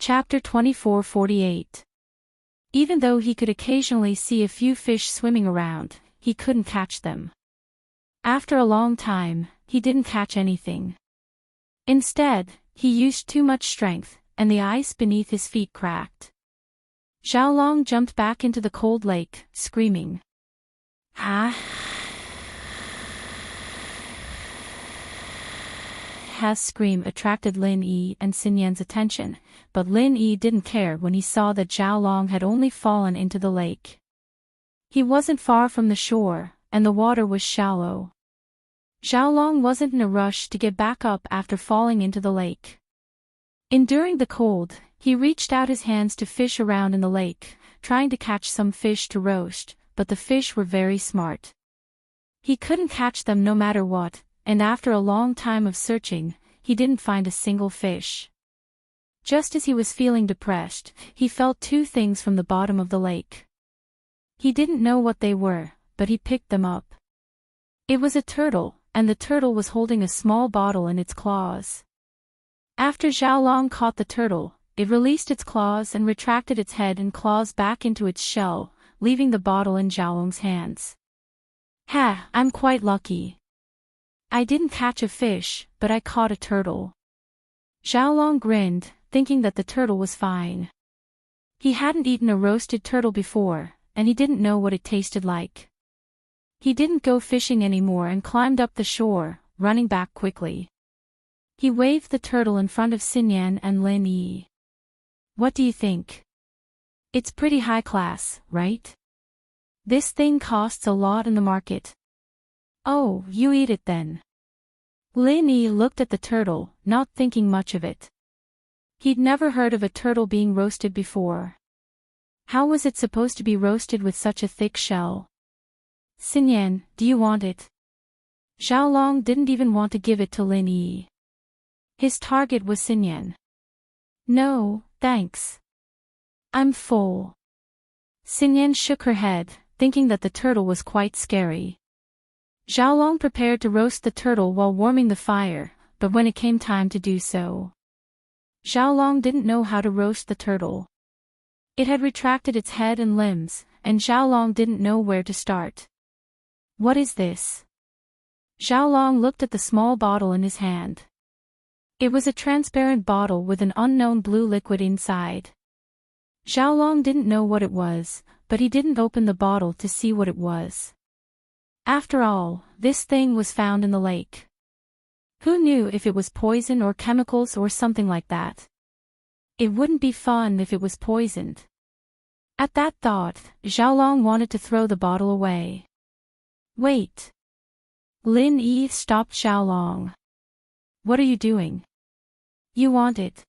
Chapter 24:48. Even though he could occasionally see a few fish swimming around, he couldn't catch them. After a long time, he didn't catch anything. Instead, he used too much strength, and the ice beneath his feet cracked. Xiaolong jumped back into the cold lake, screaming. "Ah!" His scream attracted Lin Yi and Xin Yan's attention, but Lin Yi didn't care when he saw that Xiaolong had only fallen into the lake. He wasn't far from the shore, and the water was shallow. Xiaolong wasn't in a rush to get back up after falling into the lake. Enduring the cold, he reached out his hands to fish around in the lake, trying to catch some fish to roast, but the fish were very smart. He couldn't catch them no matter what, and after a long time of searching, he didn't find a single fish. Just as he was feeling depressed, he felt two things from the bottom of the lake. He didn't know what they were, but he picked them up. It was a turtle, and the turtle was holding a small bottle in its claws. After Xiaolong caught the turtle, it released its claws and retracted its head and claws back into its shell, leaving the bottle in Xiaolong's hands. "Ha, I'm quite lucky. I didn't catch a fish, but I caught a turtle." Xiaolong grinned, thinking that the turtle was fine. He hadn't eaten a roasted turtle before, and he didn't know what it tasted like. He didn't go fishing anymore and climbed up the shore, running back quickly. He waved the turtle in front of Xin Yan and Lin Yi. "What do you think? It's pretty high class, right? This thing costs a lot in the market." "Oh, you eat it then." Lin Yi looked at the turtle, not thinking much of it. He'd never heard of a turtle being roasted before. How was it supposed to be roasted with such a thick shell? "Xin Yan, do you want it?" Xiaolong didn't even want to give it to Lin Yi. His target was Xin Yan. "No, thanks. I'm full." Xin Yan shook her head, thinking that the turtle was quite scary. Xiaolong prepared to roast the turtle while warming the fire, but when it came time to do so, Xiaolong didn't know how to roast the turtle. It had retracted its head and limbs, and Xiaolong didn't know where to start. "What is this?" Xiaolong looked at the small bottle in his hand. It was a transparent bottle with an unknown blue liquid inside. Xiaolong didn't know what it was, but he didn't open the bottle to see what it was. After all, this thing was found in the lake. Who knew if it was poison or chemicals or something like that? It wouldn't be fun if it was poisoned. At that thought, Xiaolong wanted to throw the bottle away. "Wait." Lin Yi stopped Xiaolong. "What are you doing? You want it?"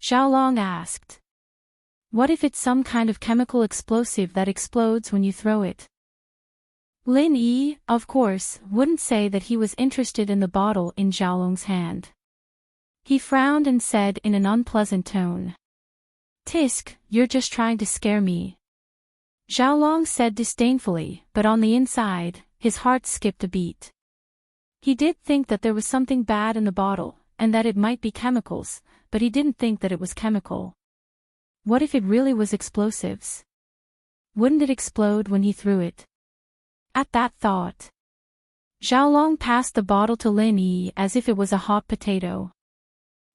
Xiaolong asked. "What if it's some kind of chemical explosive that explodes when you throw it?" Lin Yi, of course, wouldn't say that he was interested in the bottle in Xiaolong's hand. He frowned and said in an unpleasant tone, "Tisk, you're just trying to scare me." Xiaolong said disdainfully, but on the inside, his heart skipped a beat. He did think that there was something bad in the bottle, and that it might be chemicals, but he didn't think that it was chemical. What if it really was explosives? Wouldn't it explode when he threw it? At that thought, Xiaolong passed the bottle to Lin Yi as if it was a hot potato.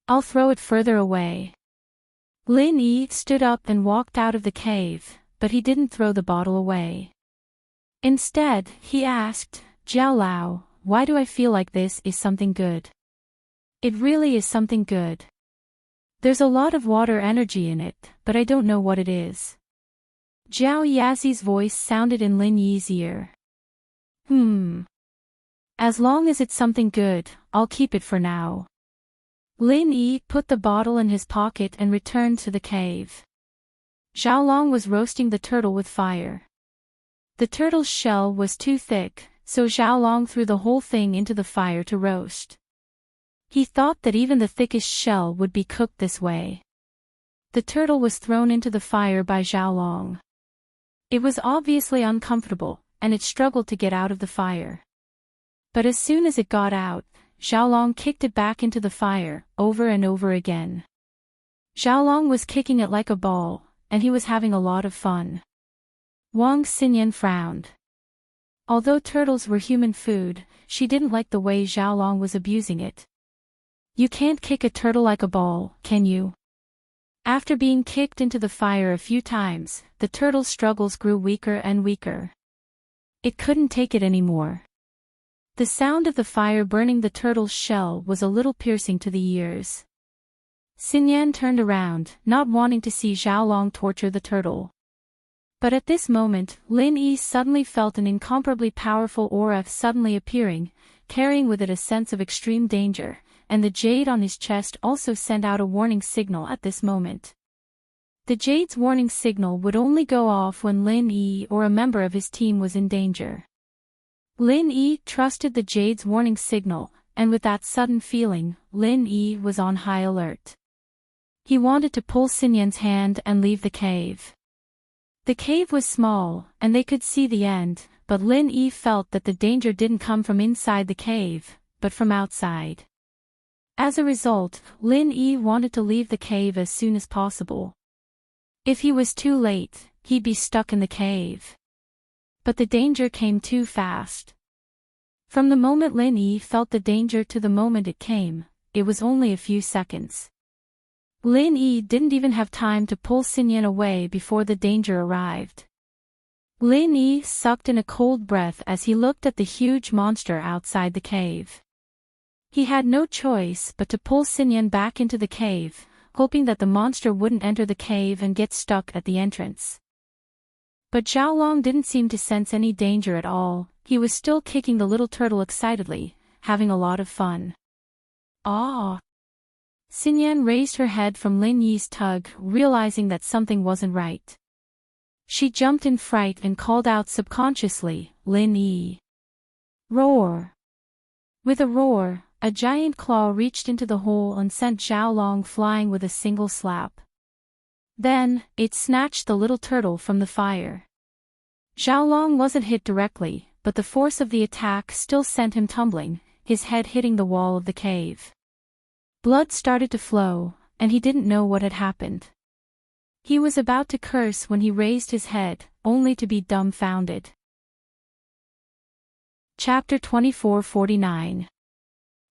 "I'll throw it further away." Lin Yi stood up and walked out of the cave, but he didn't throw the bottle away. Instead, he asked, "Jiao Lao, why do I feel like this is something good?" "It really is something good. There's a lot of water energy in it, but I don't know what it is." Jiao Yazi's voice sounded in Lin Yi's ear. As long as it's something good, I'll keep it for now." Lin Yi put the bottle in his pocket and returned to the cave. Xiaolong was roasting the turtle with fire. The turtle's shell was too thick, so Xiaolong threw the whole thing into the fire to roast. He thought that even the thickest shell would be cooked this way. The turtle was thrown into the fire by Xiaolong. It was obviously uncomfortable, and it struggled to get out of the fire. But as soon as it got out, Xiaolong kicked it back into the fire, over and over again. Xiaolong was kicking it like a ball, and he was having a lot of fun. Wang Xinyan frowned. Although turtles were human food, she didn't like the way Xiaolong was abusing it. You can't kick a turtle like a ball, can you? After being kicked into the fire a few times, the turtle's struggles grew weaker and weaker. It couldn't take it anymore. The sound of the fire burning the turtle's shell was a little piercing to the ears. Xinyan turned around, not wanting to see Xiaolong torture the turtle. But at this moment, Lin Yi suddenly felt an incomparably powerful aura suddenly appearing, carrying with it a sense of extreme danger, and the jade on his chest also sent out a warning signal at this moment. The jade's warning signal would only go off when Lin Yi or a member of his team was in danger. Lin Yi trusted the jade's warning signal, and with that sudden feeling, Lin Yi was on high alert. He wanted to pull Xinyan's hand and leave the cave. The cave was small, and they could see the end, but Lin Yi felt that the danger didn't come from inside the cave, but from outside. As a result, Lin Yi wanted to leave the cave as soon as possible. If he was too late, he'd be stuck in the cave. But the danger came too fast. From the moment Lin Yi felt the danger to the moment it came, it was only a few seconds. Lin Yi didn't even have time to pull Xinyan away before the danger arrived. Lin Yi sucked in a cold breath as he looked at the huge monster outside the cave. He had no choice but to pull Xinyan back into the cave, hoping that the monster wouldn't enter the cave and get stuck at the entrance. But Xiaolong didn't seem to sense any danger at all. He was still kicking the little turtle excitedly, having a lot of fun. Ah! Xinyan raised her head from Lin Yi's tug, realizing that something wasn't right. She jumped in fright and called out subconsciously, "Lin Yi!" Roar! With a roar, a giant claw reached into the hole and sent Xiaolong flying with a single slap. Then, it snatched the little turtle from the fire. Xiaolong wasn't hit directly, but the force of the attack still sent him tumbling, his head hitting the wall of the cave. Blood started to flow, and he didn't know what had happened. He was about to curse when he raised his head, only to be dumbfounded. Chapter 2449.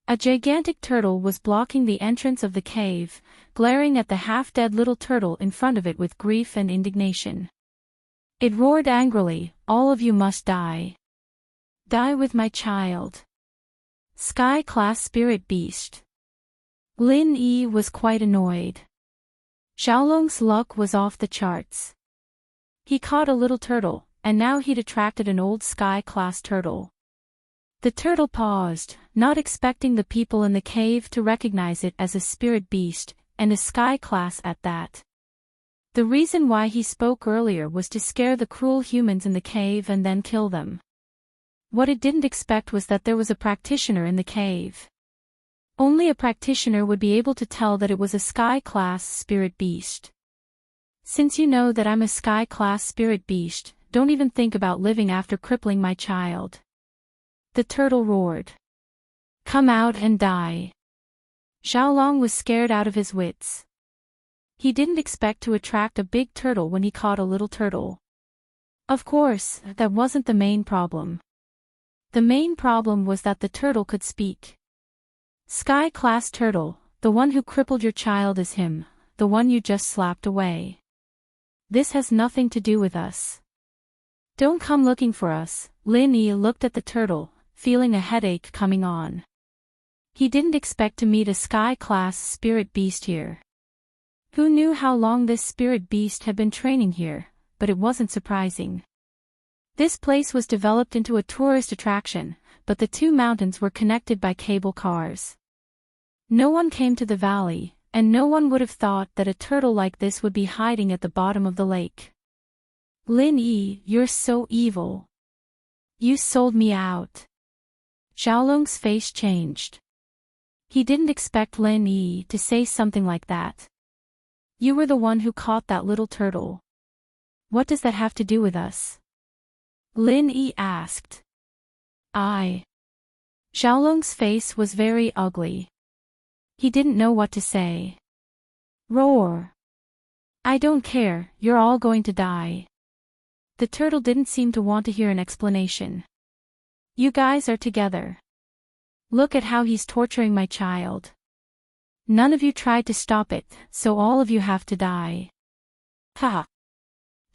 A gigantic turtle was blocking the entrance of the cave, glaring at the half-dead little turtle in front of it with grief and indignation. It roared angrily, "All of you must die. Die with my child. Sky-class spirit beast." Lin Yi was quite annoyed. Xiaolong's luck was off the charts. He caught a little turtle, and now he'd attracted an old sky-class turtle. The turtle paused, not expecting the people in the cave to recognize it as a spirit beast, and a sky-class at that. The reason why he spoke earlier was to scare the cruel humans in the cave and then kill them. What it didn't expect was that there was a practitioner in the cave. Only a practitioner would be able to tell that it was a sky-class spirit beast. Since you know that I'm a sky-class spirit beast, don't even think about living after crippling my child. The turtle roared. Come out and die. Xiaolong was scared out of his wits. He didn't expect to attract a big turtle when he caught a little turtle. Of course, that wasn't the main problem. The main problem was that the turtle could speak. Sky-class turtle, the one who crippled your child is him, the one you just slapped away. This has nothing to do with us. Don't come looking for us. Lin Yi looked at the turtle, feeling a headache coming on. He didn't expect to meet a sky-class spirit beast here. Who knew how long this spirit beast had been training here, but it wasn't surprising. This place was developed into a tourist attraction, but the two mountains were connected by cable cars. No one came to the valley, and no one would have thought that a turtle like this would be hiding at the bottom of the lake. Lin Yi, you're so evil. You sold me out. Xiaolong's face changed. He didn't expect Lin Yi to say something like that. You were the one who caught that little turtle. What does that have to do with us? Lin Yi asked. Xiaolong's face was very ugly. He didn't know what to say. Roar. I don't care, you're all going to die. The turtle didn't seem to want to hear an explanation. You guys are together. Look at how he's torturing my child. None of you tried to stop it, so all of you have to die. Ha!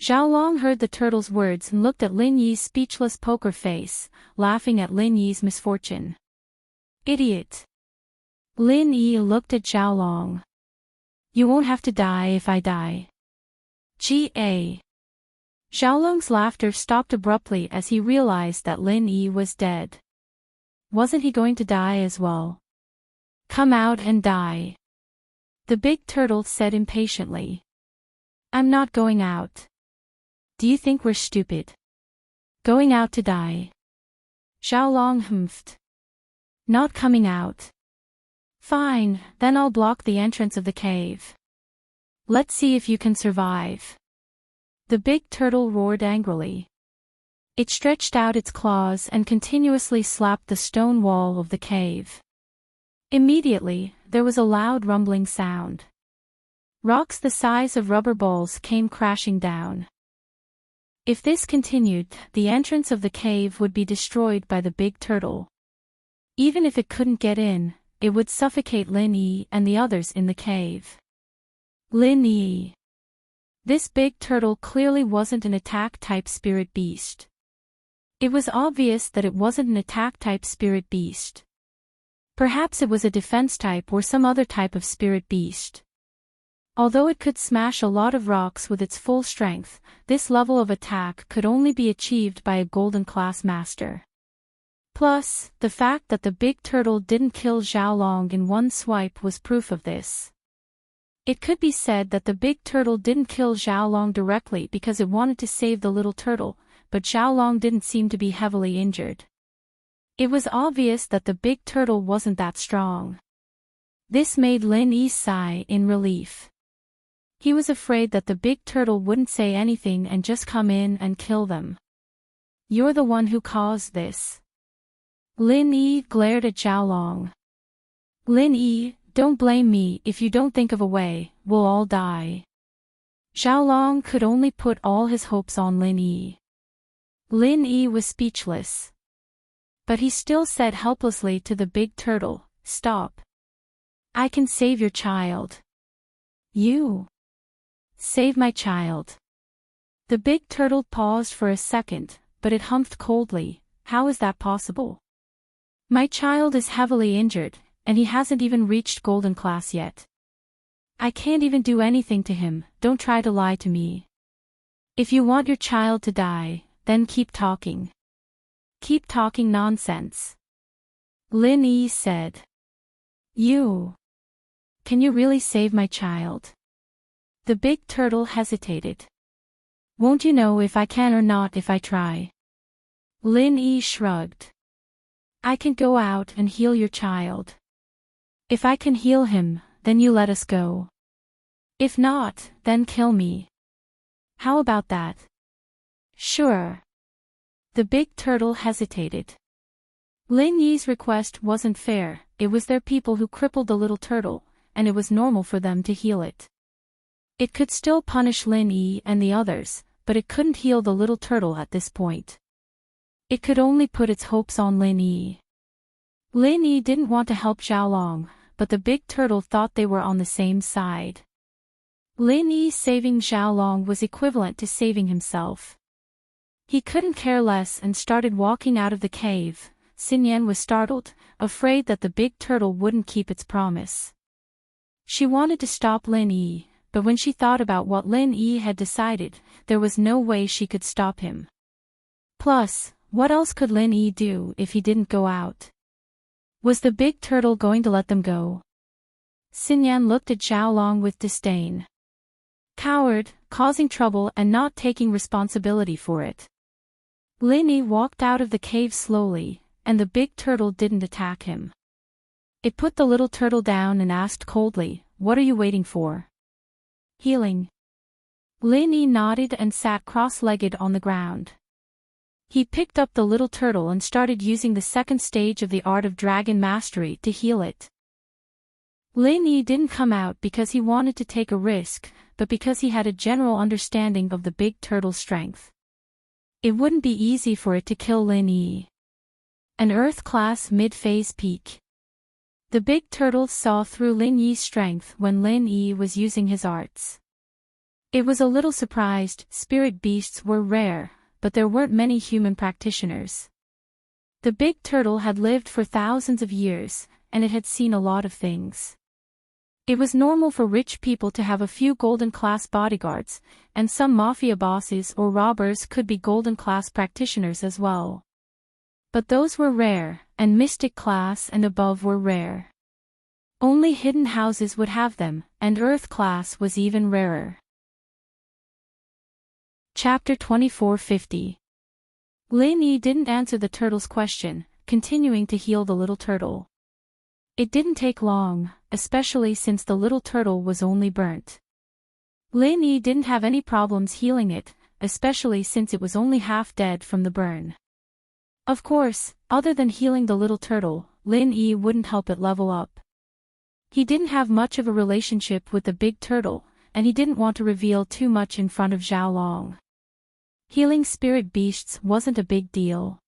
Xiaolong heard the turtle's words and looked at Lin Yi's speechless poker face, laughing at Lin Yi's misfortune. Idiot! Lin Yi looked at Xiaolong. You won't have to die if I die. G.A. Xiaolong's laughter stopped abruptly as he realized that Lin Yi was dead. Wasn't he going to die as well? Come out and die. The big turtle said impatiently. I'm not going out. Do you think we're stupid? Going out to die? Xiaolong humphed. Not coming out. Fine, then I'll block the entrance of the cave. Let's see if you can survive. The big turtle roared angrily. It stretched out its claws and continuously slapped the stone wall of the cave. Immediately, there was a loud rumbling sound. Rocks the size of rubber balls came crashing down. If this continued, the entrance of the cave would be destroyed by the big turtle. Even if it couldn't get in, it would suffocate Lin Yi and the others in the cave. Lin Yi. This big turtle clearly wasn't an attack-type spirit beast. It was obvious that it wasn't an attack-type spirit beast. Perhaps it was a defense-type or some other type of spirit beast. Although it could smash a lot of rocks with its full strength, this level of attack could only be achieved by a golden-class master. Plus, the fact that the big turtle didn't kill Xiaolong in one swipe was proof of this. It could be said that the big turtle didn't kill Xiaolong directly because it wanted to save the little turtle, but Xiaolong didn't seem to be heavily injured. It was obvious that the big turtle wasn't that strong. This made Lin Yi sigh in relief. He was afraid that the big turtle wouldn't say anything and just come in and kill them. You're the one who caused this. Lin Yi glared at Xiaolong. Lin Yi, don't blame me. If you don't think of a way, we'll all die. Xiaolong could only put all his hopes on Lin Yi. Lin Yi was speechless. But he still said helplessly to the big turtle, Stop. I can save your child. You. Save my child. The big turtle paused for a second, but it humphed coldly. How is that possible? My child is heavily injured, and he hasn't even reached golden class yet. I can't even do anything to him. Don't try to lie to me. If you want your child to die, then keep talking. Keep talking nonsense. Lin Yi said. You. Can you really save my child? The big turtle hesitated. Won't you know if I can or not if I try? Lin Yi shrugged. I can go out and heal your child. If I can heal him, then you let us go. If not, then kill me. How about that? Sure. The big turtle hesitated. Lin Yi's request wasn't fair. It was their people who crippled the little turtle, and it was normal for them to heal it. It could still punish Lin Yi and the others, but it couldn't heal the little turtle at this point. It could only put its hopes on Lin Yi. Lin Yi didn't want to help Xiaolong, but the big turtle thought they were on the same side. Lin Yi saving Xiaolong was equivalent to saving himself. He couldn't care less and started walking out of the cave. Xinyan was startled, afraid that the big turtle wouldn't keep its promise. She wanted to stop Lin Yi, but when she thought about what Lin Yi had decided, there was no way she could stop him. Plus, what else could Lin Yi do if he didn't go out? Was the big turtle going to let them go? Xinyan looked at Xiaolong with disdain. Coward, causing trouble and not taking responsibility for it. Lin Yi walked out of the cave slowly, and the big turtle didn't attack him. It put the little turtle down and asked coldly, What are you waiting for? Healing. Lin Yi nodded and sat cross-legged on the ground. He picked up the little turtle and started using the second stage of the art of dragon mastery to heal it. Lin Yi didn't come out because he wanted to take a risk, but because he had a general understanding of the big turtle's strength. It wouldn't be easy for it to kill Lin Yi. An Earth-class mid-phase peak. The big turtle saw through Lin Yi's strength when Lin Yi was using his arts. It was a little surprised. Spirit beasts were rare, but there weren't many human practitioners. The big turtle had lived for thousands of years, and it had seen a lot of things. It was normal for rich people to have a few golden-class bodyguards, and some mafia bosses or robbers could be golden-class practitioners as well. But those were rare, and mystic class and above were rare. Only hidden houses would have them, and Earth class was even rarer. Chapter 2450. Lin Yi didn't answer the turtle's question, continuing to heal the little turtle. It didn't take long, especially since the little turtle was only burnt. Lin Yi didn't have any problems healing it, especially since it was only half dead from the burn. Of course, other than healing the little turtle, Lin Yi wouldn't help it level up. He didn't have much of a relationship with the big turtle, and he didn't want to reveal too much in front of Xiaolong. Healing spirit beasts wasn't a big deal.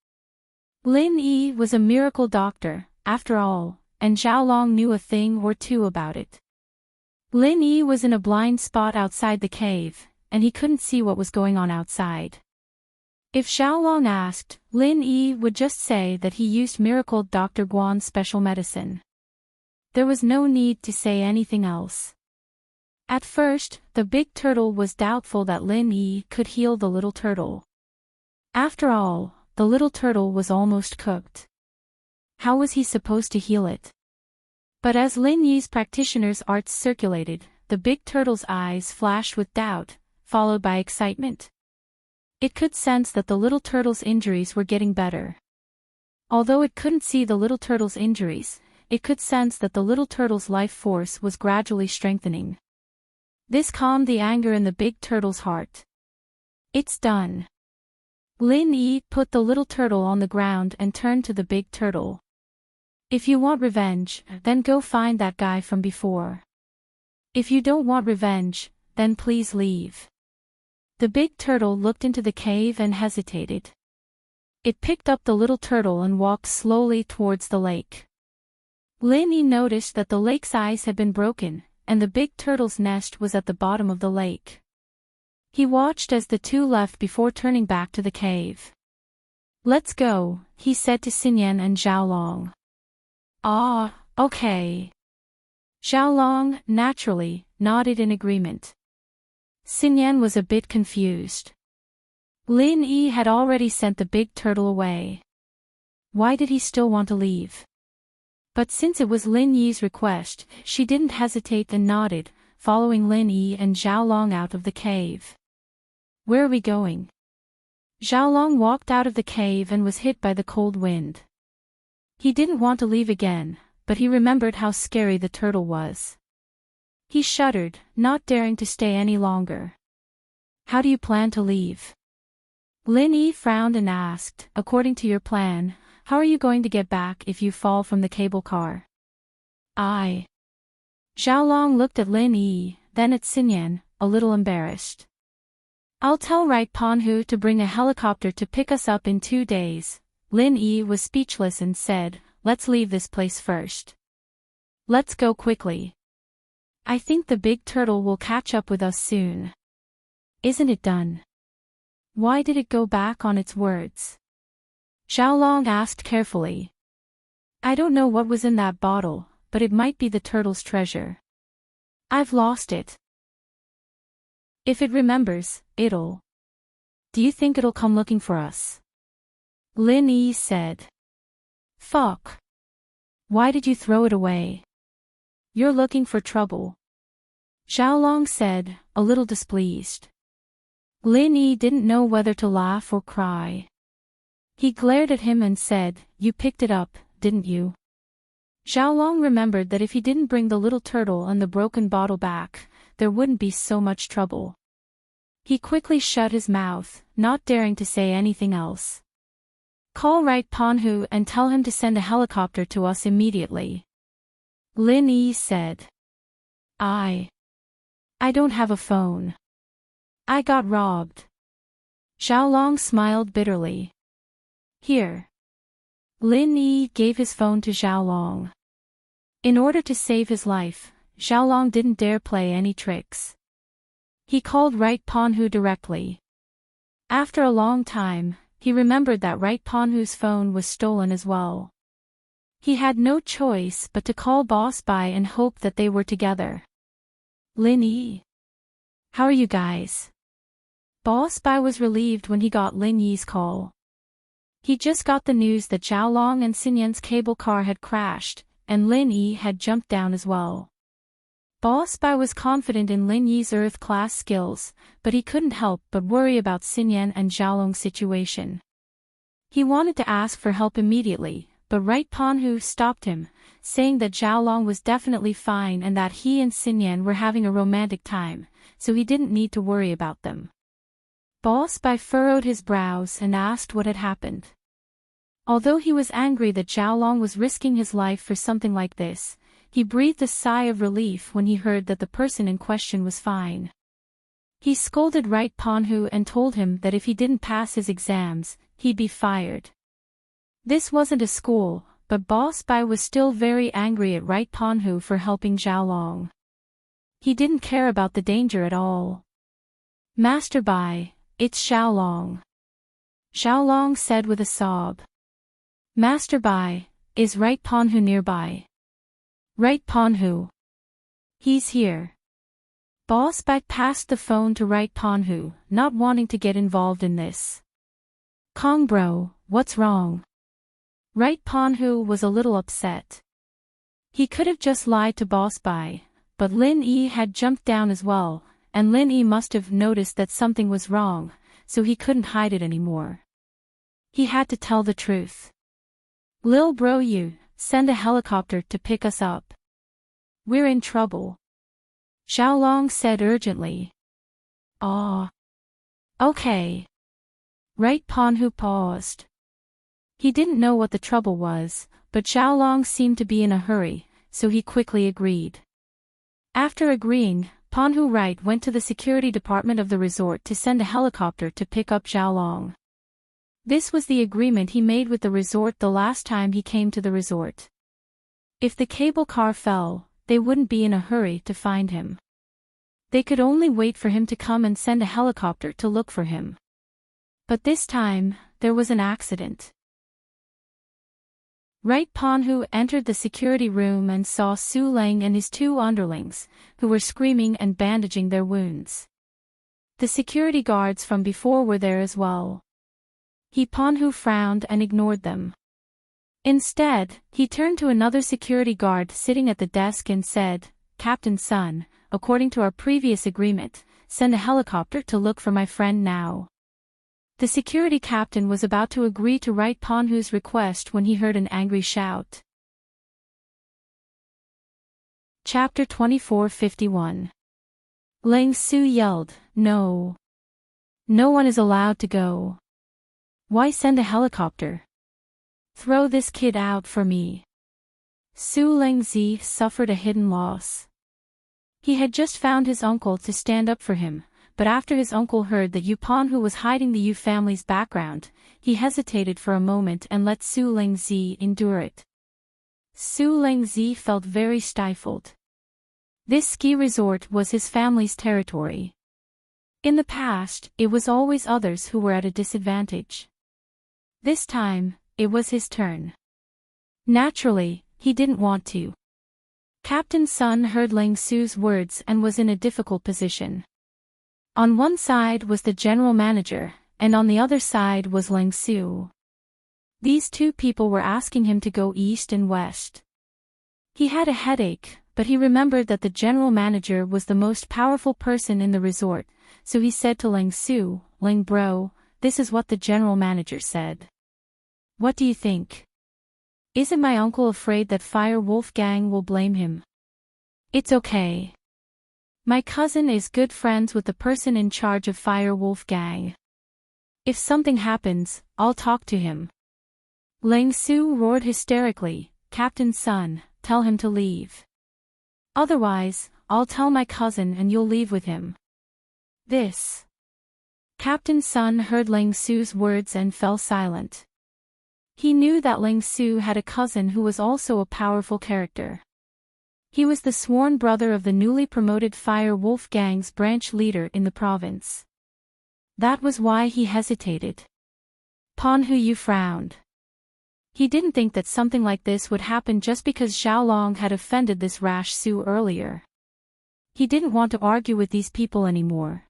Lin Yi was a miracle doctor, after all, and Xiaolong knew a thing or two about it. Lin Yi was in a blind spot outside the cave, and he couldn't see what was going on outside. If Xiaolong asked, Lin Yi would just say that he used Miracle Dr. Guan's special medicine. There was no need to say anything else. At first, the big turtle was doubtful that Lin Yi could heal the little turtle. After all, the little turtle was almost cooked. How was he supposed to heal it? But as Lin Yi's practitioner's arts circulated, the big turtle's eyes flashed with doubt, followed by excitement. It could sense that the little turtle's injuries were getting better. Although it couldn't see the little turtle's injuries, it could sense that the little turtle's life force was gradually strengthening. This calmed the anger in the big turtle's heart. It's done. Lin Yi put the little turtle on the ground and turned to the big turtle. If you want revenge, then go find that guy from before. If you don't want revenge, then please leave. The big turtle looked into the cave and hesitated. It picked up the little turtle and walked slowly towards the lake. Lin Yi noticed that the lake's ice had been broken, and the big turtle's nest was at the bottom of the lake. He watched as the two left before turning back to the cave. Let's go, he said to Xinyan and Xiaolong. Ah, okay. Xiaolong, naturally, nodded in agreement. Xinyan was a bit confused. Lin Yi had already sent the big turtle away. Why did he still want to leave? But since it was Lin Yi's request, she didn't hesitate and nodded, following Lin Yi and Xiaolong out of the cave. Where are we going? Xiaolong walked out of the cave and was hit by the cold wind. He didn't want to leave again, but he remembered how scary the turtle was. He shuddered, not daring to stay any longer. How do you plan to leave? Lin Yi frowned and asked, according to your plan, how are you going to get back if you fall from the cable car? Xiaolong looked at Lin Yi, then at Xinyan, a little embarrassed. I'll tell Right Panhu to bring a helicopter to pick us up in 2 days. Lin Yi was speechless and said, let's leave this place first. Let's go quickly. I think the big turtle will catch up with us soon. Isn't it done? Why did it go back on its words? Xiaolong asked carefully. I don't know what was in that bottle, but it might be the turtle's treasure. I've lost it. If it remembers, it'll. Do you think it'll come looking for us? Lin Yi said. Fuck. Why did you throw it away? You're looking for trouble. Xiaolong said, a little displeased. Lin Yi didn't know whether to laugh or cry. He glared at him and said, you picked it up, didn't you? Xiaolong remembered that if he didn't bring the little turtle and the broken bottle back, there wouldn't be so much trouble. He quickly shut his mouth, not daring to say anything else. Call Right Panhu and tell him to send a helicopter to us immediately. Lin Yi said. I don't have a phone. I got robbed. Xiaolong smiled bitterly. Here. Lin Yi gave his phone to Xiaolong. In order to save his life, Xiaolong didn't dare play any tricks. He called Right Ponhu directly. After a long time, he remembered that Right Ponhu's phone was stolen as well. He had no choice but to call Boss Bai and hope that they were together. Lin Yi. How are you guys? Boss Bai was relieved when he got Lin Yi's call. He just got the news that Xiaolong and Xinyan's cable car had crashed, and Lin Yi had jumped down as well. Boss Bai was confident in Lin Yi's Earth-class skills, but he couldn't help but worry about Xinyan and Xiaolong's situation. He wanted to ask for help immediately, but Right Ponhu stopped him, saying that Xiaolong was definitely fine and that he and Xinyan were having a romantic time, so he didn't need to worry about them. Boss Bai furrowed his brows and asked what had happened. Although he was angry that Xiaolong was risking his life for something like this, he breathed a sigh of relief when he heard that the person in question was fine. He scolded Right Ponhu and told him that if he didn't pass his exams, he'd be fired. This wasn't a school, but Boss Bai was still very angry at Right Ponhu for helping Xiaolong. He didn't care about the danger at all. Master Bai, it's Xiaolong. Xiaolong said with a sob. Master Bai, is Right Ponhu nearby? Right Ponhu. He's here. Boss Bai passed the phone to Right Ponhu, not wanting to get involved in this. Kong bro, what's wrong? Right Ponhu was a little upset. He could have just lied to Boss Bai, but Lin Yi had jumped down as well, and Lin Yi must have noticed that something was wrong, so he couldn't hide it anymore. He had to tell the truth. Lil bro, you send a helicopter to pick us up. We're in trouble. Xiaolong said urgently. Ah. Okay. Right Ponhu paused. He didn't know what the trouble was, but Xiaolong seemed to be in a hurry, so he quickly agreed. After agreeing, Ponhu Right went to the security department of the resort to send a helicopter to pick up Xiaolong. This was the agreement he made with the resort the last time he came to the resort. If the cable car fell, they wouldn't be in a hurry to find him. They could only wait for him to come and send a helicopter to look for him. But this time, there was an accident. Right Ponhu entered the security room and saw Su Leng and his two underlings, who were screaming and bandaging their wounds. The security guards from before were there as well. Ponhu frowned and ignored them. Instead, he turned to another security guard sitting at the desk and said, Captain Sun, according to our previous agreement, send a helicopter to look for my friend now. The security captain was about to agree to Right Ponhu's request when he heard an angry shout. Chapter 24:51. Ling Su yelled, No. No one is allowed to go. Why send a helicopter? Throw this kid out for me. Su Lengzi suffered a hidden loss. He had just found his uncle to stand up for him, but after his uncle heard that Yu Ponhu was hiding the Yu family's background, he hesitated for a moment and let Su Lengzi endure it. Su Lengzi felt very stifled. This ski resort was his family's territory. In the past, it was always others who were at a disadvantage. This time, it was his turn. Naturally, he didn't want to. Captain Sun heard Ling Su's words and was in a difficult position. On one side was the general manager, and on the other side was Ling Su. These two people were asking him to go east and west. He had a headache, but he remembered that the general manager was the most powerful person in the resort, so he said to Ling Su, Ling bro, this is what the general manager said. What do you think? Isn't my uncle afraid that Fire Wolf Gang will blame him? It's okay. My cousin is good friends with the person in charge of Fire Wolf Gang. If something happens, I'll talk to him. Ling Su roared hysterically, Captain Sun, tell him to leave. Otherwise, I'll tell my cousin and you'll leave with him. This. Captain Sun heard Ling Su's words and fell silent. He knew that Ling Su had a cousin who was also a powerful character. He was the sworn brother of the newly promoted Fire Wolf Gang's branch leader in the province. That was why he hesitated. Pan Huyu frowned. He didn't think that something like this would happen just because Zhao Long had offended this rash Su earlier. He didn't want to argue with these people anymore.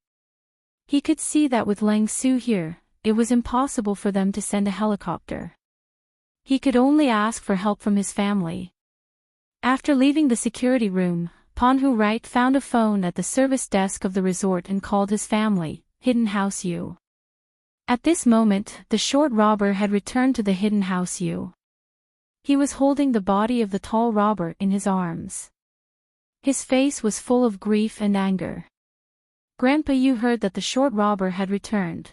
He could see that with Ling Su here, it was impossible for them to send a helicopter. He could only ask for help from his family. After leaving the security room, Pan Hu Right found a phone at the service desk of the resort and called his family, Hidden House U. At this moment, the short robber had returned to the Hidden House U. He was holding the body of the tall robber in his arms. His face was full of grief and anger. Grandpa Yu heard that the short robber had returned.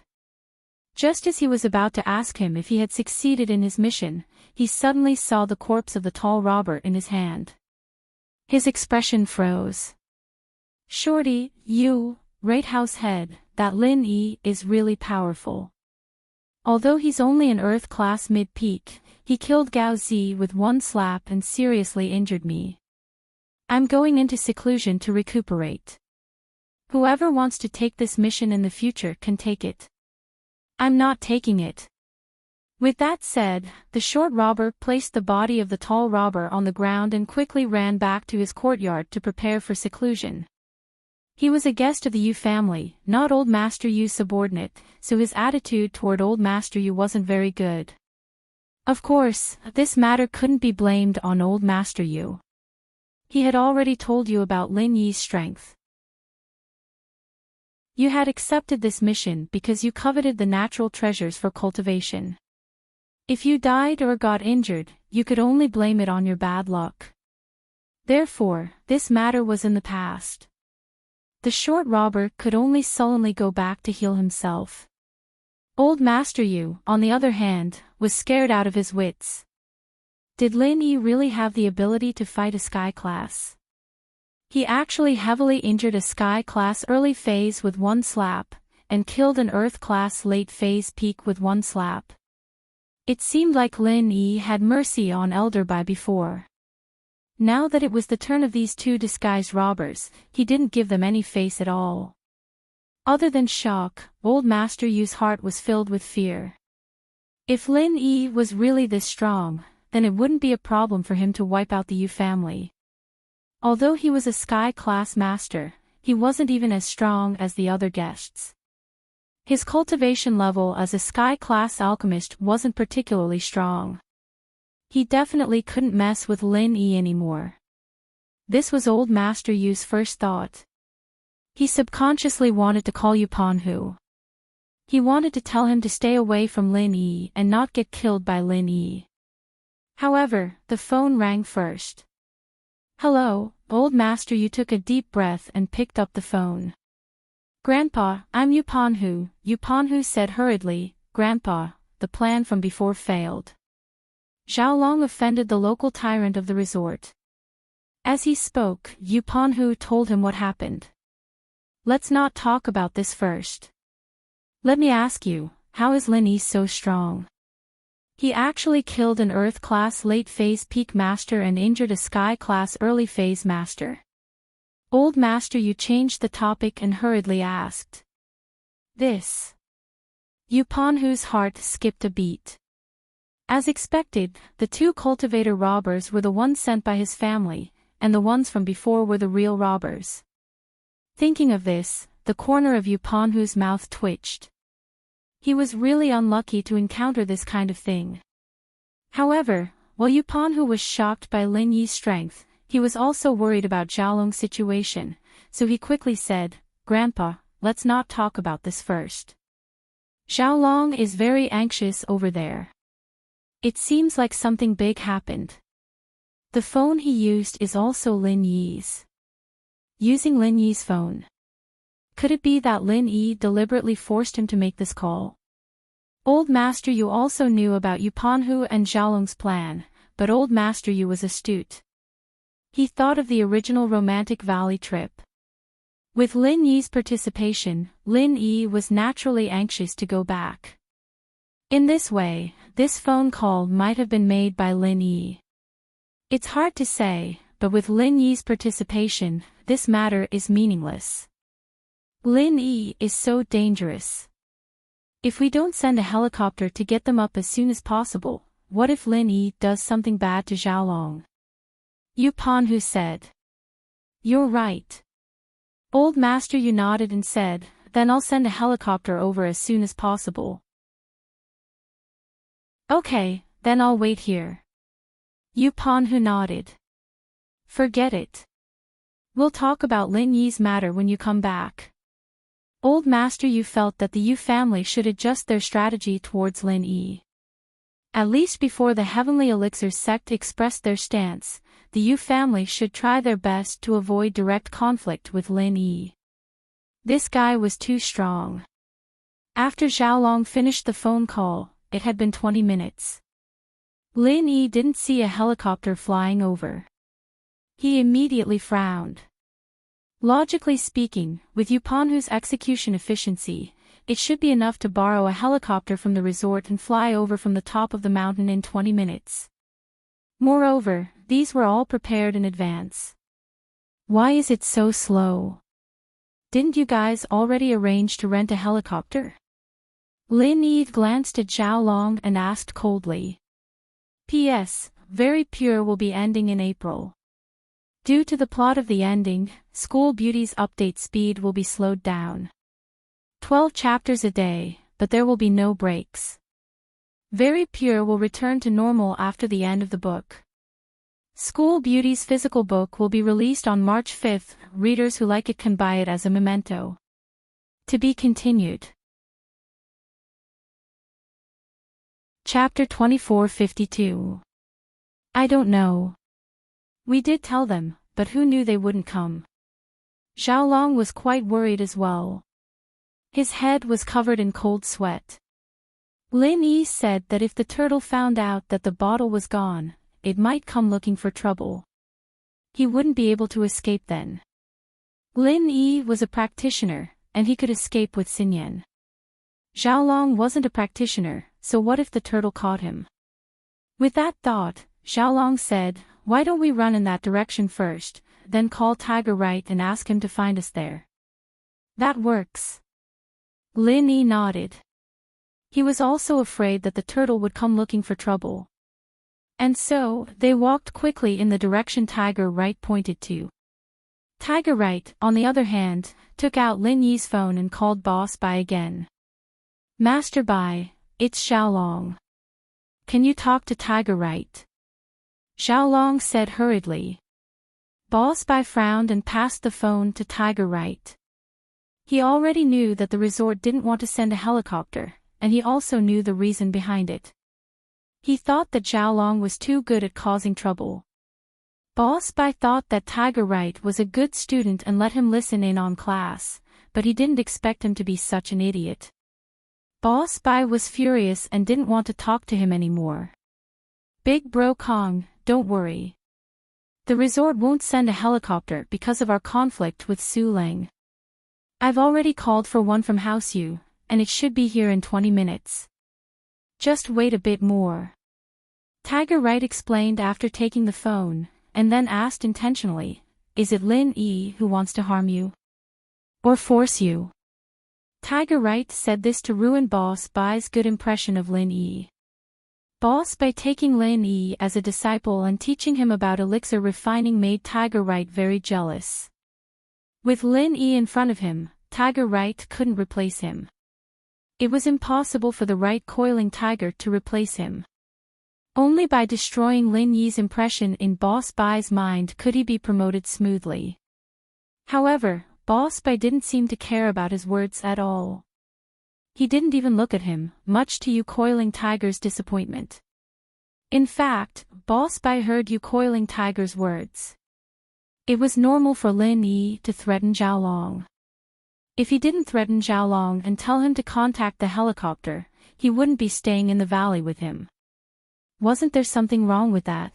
Just as he was about to ask him if he had succeeded in his mission, he suddenly saw the corpse of the tall robber in his hand. His expression froze. Shorty, you, Right House head, that Lin Yi is really powerful. Although he's only an Earth class mid-peak, he killed Gao Zi with one slap and seriously injured me. I'm going into seclusion to recuperate. Whoever wants to take this mission in the future can take it. I'm not taking it. With that said, the short robber placed the body of the tall robber on the ground and quickly ran back to his courtyard to prepare for seclusion. He was a guest of the Yu family, not Old Master Yu's subordinate, so his attitude toward Old Master Yu wasn't very good. Of course, this matter couldn't be blamed on Old Master Yu. He had already told you about Lin Yi's strength. You had accepted this mission because you coveted the natural treasures for cultivation. If you died or got injured, you could only blame it on your bad luck. Therefore, this matter was in the past. The short robber could only sullenly go back to heal himself. Old Master Yu, on the other hand, was scared out of his wits. Did Lin Yi really have the ability to fight a Sky class? He actually heavily injured a Sky class early phase with one slap, and killed an Earth class late phase peak with one slap. It seemed like Lin Yi had mercy on Elder Bai before. Now that it was the turn of these two disguised robbers, he didn't give them any face at all. Other than shock, Old Master Yu's heart was filled with fear. If Lin Yi was really this strong, then it wouldn't be a problem for him to wipe out the Yu family. Although he was a Sky class master, he wasn't even as strong as the other guests. His cultivation level as a Sky class alchemist wasn't particularly strong. He definitely couldn't mess with Lin Yi anymore. This was Old Master Yu's first thought. He subconsciously wanted to call Yu Panhu. He wanted to tell him to stay away from Lin Yi and not get killed by Lin Yi. However, the phone rang first. Hello, Old Master Yu took a deep breath and picked up the phone. Grandpa, I'm Yu Panhu, Yu Panhu said hurriedly. Grandpa, the plan from before failed. Zhao Long offended the local tyrant of the resort. As he spoke, Yu Panhu told him what happened. Let's not talk about this first. Let me ask you, how is Lin Yi so strong? He actually killed an Earth class late phase peak master and injured a Sky class early phase master. Old Master Yu changed the topic and hurriedly asked. This. Yu Panhu's heart skipped a beat. As expected, the two cultivator robbers were the ones sent by his family, and the ones from before were the real robbers. Thinking of this, the corner of Yu Panhu's mouth twitched. He was really unlucky to encounter this kind of thing. However, while Yu Panhu was shocked by Lin Yi's strength, he was also worried about Zhaolong's situation, so he quickly said, Grandpa, let's not talk about this first. Zhaolong is very anxious over there. It seems like something big happened. The phone he used is also Lin Yi's. Using Lin Yi's phone. Could it be that Lin Yi deliberately forced him to make this call? Old Master Yu also knew about Yu Panhu and Zhaolong's plan, but Old Master Yu was astute. He thought of the original Romantic Valley trip. With Lin Yi's participation, Lin Yi was naturally anxious to go back. In this way, this phone call might have been made by Lin Yi. It's hard to say, but with Lin Yi's participation, this matter is meaningless. Lin Yi is so dangerous. If we don't send a helicopter to get them up as soon as possible, what if Lin Yi does something bad to Xiaolong? Yu Panhu said. You're right. Old Master Yu nodded and said, then I'll send a helicopter over as soon as possible. Okay, then I'll wait here. Yu Panhu nodded. Forget it. We'll talk about Lin Yi's matter when you come back. Old Master Yu felt that the Yu family should adjust their strategy towards Lin Yi. At least before the Heavenly Elixir sect expressed their stance, the Yu family should try their best to avoid direct conflict with Lin Yi. This guy was too strong. After Xiaolong finished the phone call, it had been 20 minutes. Lin Yi didn't see a helicopter flying over. He immediately frowned. Logically speaking, with Yu Panhu's execution efficiency, it should be enough to borrow a helicopter from the resort and fly over from the top of the mountain in 20 minutes. Moreover, these were all prepared in advance. Why is it so slow? Didn't you guys already arrange to rent a helicopter? Lin Yi glanced at Xiaolong and asked coldly. P.S. Very Pure will be ending in April. Due to the plot of the ending, School Beauty's update speed will be slowed down. 12 chapters a day, but there will be no breaks. Very Pure will return to normal after the end of the book. School Beauty's physical book will be released on March 5th. Readers who like it can buy it as a memento. To be continued. Chapter 2452. I don't know. We did tell them, but who knew they wouldn't come? Xiaolong was quite worried as well. His head was covered in cold sweat. Lin Yi said that if the turtle found out that the bottle was gone, it might come looking for trouble. He wouldn't be able to escape then. Lin Yi was a practitioner, and he could escape with Xinyan. Xiaolong wasn't a practitioner, so what if the turtle caught him? With that thought, Xiaolong said, why don't we run in that direction first, then call Tiger Right and ask him to find us there. That works. Lin Yi nodded. He was also afraid that the turtle would come looking for trouble. And so, they walked quickly in the direction Tiger Right pointed to. Tiger Right, on the other hand, took out Lin Yi's phone and called Boss Bai again. Master Bai, it's Xiaolong. Can you talk to Tiger Right? Xiaolong said hurriedly. Boss Bai frowned and passed the phone to Tiger Right. He already knew that the resort didn't want to send a helicopter, and he also knew the reason behind it. He thought that Xiaolong was too good at causing trouble. Boss Bai thought that Tiger Right was a good student and let him listen in on class, but he didn't expect him to be such an idiot. Boss Bai was furious and didn't want to talk to him anymore. Big Bro Kong, don't worry. The resort won't send a helicopter because of our conflict with Su Leng. I've already called for one from House Yu, and it should be here in 20 minutes. Just wait a bit more. Tiger Right explained after taking the phone, and then asked intentionally, is it Lin Yi who wants to harm you? Or force you? Tiger Right said this to ruin Boss Bai's good impression of Lin Yi. Boss Bai taking Lin Yi as a disciple and teaching him about elixir refining made Tiger Right very jealous. With Lin Yi in front of him, Tiger Right couldn't replace him. It was impossible for the right coiling tiger to replace him. Only by destroying Lin Yi's impression in Boss Bai's mind could he be promoted smoothly. However, Boss Bai didn't seem to care about his words at all. He didn't even look at him, much to Yu Coiling Tiger's disappointment. In fact, Boss Bai heard Yu Coiling Tiger's words. It was normal for Lin Yi to threaten Xiaolong. If he didn't threaten Xiaolong and tell him to contact the helicopter, he wouldn't be staying in the valley with him. Wasn't there something wrong with that?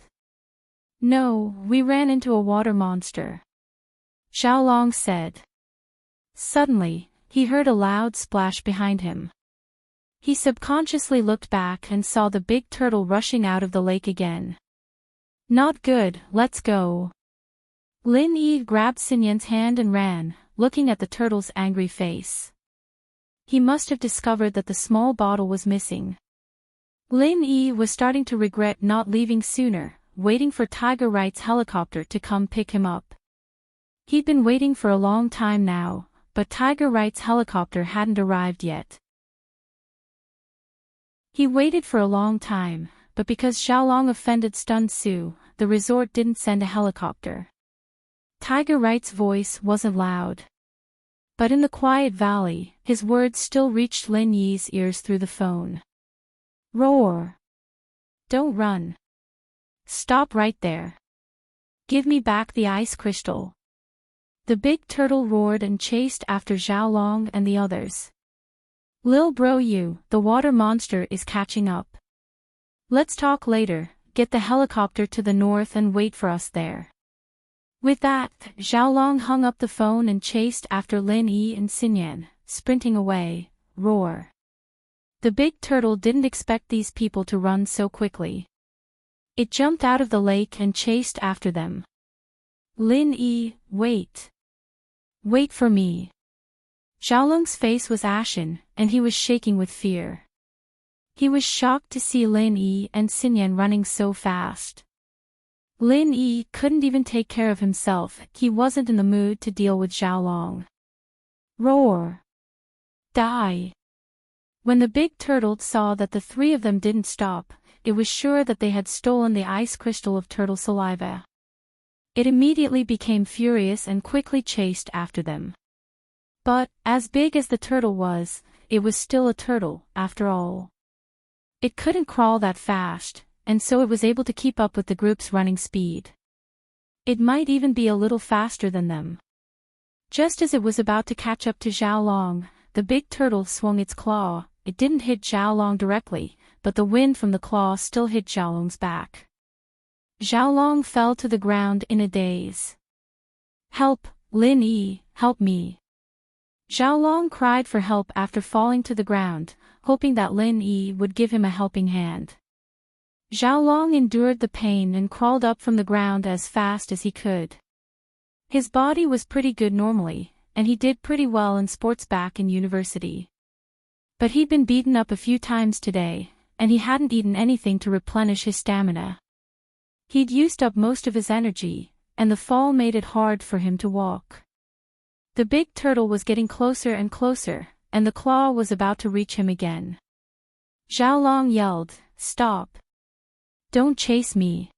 No, we ran into a water monster, Xiaolong said. Suddenly, he heard a loud splash behind him. He subconsciously looked back and saw the big turtle rushing out of the lake again. Not good, let's go. Lin Yi grabbed Xinyan's hand and ran, looking at the turtle's angry face. He must have discovered that the small bottle was missing. Lin Yi was starting to regret not leaving sooner, waiting for Tiger Wright's helicopter to come pick him up. He'd been waiting for a long time now, but Tiger Wright's helicopter hadn't arrived yet. He waited for a long time, but because Xiaolong offended Stun Su, the resort didn't send a helicopter. Tiger Wright's voice wasn't loud. But in the quiet valley, his words still reached Lin Yi's ears through the phone. Roar! Don't run. Stop right there. Give me back the ice crystal. The big turtle roared and chased after Xiaolong and the others. Lil bro you, the water monster is catching up. Let's talk later, get the helicopter to the north and wait for us there. With that, Xiaolong hung up the phone and chased after Lin Yi and Xinyan, sprinting away, roar. The big turtle didn't expect these people to run so quickly. It jumped out of the lake and chased after them. Lin Yi, wait. Wait for me. Xiaolong's face was ashen, and he was shaking with fear. He was shocked to see Lin Yi and Xinyan running so fast. Lin Yi couldn't even take care of himself, he wasn't in the mood to deal with Xiaolong. Roar! Die! When the big turtle saw that the three of them didn't stop, it was sure that they had stolen the ice crystal of turtle saliva. It immediately became furious and quickly chased after them. But, as big as the turtle was, it was still a turtle, after all. It couldn't crawl that fast, and so it was able to keep up with the group's running speed. It might even be a little faster than them. Just as it was about to catch up to Xiaolong, the big turtle swung its claw. It didn't hit Xiaolong directly, but the wind from the claw still hit Xiaolong's back. Xiaolong fell to the ground in a daze. Help, Lin Yi, help me. Xiaolong cried for help after falling to the ground, hoping that Lin Yi would give him a helping hand. Xiaolong endured the pain and crawled up from the ground as fast as he could. His body was pretty good normally, and he did pretty well in sports back in university. But he'd been beaten up a few times today, and he hadn't eaten anything to replenish his stamina. He'd used up most of his energy, and the fall made it hard for him to walk. The big turtle was getting closer and closer, and the claw was about to reach him again. Xiaolong yelled, "Stop! Don't chase me.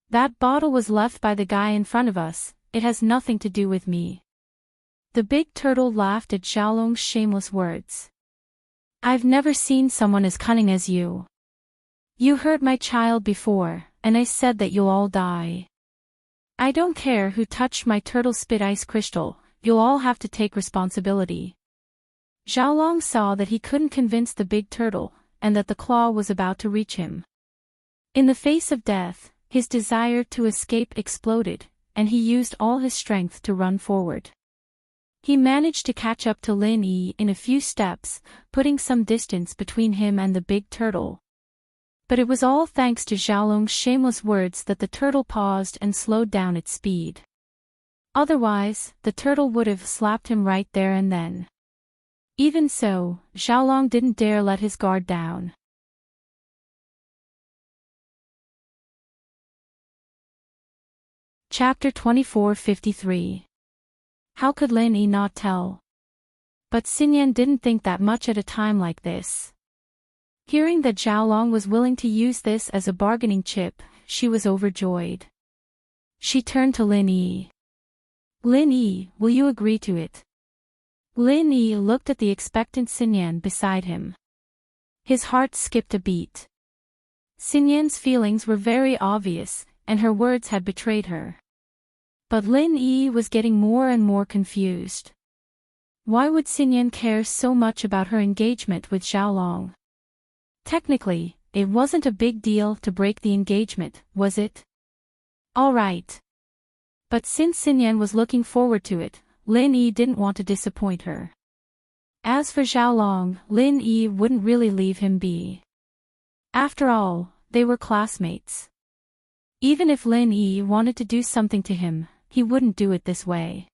That bottle was left by the guy in front of us, it has nothing to do with me." The big turtle laughed at Xiaolong's shameless words. "I've never seen someone as cunning as you. You hurt my child before, and I said that you'll all die. I don't care who touched my turtle spit ice crystal, you'll all have to take responsibility." Xiaolong saw that he couldn't convince the big turtle, and that the claw was about to reach him. In the face of death, his desire to escape exploded, and he used all his strength to run forward. He managed to catch up to Lin Yi in a few steps, putting some distance between him and the big turtle. But it was all thanks to Xiaolong's shameless words that the turtle paused and slowed down its speed. Otherwise, the turtle would have slapped him right there and then. Even so, Xiaolong didn't dare let his guard down. Chapter 2453. How could Lin Yi not tell? But Xinyan didn't think that much at a time like this. Hearing that Xiaolong was willing to use this as a bargaining chip, she was overjoyed. She turned to Lin Yi. "Lin Yi, will you agree to it?" Lin Yi looked at the expectant Xinyan beside him. His heart skipped a beat. Xinyan's feelings were very obvious, and her words had betrayed her. But Lin Yi was getting more and more confused. Why would Xinyan care so much about her engagement with Xiaolong? Technically, it wasn't a big deal to break the engagement, was it? All right. But since Xinyan was looking forward to it, Lin Yi didn't want to disappoint her. As for Xiaolong, Lin Yi wouldn't really leave him be. After all, they were classmates. Even if Lin Yi wanted to do something to him, he wouldn't do it this way.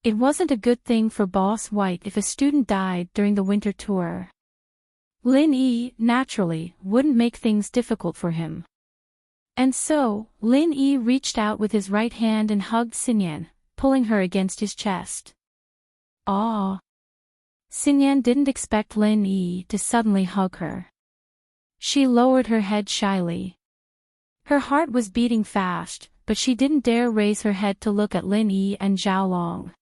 It wasn't a good thing for Boss White if a student died during the winter tour. Lin Yi, naturally, wouldn't make things difficult for him. And so, Lin Yi reached out with his right hand and hugged Xinyan, pulling her against his chest. Ah! Xinyan didn't expect Lin Yi to suddenly hug her. She lowered her head shyly. Her heart was beating fast, but she didn't dare raise her head to look at Lin Yi and Xiaolong.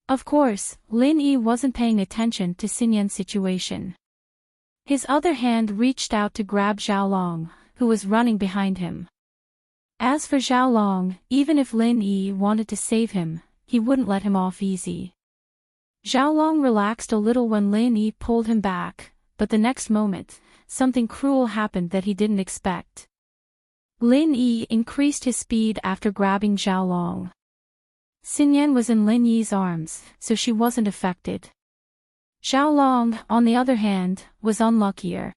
Of course, Lin Yi wasn't paying attention to Xinyan's situation. His other hand reached out to grab Xiaolong, who was running behind him. As for Xiaolong, even if Lin Yi wanted to save him, he wouldn't let him off easy. Xiaolong relaxed a little when Lin Yi pulled him back, but the next moment, something cruel happened that he didn't expect. Lin Yi increased his speed after grabbing Xiaolong. Xinyan was in Lin Yi's arms, so she wasn't affected. Xiaolong, on the other hand, was unluckier.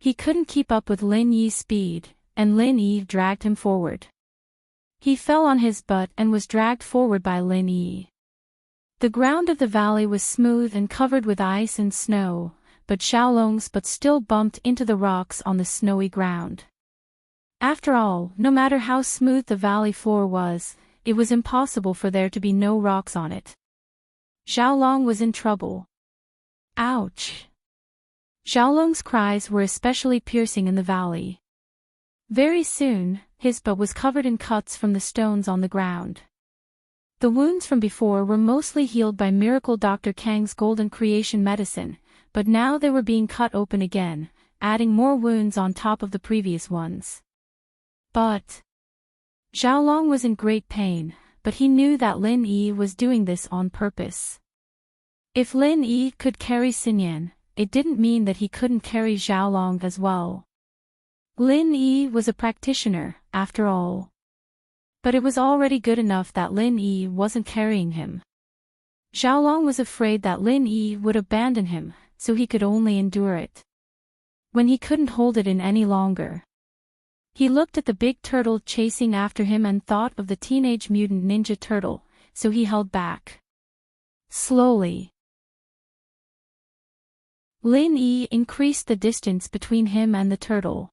He couldn't keep up with Lin Yi's speed, and Lin Yi dragged him forward. He fell on his butt and was dragged forward by Lin Yi. The ground of the valley was smooth and covered with ice and snow, but Xiaolong's butt still bumped into the rocks on the snowy ground. After all, no matter how smooth the valley floor was, it was impossible for there to be no rocks on it. Xiaolong was in trouble. Ouch! Xiaolong's cries were especially piercing in the valley. Very soon, his butt was covered in cuts from the stones on the ground. The wounds from before were mostly healed by Miracle Dr. Kang's golden creation medicine, but now they were being cut open again, adding more wounds on top of the previous ones. But Xiaolong was in great pain, but he knew that Lin Yi was doing this on purpose. If Lin Yi could carry Xinyan, it didn't mean that he couldn't carry Xiaolong as well. Lin Yi was a practitioner, after all. But it was already good enough that Lin Yi wasn't carrying him. Xiaolong was afraid that Lin Yi would abandon him, so he could only endure it. When he couldn't hold it in any longer, he looked at the big turtle chasing after him and thought of the Teenage Mutant Ninja Turtle, so he held back. Slowly, Lin Yi increased the distance between him and the turtle.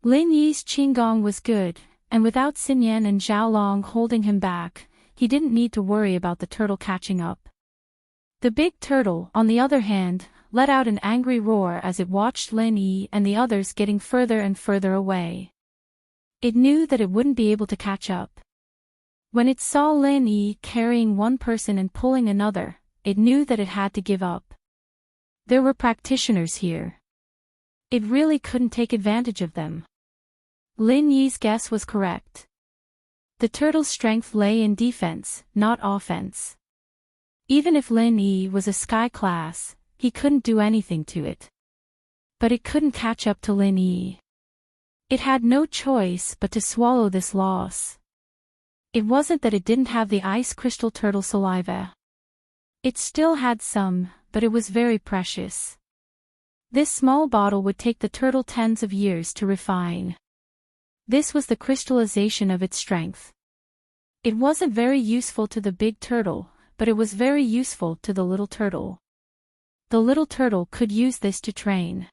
Lin Yi's qigong was good, and without Xinyan and Xiaolong holding him back, he didn't need to worry about the turtle catching up. The big turtle, on the other hand, let out an angry roar as it watched Lin Yi and the others getting further and further away. It knew that it wouldn't be able to catch up. When it saw Lin Yi carrying one person and pulling another, it knew that it had to give up. There were practitioners here. It really couldn't take advantage of them. Lin Yi's guess was correct. The turtle's strength lay in defense, not offense. Even if Lin Yi was a sky class, he couldn't do anything to it. But it couldn't catch up to Lin Yi. It had no choice but to swallow this loss. It wasn't that it didn't have the ice crystal turtle saliva. It still had some, but it was very precious. This small bottle would take the turtle tens of years to refine. This was the crystallization of its strength. It wasn't very useful to the big turtle, but it was very useful to the little turtle. The little turtle could use this to train.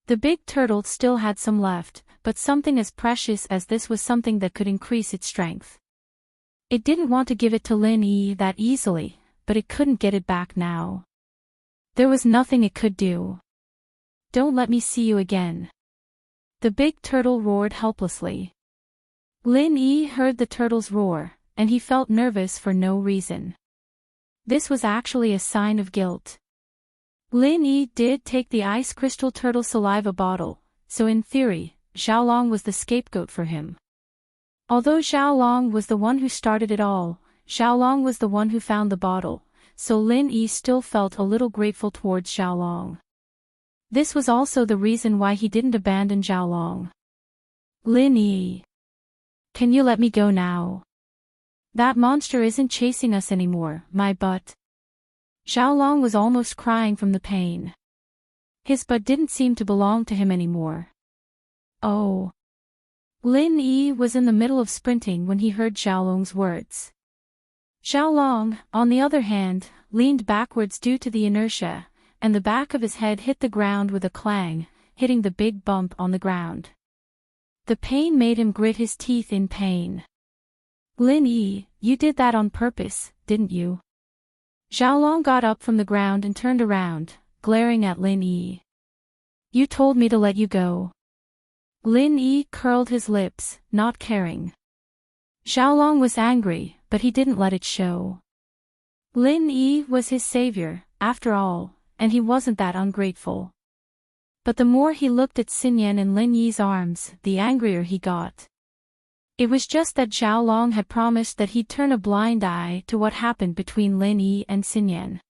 The big turtle still had some left, but something as precious as this was something that could increase its strength. It didn't want to give it to Lin Yi that easily, but it couldn't get it back now. There was nothing it could do. Don't let me see you again. The big turtle roared helplessly. Lin Yi heard the turtle's roar, and he felt nervous for no reason. This was actually a sign of guilt. Lin Yi did take the ice crystal turtle saliva bottle, so in theory, Xiaolong was the scapegoat for him. Although Xiaolong was the one who started it all, Xiaolong was the one who found the bottle, so Lin Yi still felt a little grateful towards Xiaolong. This was also the reason why he didn't abandon Xiaolong. Lin Yi. Can you let me go now? That monster isn't chasing us anymore, my butt. Xiaolong was almost crying from the pain. His butt didn't seem to belong to him anymore. Oh. Lin Yi was in the middle of sprinting when he heard Xiaolong's words. Xiaolong, on the other hand, leaned backwards due to the inertia, and the back of his head hit the ground with a clang, hitting the big bump on the ground. The pain made him grit his teeth in pain. Lin Yi, you did that on purpose, didn't you? Xiaolong got up from the ground and turned around, glaring at Lin Yi. You told me to let you go. Lin Yi curled his lips, not caring. Xiaolong was angry, but he didn't let it show. Lin Yi was his savior, after all, and he wasn't that ungrateful. But the more he looked at Xinyan and Lin Yi's arms, the angrier he got. It was just that Xiaolong had promised that he'd turn a blind eye to what happened between Lin Yi and Xinyan.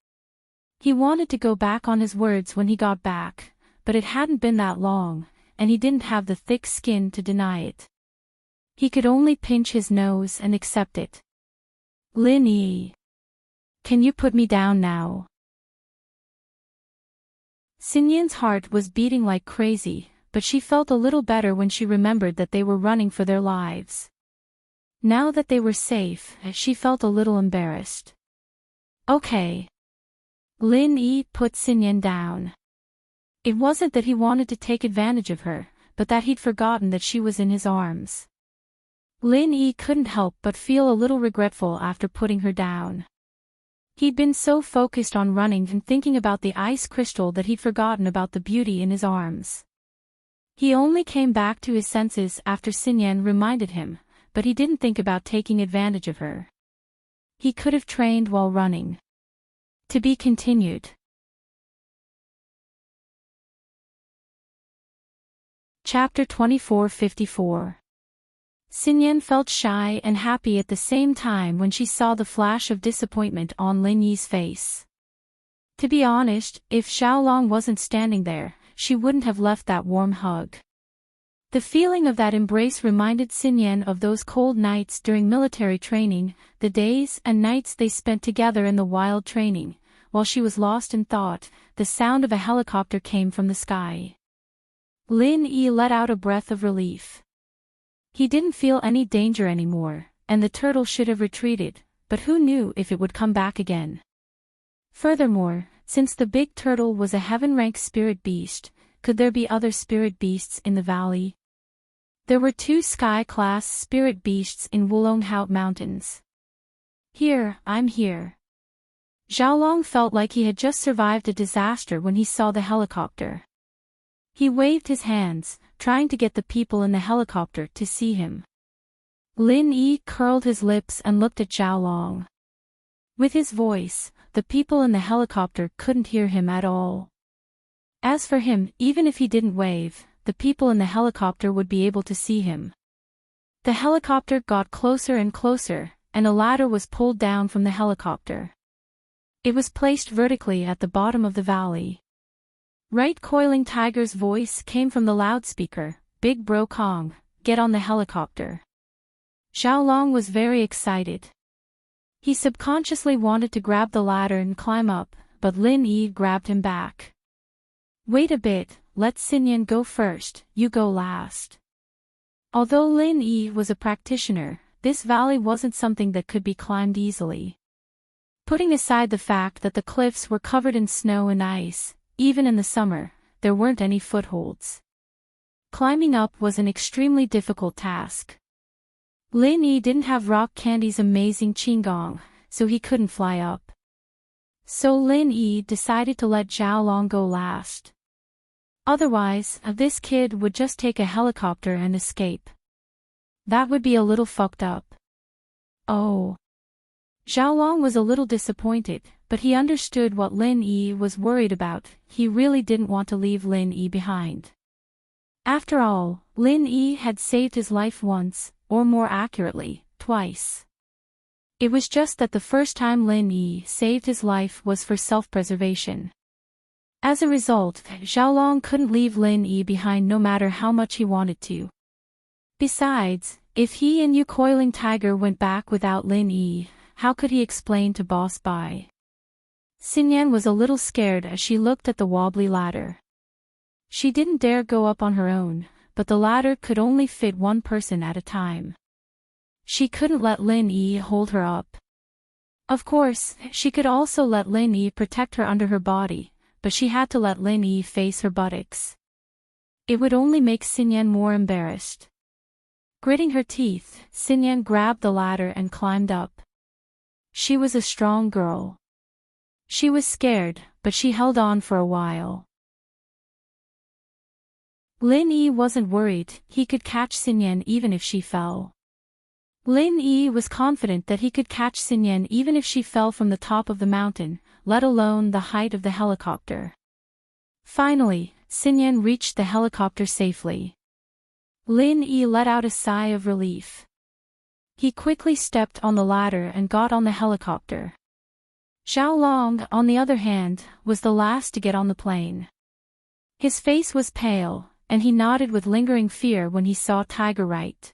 He wanted to go back on his words when he got back, but it hadn't been that long, and he didn't have the thick skin to deny it. He could only pinch his nose and accept it. Lin Yi. Can you put me down now? Xinyan's heart was beating like crazy, but she felt a little better when she remembered that they were running for their lives. Now that they were safe, she felt a little embarrassed. Okay. Lin Yi put Xinyan down. It wasn't that he wanted to take advantage of her, but that he'd forgotten that she was in his arms. Lin Yi couldn't help but feel a little regretful after putting her down. He'd been so focused on running and thinking about the ice crystal that he'd forgotten about the beauty in his arms. He only came back to his senses after Xinyan reminded him, but he didn't think about taking advantage of her. He could have trained while running. To be continued. Chapter 2454. Xinyan felt shy and happy at the same time when she saw the flash of disappointment on Lin Yi's face. To be honest, if Xiaolong wasn't standing there, she wouldn't have left that warm hug. The feeling of that embrace reminded Xinyan of those cold nights during military training, the days and nights they spent together in the wild training. While she was lost in thought, the sound of a helicopter came from the sky. Lin Yi let out a breath of relief. He didn't feel any danger anymore, and the turtle should have retreated, but who knew if it would come back again. Furthermore, since the big turtle was a heaven-ranked spirit beast, could there be other spirit beasts in the valley? There were 2 sky-class spirit beasts in Wulonghout Mountains. Here, I'm here. Xiaolong felt like he had just survived a disaster when he saw the helicopter. He waved his hands, trying to get the people in the helicopter to see him. Lin Yi curled his lips and looked at Xiaolong. With his voice, the people in the helicopter couldn't hear him at all. As for him, even if he didn't wave, the people in the helicopter would be able to see him. The helicopter got closer and closer, and a ladder was pulled down from the helicopter. It was placed vertically at the bottom of the valley. Right Coiling Tiger's voice came from the loudspeaker, "Big Bro Kong, get on the helicopter." Xiaolong was very excited. He subconsciously wanted to grab the ladder and climb up, but Lin Yi grabbed him back. Wait a bit, let Xinyan go first, you go last. Although Lin Yi was a practitioner, this valley wasn't something that could be climbed easily. Putting aside the fact that the cliffs were covered in snow and ice, even in the summer, there weren't any footholds. Climbing up was an extremely difficult task. Lin Yi didn't have Rock Candy's amazing qigong, so he couldn't fly up. So Lin Yi decided to let Xiaolong go last. Otherwise, this kid would just take a helicopter and escape. That would be a little fucked up. Oh. Xiaolong was a little disappointed, but he understood what Lin Yi was worried about. He really didn't want to leave Lin Yi behind. After all, Lin Yi had saved his life once, or more accurately, twice. It was just that the first time Lin Yi saved his life was for self-preservation. As a result, Xiaolong couldn't leave Lin Yi behind no matter how much he wanted to. Besides, If he and Coiling Tiger went back without Lin Yi, how could he explain to Boss Bai? Xinyan was a little scared as she looked at the wobbly ladder. She didn't dare go up on her own, but the ladder could only fit one person at a time. She couldn't let Lin Yi hold her up. Of course, she could also let Lin Yi protect her under her body, but she had to let Lin Yi face her buttocks. It would only make Xinyan more embarrassed. Gritting her teeth, Xinyan grabbed the ladder and climbed up. She was a strong girl. She was scared, but she held on for a while. Lin Yi wasn't worried, he could catch Xinyan even if she fell. Lin Yi was confident that he could catch Xinyan even if she fell from the top of the mountain, let alone the height of the helicopter. Finally, Xinyan reached the helicopter safely. Lin Yi let out a sigh of relief. He quickly stepped on the ladder and got on the helicopter. Zhao Long, on the other hand, was the last to get on the plane. His face was pale, and he nodded with lingering fear when he saw Tiger right.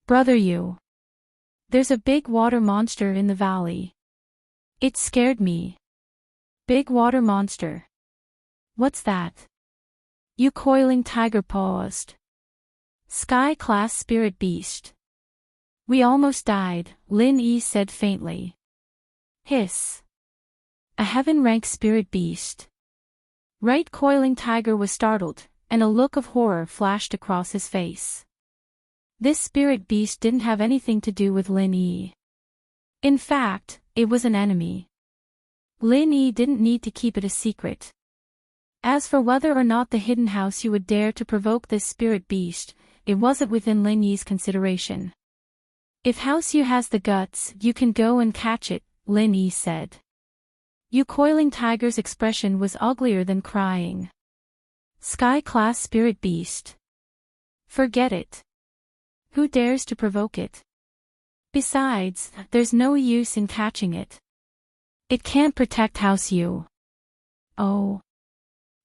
"Brother Yu. There's a big water monster in the valley. It scared me." "Big water monster? What's that?" Coiling Tiger paused. "Sky-class spirit beast. We almost died," Lin Yi said faintly. "Hiss. A heaven-rank spirit beast." Right, Coiling Tiger was startled, and a look of horror flashed across his face. This spirit beast didn't have anything to do with Lin Yi. In fact, it was an enemy. Lin Yi didn't need to keep it a secret. As for whether or not the hidden house you would dare to provoke this spirit beast, it wasn't within Lin Yi's consideration. "If House Yu has the guts, you can go and catch it," Lin Yi said. Coiling Tiger's expression was uglier than crying. "Sky-class spirit beast? Forget it. Who dares to provoke it? Besides, there's no use in catching it. It can't protect House Yu." "Oh.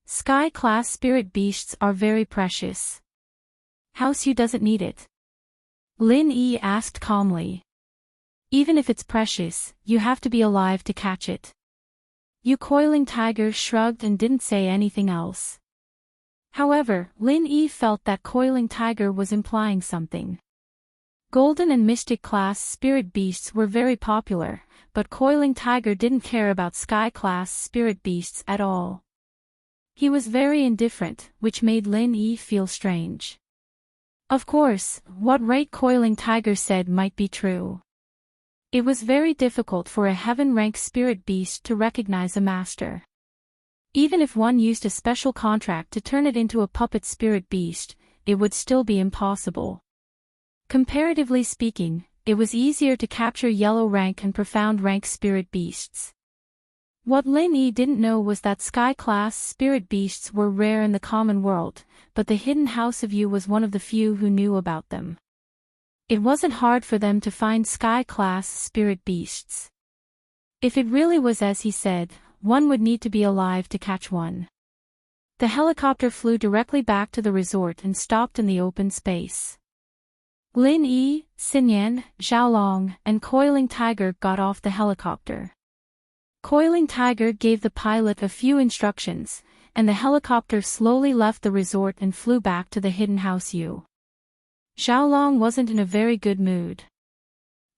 Sky-class spirit beasts are very precious. House Yu doesn't need it?" Lin Yi asked calmly. "Even if it's precious, you have to be alive to catch it." Coiling Tiger shrugged and didn't say anything else. However, Lin Yi felt that Coiling Tiger was implying something. Golden and Mystic class spirit beasts were very popular, but Coiling Tiger didn't care about Sky class spirit beasts at all. He was very indifferent, which made Lin Yi feel strange. Of course, what Right Coiling Tiger said might be true. It was very difficult for a heaven-rank spirit beast to recognize a master. Even if one used a special contract to turn it into a puppet spirit beast, it would still be impossible. Comparatively speaking, it was easier to capture yellow rank and profound rank spirit beasts. What Lin Yi didn't know was that Sky-class spirit beasts were rare in the common world, but the hidden House of Yu was one of the few who knew about them. It wasn't hard for them to find Sky-class spirit beasts. If it really was as he said, one would need to be alive to catch one. The helicopter flew directly back to the resort and stopped in the open space. Lin Yi, Xinyan, Zhaolong, and Coiling Tiger got off the helicopter. Coiling Tiger gave the pilot a few instructions, and the helicopter slowly left the resort and flew back to the hidden House Yu. Zhaolong wasn't in a very good mood.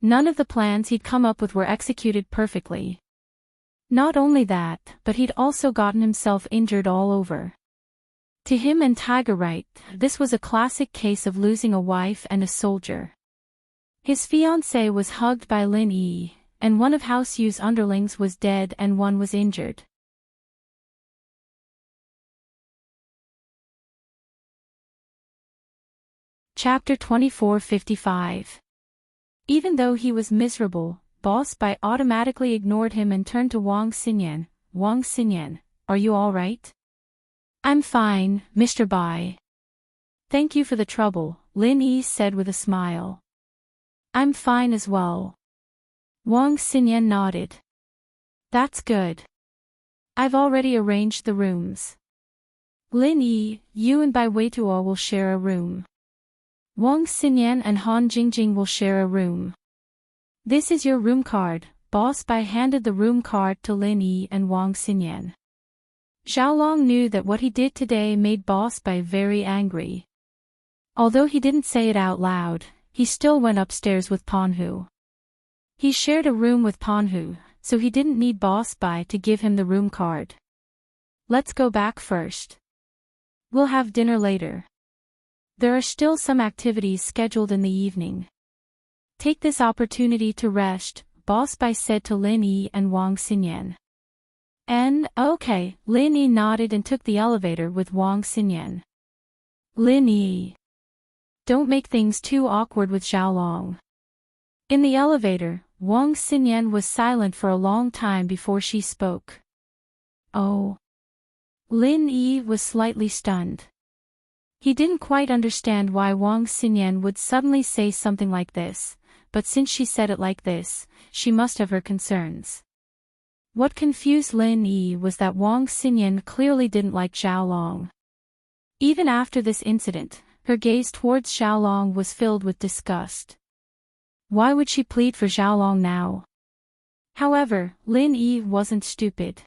None of the plans he'd come up with were executed perfectly. Not only that, but he'd also gotten himself injured all over. To him and Tiger Right, this was a classic case of losing a wife and a soldier. His fiancée was hugged by Lin Yi, and one of House Yu's underlings was dead and one was injured. Chapter 2455. Even though he was miserable, Boss Bai automatically ignored him and turned to Wang Xinyan. "Wang Xinyan, are you all right?" "I'm fine, Mr. Bai. Thank you for the trouble," Lin Yi said with a smile. "I'm fine as well." Wang Xinyan nodded. "That's good. I've already arranged the rooms. Lin Yi, you and Bai Weituo will share a room. Wang Xinyan and Han Jingjing will share a room. This is your room card. Boss Bai handed the room card to Lin Yi and Wang Xinyan. Xiaolong knew that what he did today made Boss Bai very angry. Although he didn't say it out loud, he still went upstairs with Panhu. He shared a room with Panhu, so he didn't need Boss Bai to give him the room card. Let's go back first. We'll have dinner later. There are still some activities scheduled in the evening. Take this opportunity to rest, Boss Bai said to Lin Yi and Wang Xinyan. Okay, Lin Yi nodded and took the elevator with Wang Xinyan. Lin Yi. Don't make things too awkward with Xiaolong. In the elevator, Wang Xinyan was silent for a long time before she spoke. Oh. Lin Yi was slightly stunned. He didn't quite understand why Wang Xinyan would suddenly say something like this, but since she said it like this, she must have her concerns. What confused Lin Yi was that Wang Xinyan clearly didn't like Xiaolong. Even after this incident, her gaze towards Xiaolong was filled with disgust. Why would she plead for Xiaolong now? However, Lin Yi wasn't stupid.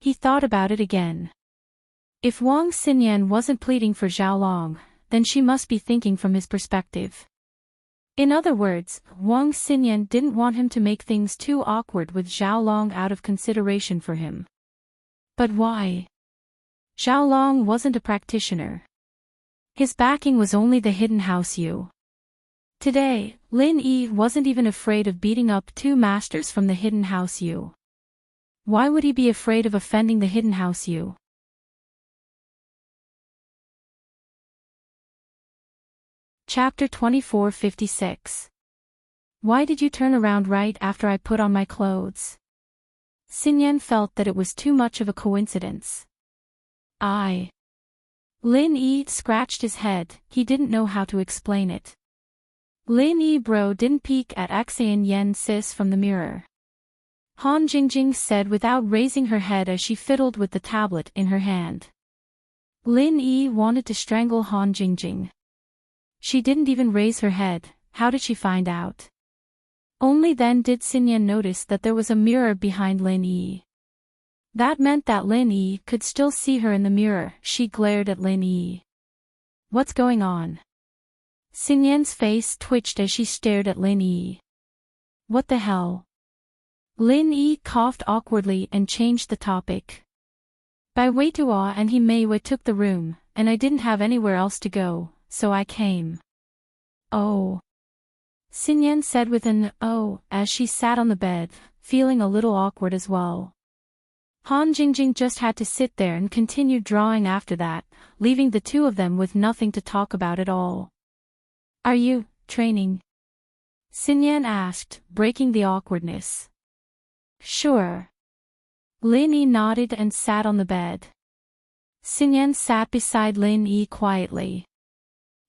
He thought about it again. If Wang Xinyan wasn't pleading for Xiaolong, then she must be thinking from his perspective. In other words, Wang Xinyan didn't want him to make things too awkward with Xiaolong out of consideration for him. But why? Xiaolong wasn't a practitioner. His backing was only the hidden house Yu. Today, Lin Yi wasn't even afraid of beating up two masters from the hidden house Yu. Why would he be afraid of offending the hidden house Yu? Chapter 2456. Why did you turn around right after I put on my clothes? Xinyan felt that it was too much of a coincidence. Lin Yi scratched his head, he didn't know how to explain it. Lin Yi bro didn't peek at Xian Yen sis from the mirror. Han Jingjing said without raising her head as she fiddled with the tablet in her hand. Lin Yi wanted to strangle Han Jingjing. She didn't even raise her head, how did she find out? Only then did Xinyan notice that there was a mirror behind Lin Yi. That meant that Lin Yi could still see her in the mirror. She glared at Lin Yi. What's going on? Xinyan's face twitched as she stared at Lin Yi. What the hell? Lin Yi coughed awkwardly and changed the topic. Bai Weitua and He Meiwei took the room, and I didn't have anywhere else to go, so I came. Oh. Xinyan said with an oh as she sat on the bed, feeling a little awkward as well. Han Jingjing just had to sit there and continue drawing after that, leaving the two of them with nothing to talk about at all. Are you training? Xinyan asked, breaking the awkwardness. Sure. Lin Yi nodded and sat on the bed. Xinyan sat beside Lin Yi quietly.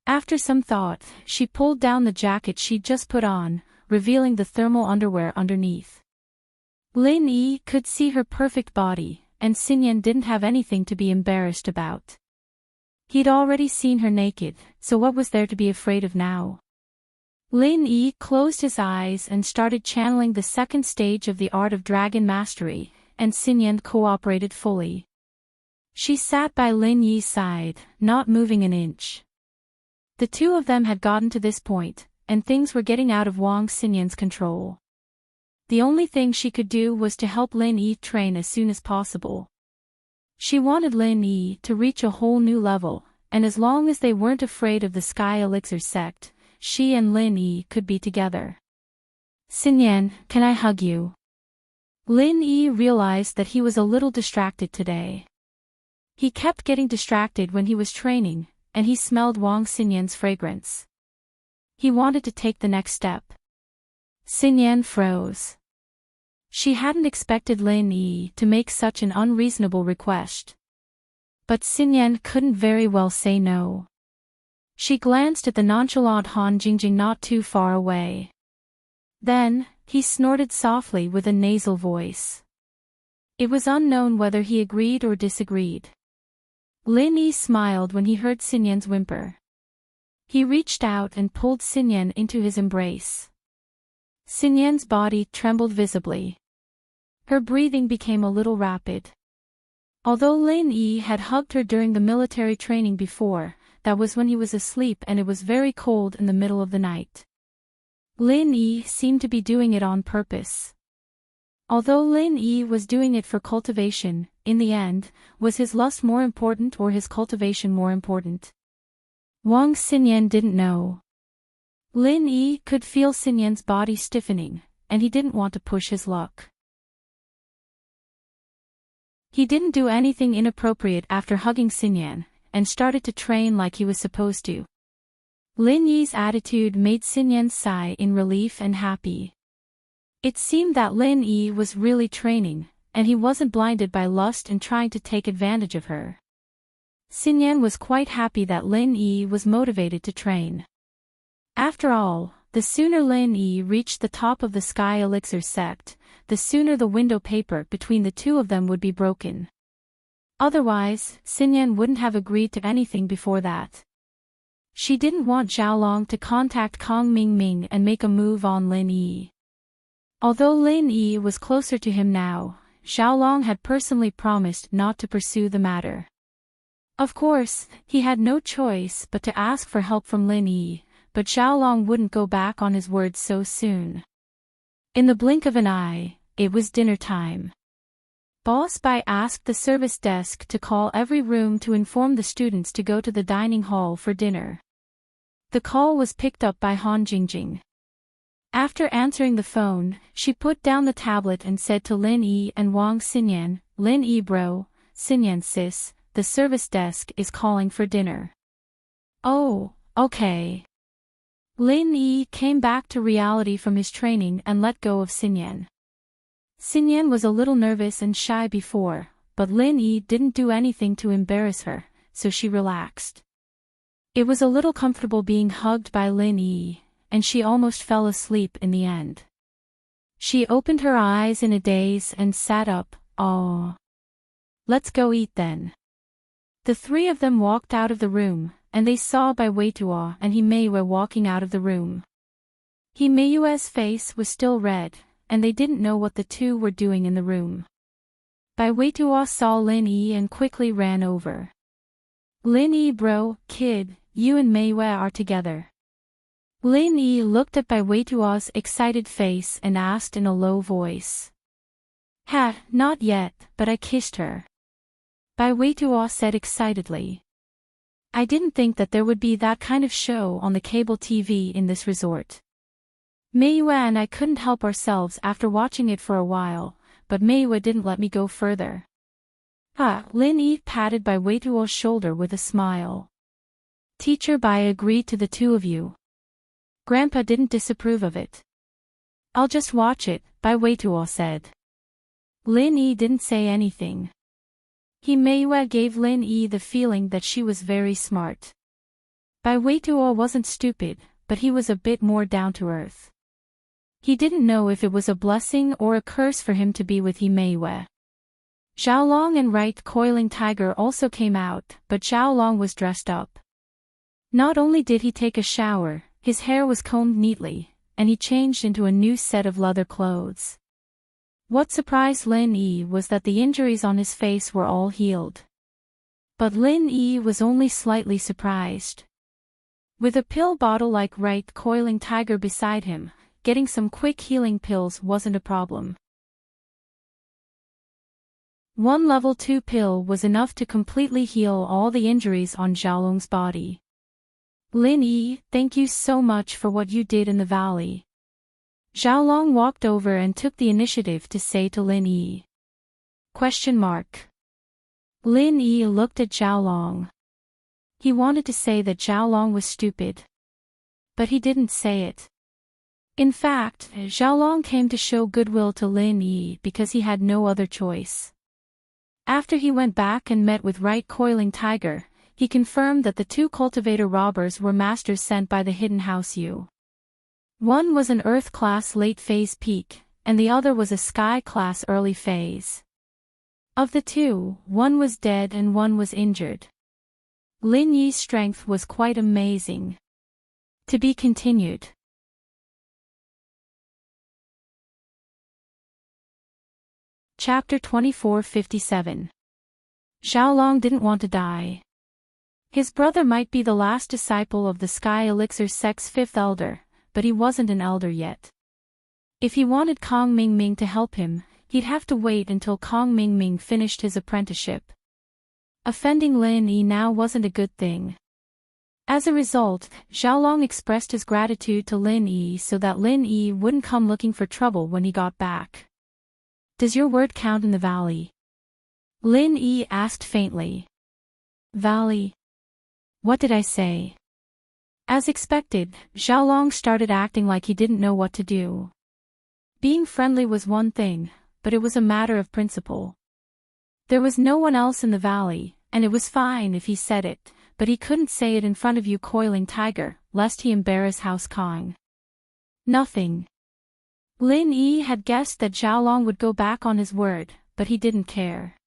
After some thought, she pulled down the jacket she'd just put on, revealing the thermal underwear underneath. Lin Yi could see her perfect body, and Xinyan didn't have anything to be embarrassed about. He'd already seen her naked, so what was there to be afraid of now? Lin Yi closed his eyes and started channeling the second stage of the art of dragon mastery, and Xinyan cooperated fully. She sat by Lin Yi's side, not moving an inch. The two of them had gotten to this point, and things were getting out of Wang Xinyan's control. The only thing she could do was to help Lin Yi train as soon as possible. She wanted Lin Yi to reach a whole new level, and as long as they weren't afraid of the Sky Elixir sect, she and Lin Yi could be together. Xinyan, can I hug you? Lin Yi realized that he was a little distracted today. He kept getting distracted when he was training, and he smelled Wang Xinyan's fragrance. He wanted to take the next step. Xinyan froze. She hadn't expected Lin Yi to make such an unreasonable request. But Xinyan couldn't very well say no. She glanced at the nonchalant Han Jingjing not too far away. Then, he snorted softly with a nasal voice. It was unknown whether he agreed or disagreed. Lin Yi smiled when he heard Xinyan's whimper. He reached out and pulled Xinyan into his embrace. Xinyan's body trembled visibly. Her breathing became a little rapid. Although Lin Yi had hugged her during the military training before, that was when he was asleep and it was very cold in the middle of the night. Lin Yi seemed to be doing it on purpose. Although Lin Yi was doing it for cultivation, in the end, was his lust more important or his cultivation more important? Wang Xinyan didn't know. Lin Yi could feel Xinyan's body stiffening, and he didn't want to push his luck. He didn't do anything inappropriate after hugging Xinyan, and started to train like he was supposed to. Lin Yi's attitude made Xinyan sigh in relief and happy. It seemed that Lin Yi was really training, and he wasn't blinded by lust and trying to take advantage of her. Xinyan was quite happy that Lin Yi was motivated to train. After all, the sooner Lin Yi reached the top of the Sky Elixir sect, the sooner the window paper between the two of them would be broken. Otherwise, Xinyan wouldn't have agreed to anything before that. She didn't want Xiaolong to contact Kong Mingming and make a move on Lin Yi. Although Lin Yi was closer to him now, Xiaolong had personally promised not to pursue the matter. Of course, he had no choice but to ask for help from Lin Yi, but Xiaolong wouldn't go back on his word so soon. In the blink of an eye, it was dinner time. Boss Bai asked the service desk to call every room to inform the students to go to the dining hall for dinner. The call was picked up by Han Jingjing. After answering the phone, she put down the tablet and said to Lin Yi and Wang Xinyan, "Lin Yi bro, Xinyan sis, the service desk is calling for dinner." "Oh, okay." Lin Yi came back to reality from his training and let go of Xinyan. Xinyan was a little nervous and shy before, but Lin Yi didn't do anything to embarrass her, so she relaxed. It was a little comfortable being hugged by Lin Yi, and she almost fell asleep in the end. She opened her eyes in a daze and sat up. "Oh. Let's go eat then." The three of them walked out of the room, and they saw Bai Weituo and Himeiwei walking out of the room. Himeiwei's face was still red, and they didn't know what the two were doing in the room. Bai Weituo saw Lin Yi and quickly ran over. "Lin Yi bro, kid, you and Meiwei are together." Lin Yi looked at Bai Weituo's excited face and asked in a low voice. "Ha, not yet, but I kissed her." Bai Weituo said excitedly. "I didn't think that there would be that kind of show on the cable TV in this resort. Meiwei and I couldn't help ourselves after watching it for a while, but Meiwei didn't let me go further." Lin Yi patted Bai Weituo's shoulder with a smile. "Teacher Bai agreed to the two of you. Grandpa didn't disapprove of it." "I'll just watch it," Bai Weituo said. Lin Yi didn't say anything. Himeiwei gave Lin Yi the feeling that she was very smart. Bai Weituo wasn't stupid, but he was a bit more down to earth. He didn't know if it was a blessing or a curse for him to be with Himeiwei. Xiaolong and Right Coiling Tiger also came out, but Xiaolong was dressed up. Not only did he take a shower, his hair was combed neatly, and he changed into a new set of leather clothes. What surprised Lin Yi was that the injuries on his face were all healed. But Lin Yi was only slightly surprised. With a pill bottle like Right Coiling Tiger beside him, getting some quick healing pills wasn't a problem. One level 2 pill was enough to completely heal all the injuries on Xiaolong's body. "Lin Yi, thank you so much for what you did in the valley." Xiaolong walked over and took the initiative to say to Lin Yi. Lin Yi looked at Xiaolong. He wanted to say that Xiaolong was stupid. But he didn't say it. In fact, Xiaolong came to show goodwill to Lin Yi because he had no other choice. After he went back and met with Right Coiling Tiger, he confirmed that the two cultivator robbers were masters sent by the Hidden House Yu. One was an Earth-class late-phase peak, and the other was a Sky-class early phase. Of the two, one was dead and one was injured. Lin Yi's strength was quite amazing. To be continued. Chapter 2457. Xiaolong didn't want to die. His brother might be the last disciple of the Sky Elixir sect's fifth elder, but he wasn't an elder yet. If he wanted Kong Mingming to help him, he'd have to wait until Kong Mingming finished his apprenticeship. Offending Lin Yi now wasn't a good thing. As a result, Xiaolong expressed his gratitude to Lin Yi so that Lin Yi wouldn't come looking for trouble when he got back. "Does your word count in the valley?" Lin Yi asked faintly. "Valley? What did I say?" As expected, Xiaolong started acting like he didn't know what to do. Being friendly was one thing, but it was a matter of principle. There was no one else in the valley, and it was fine if he said it, but he couldn't say it in front of you coiling tiger, lest he embarrass House Kong. Nothing. Lin Yi had guessed that Xiaolong would go back on his word, but he didn't care.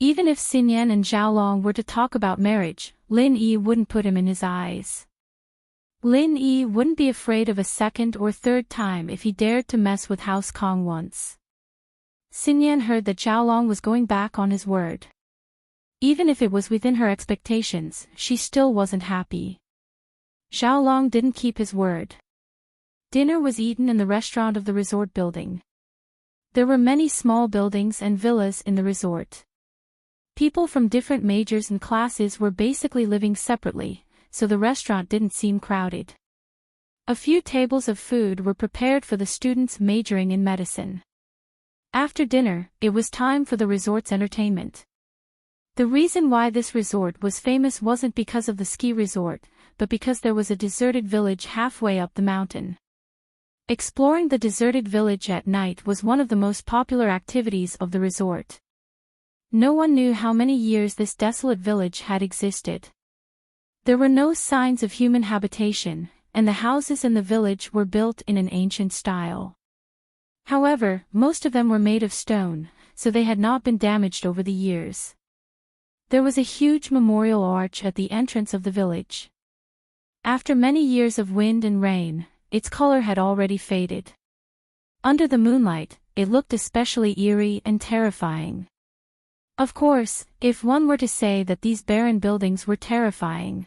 Even if Xinyan and Xiaolong were to talk about marriage, Lin Yi wouldn't put him in his eyes. Lin Yi wouldn't be afraid of a second or third time if he dared to mess with House Kong once. Xinyan heard that Xiaolong was going back on his word. Even if it was within her expectations, she still wasn't happy. Xiaolong didn't keep his word. Dinner was eaten in the restaurant of the resort building. There were many small buildings and villas in the resort. People from different majors and classes were basically living separately, so the restaurant didn't seem crowded. A few tables of food were prepared for the students majoring in medicine. After dinner, it was time for the resort's entertainment. The reason why this resort was famous wasn't because of the ski resort, but because there was a deserted village halfway up the mountain. Exploring the deserted village at night was one of the most popular activities of the resort. No one knew how many years this desolate village had existed. There were no signs of human habitation, and the houses in the village were built in an ancient style. However, most of them were made of stone, so they had not been damaged over the years. There was a huge memorial arch at the entrance of the village. After many years of wind and rain, its color had already faded. Under the moonlight, it looked especially eerie and terrifying. Of course, if one were to say that these barren buildings were terrifying.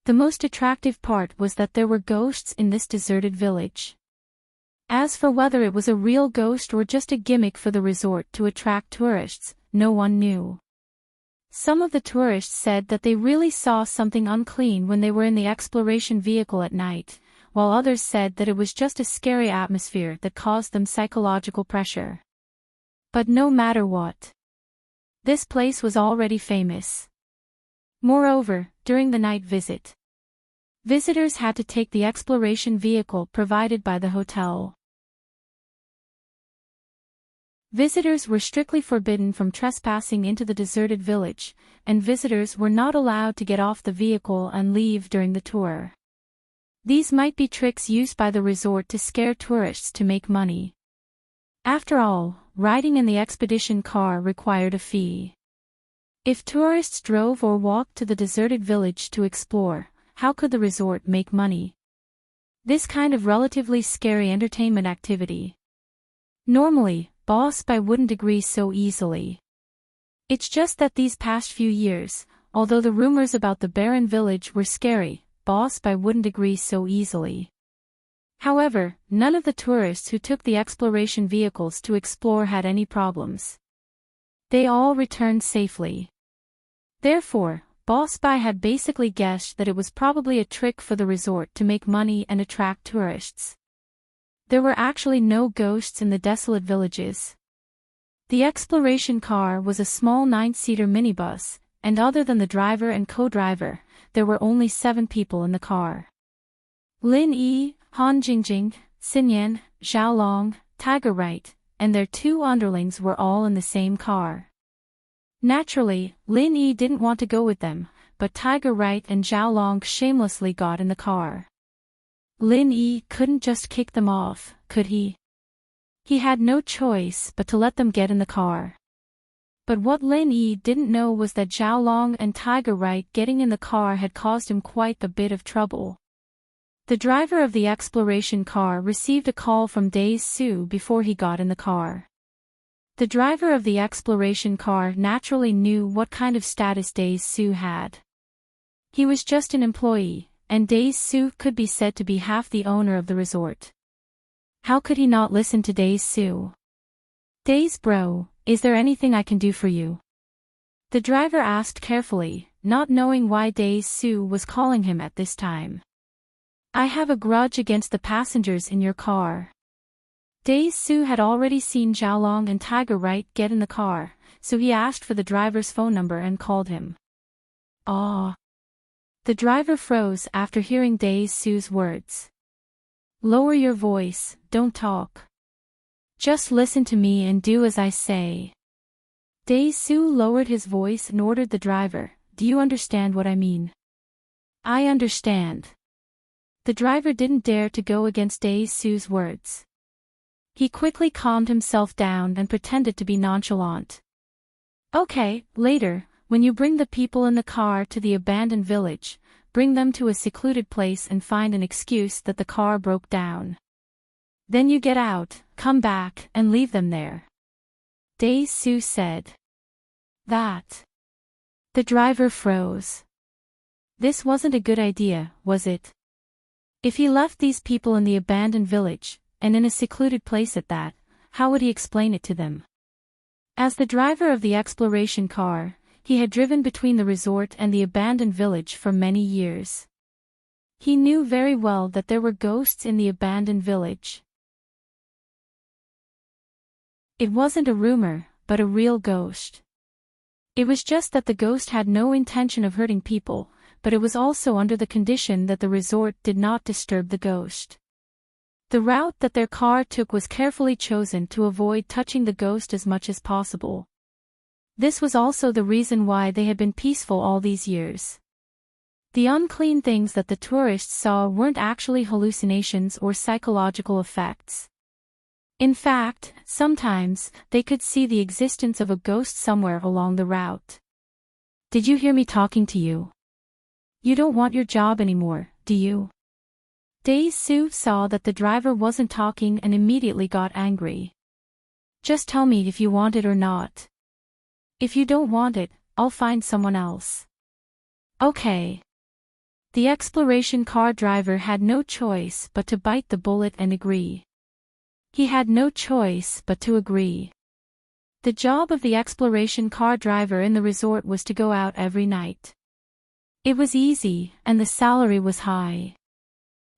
The most attractive part was that there were ghosts in this deserted village. As for whether it was a real ghost or just a gimmick for the resort to attract tourists, no one knew. Some of the tourists said that they really saw something unclean when they were in the exploration vehicle at night, while others said that it was just a scary atmosphere that caused them psychological pressure. But no matter what, this place was already famous. Moreover, during the night visit, visitors had to take the exploration vehicle provided by the hotel. Visitors were strictly forbidden from trespassing into the deserted village, and visitors were not allowed to get off the vehicle and leave during the tour. These might be tricks used by the resort to scare tourists to make money. After all, riding in the expedition car required a fee. If tourists drove or walked to the deserted village to explore, how could the resort make money? This kind of relatively scary entertainment activity. Normally, Boss Bai wouldn't agree so easily. It's just that these past few years, although the rumors about the barren village were scary, Boss Bai wouldn't agree so easily. However, none of the tourists who took the exploration vehicles to explore had any problems. They all returned safely. Therefore, Boss Bai had basically guessed that it was probably a trick for the resort to make money and attract tourists. There were actually no ghosts in the desolate villages. The exploration car was a small 9-seater minibus, and other than the driver and co-driver, there were only 7 people in the car. Lin Yi, Han Jingjing, Xinyan, Xiaolong, Tiger Right, and their 2 underlings were all in the same car. Naturally, Lin Yi didn't want to go with them, but Tiger Right and Xiaolong shamelessly got in the car. Lin Yi couldn't just kick them off, could he? He had no choice but to let them get in the car. But what Lin Yi didn't know was that Xiaolong and Tiger Right getting in the car had caused him quite a bit of trouble. The driver of the exploration car received a call from Days Sue before he got in the car. The driver of the exploration car naturally knew what kind of status Days Sue had. He was just an employee, and Days Sue could be said to be half the owner of the resort. How could he not listen to Days Sue? Days bro, is there anything I can do for you? The driver asked carefully, not knowing why Days Sue was calling him at this time. I have a grudge against the passengers in your car. Days Sue had already seen Xiaolong and Tiger Right get in the car, so he asked for the driver's phone number and called him. Ah. The driver froze after hearing Days Sue's words. Lower your voice, don't talk. Just listen to me and do as I say. Days Sue lowered his voice and ordered the driver, do you understand what I mean? I understand. The driver didn't dare to go against Days Sue's words. He quickly calmed himself down and pretended to be nonchalant. Okay, later, when you bring the people in the car to the abandoned village, bring them to a secluded place and find an excuse that the car broke down. Then you get out, come back, and leave them there. Days Sue said. That. The driver froze. This wasn't a good idea, was it? If he left these people in the abandoned village, and in a secluded place at that, how would he explain it to them? As the driver of the exploration car, he had driven between the resort and the abandoned village for many years. He knew very well that there were ghosts in the abandoned village. It wasn't a rumor, but a real ghost. It was just that the ghost had no intention of hurting people, but it was also under the condition that the resort did not disturb the ghost. The route that their car took was carefully chosen to avoid touching the ghost as much as possible. This was also the reason why they had been peaceful all these years. The unclean things that the tourists saw weren't actually hallucinations or psychological effects. In fact, sometimes, they could see the existence of a ghost somewhere along the route. Did you hear me talking to you? You don't want your job anymore, do you? Days Sue saw that the driver wasn't talking and immediately got angry. Just tell me if you want it or not. If you don't want it, I'll find someone else. Okay. The exploration car driver had no choice but to bite the bullet and agree. He had no choice but to agree. The job of the exploration car driver in the resort was to go out every night. It was easy, and the salary was high.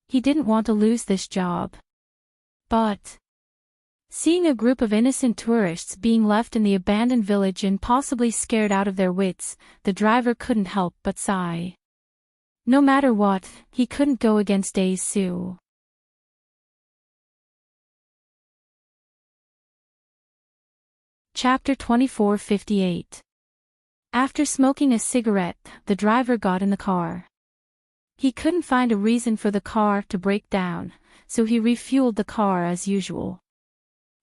He didn't want to lose this job. But seeing a group of innocent tourists being left in the abandoned village and possibly scared out of their wits, the driver couldn't help but sigh. No matter what, he couldn't go against Days Sue. Chapter 2458. After smoking a cigarette, the driver got in the car. He couldn't find a reason for the car to break down, so he refueled the car as usual.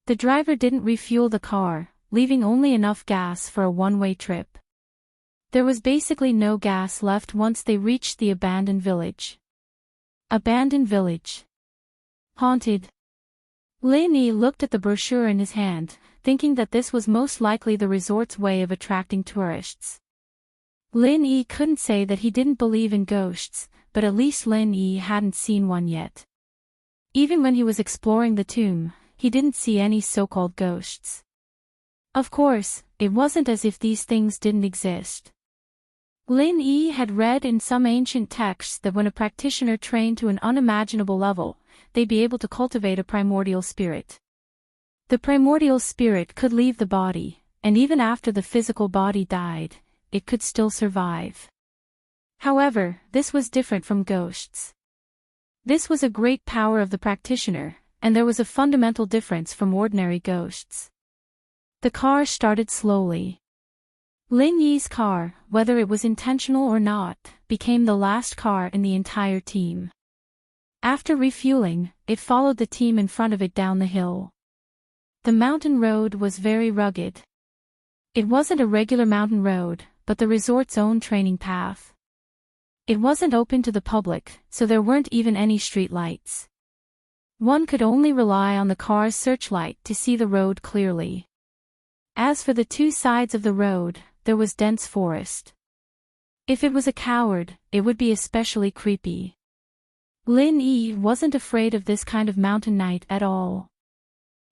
The driver didn't refuel the car, leaving only enough gas for a one-way trip. There was basically no gas left once they reached the abandoned village. Abandoned village. Haunted. Lin Yi looked at the brochure in his hand, thinking that this was most likely the resort's way of attracting tourists. Lin Yi couldn't say that he didn't believe in ghosts, but at least Lin Yi hadn't seen one yet. Even when he was exploring the tomb, he didn't see any so-called ghosts. Of course, it wasn't as if these things didn't exist. Lin Yi had read in some ancient texts that when a practitioner trained to an unimaginable level, they'd be able to cultivate a primordial spirit. The primordial spirit could leave the body, and even after the physical body died, it could still survive. However, this was different from ghosts. This was a great power of the practitioner, and there was a fundamental difference from ordinary ghosts. The car started slowly. Lin Yi's car, whether it was intentional or not, became the last car in the entire team. After refueling, it followed the team in front of it down the hill. The mountain road was very rugged. It wasn't a regular mountain road, but the resort's own training path. It wasn't open to the public, so there weren't even any street lights. One could only rely on the car's searchlight to see the road clearly. As for the two sides of the road, there was dense forest. If it was a coward, it would be especially creepy. Lin Yi wasn't afraid of this kind of mountain night at all.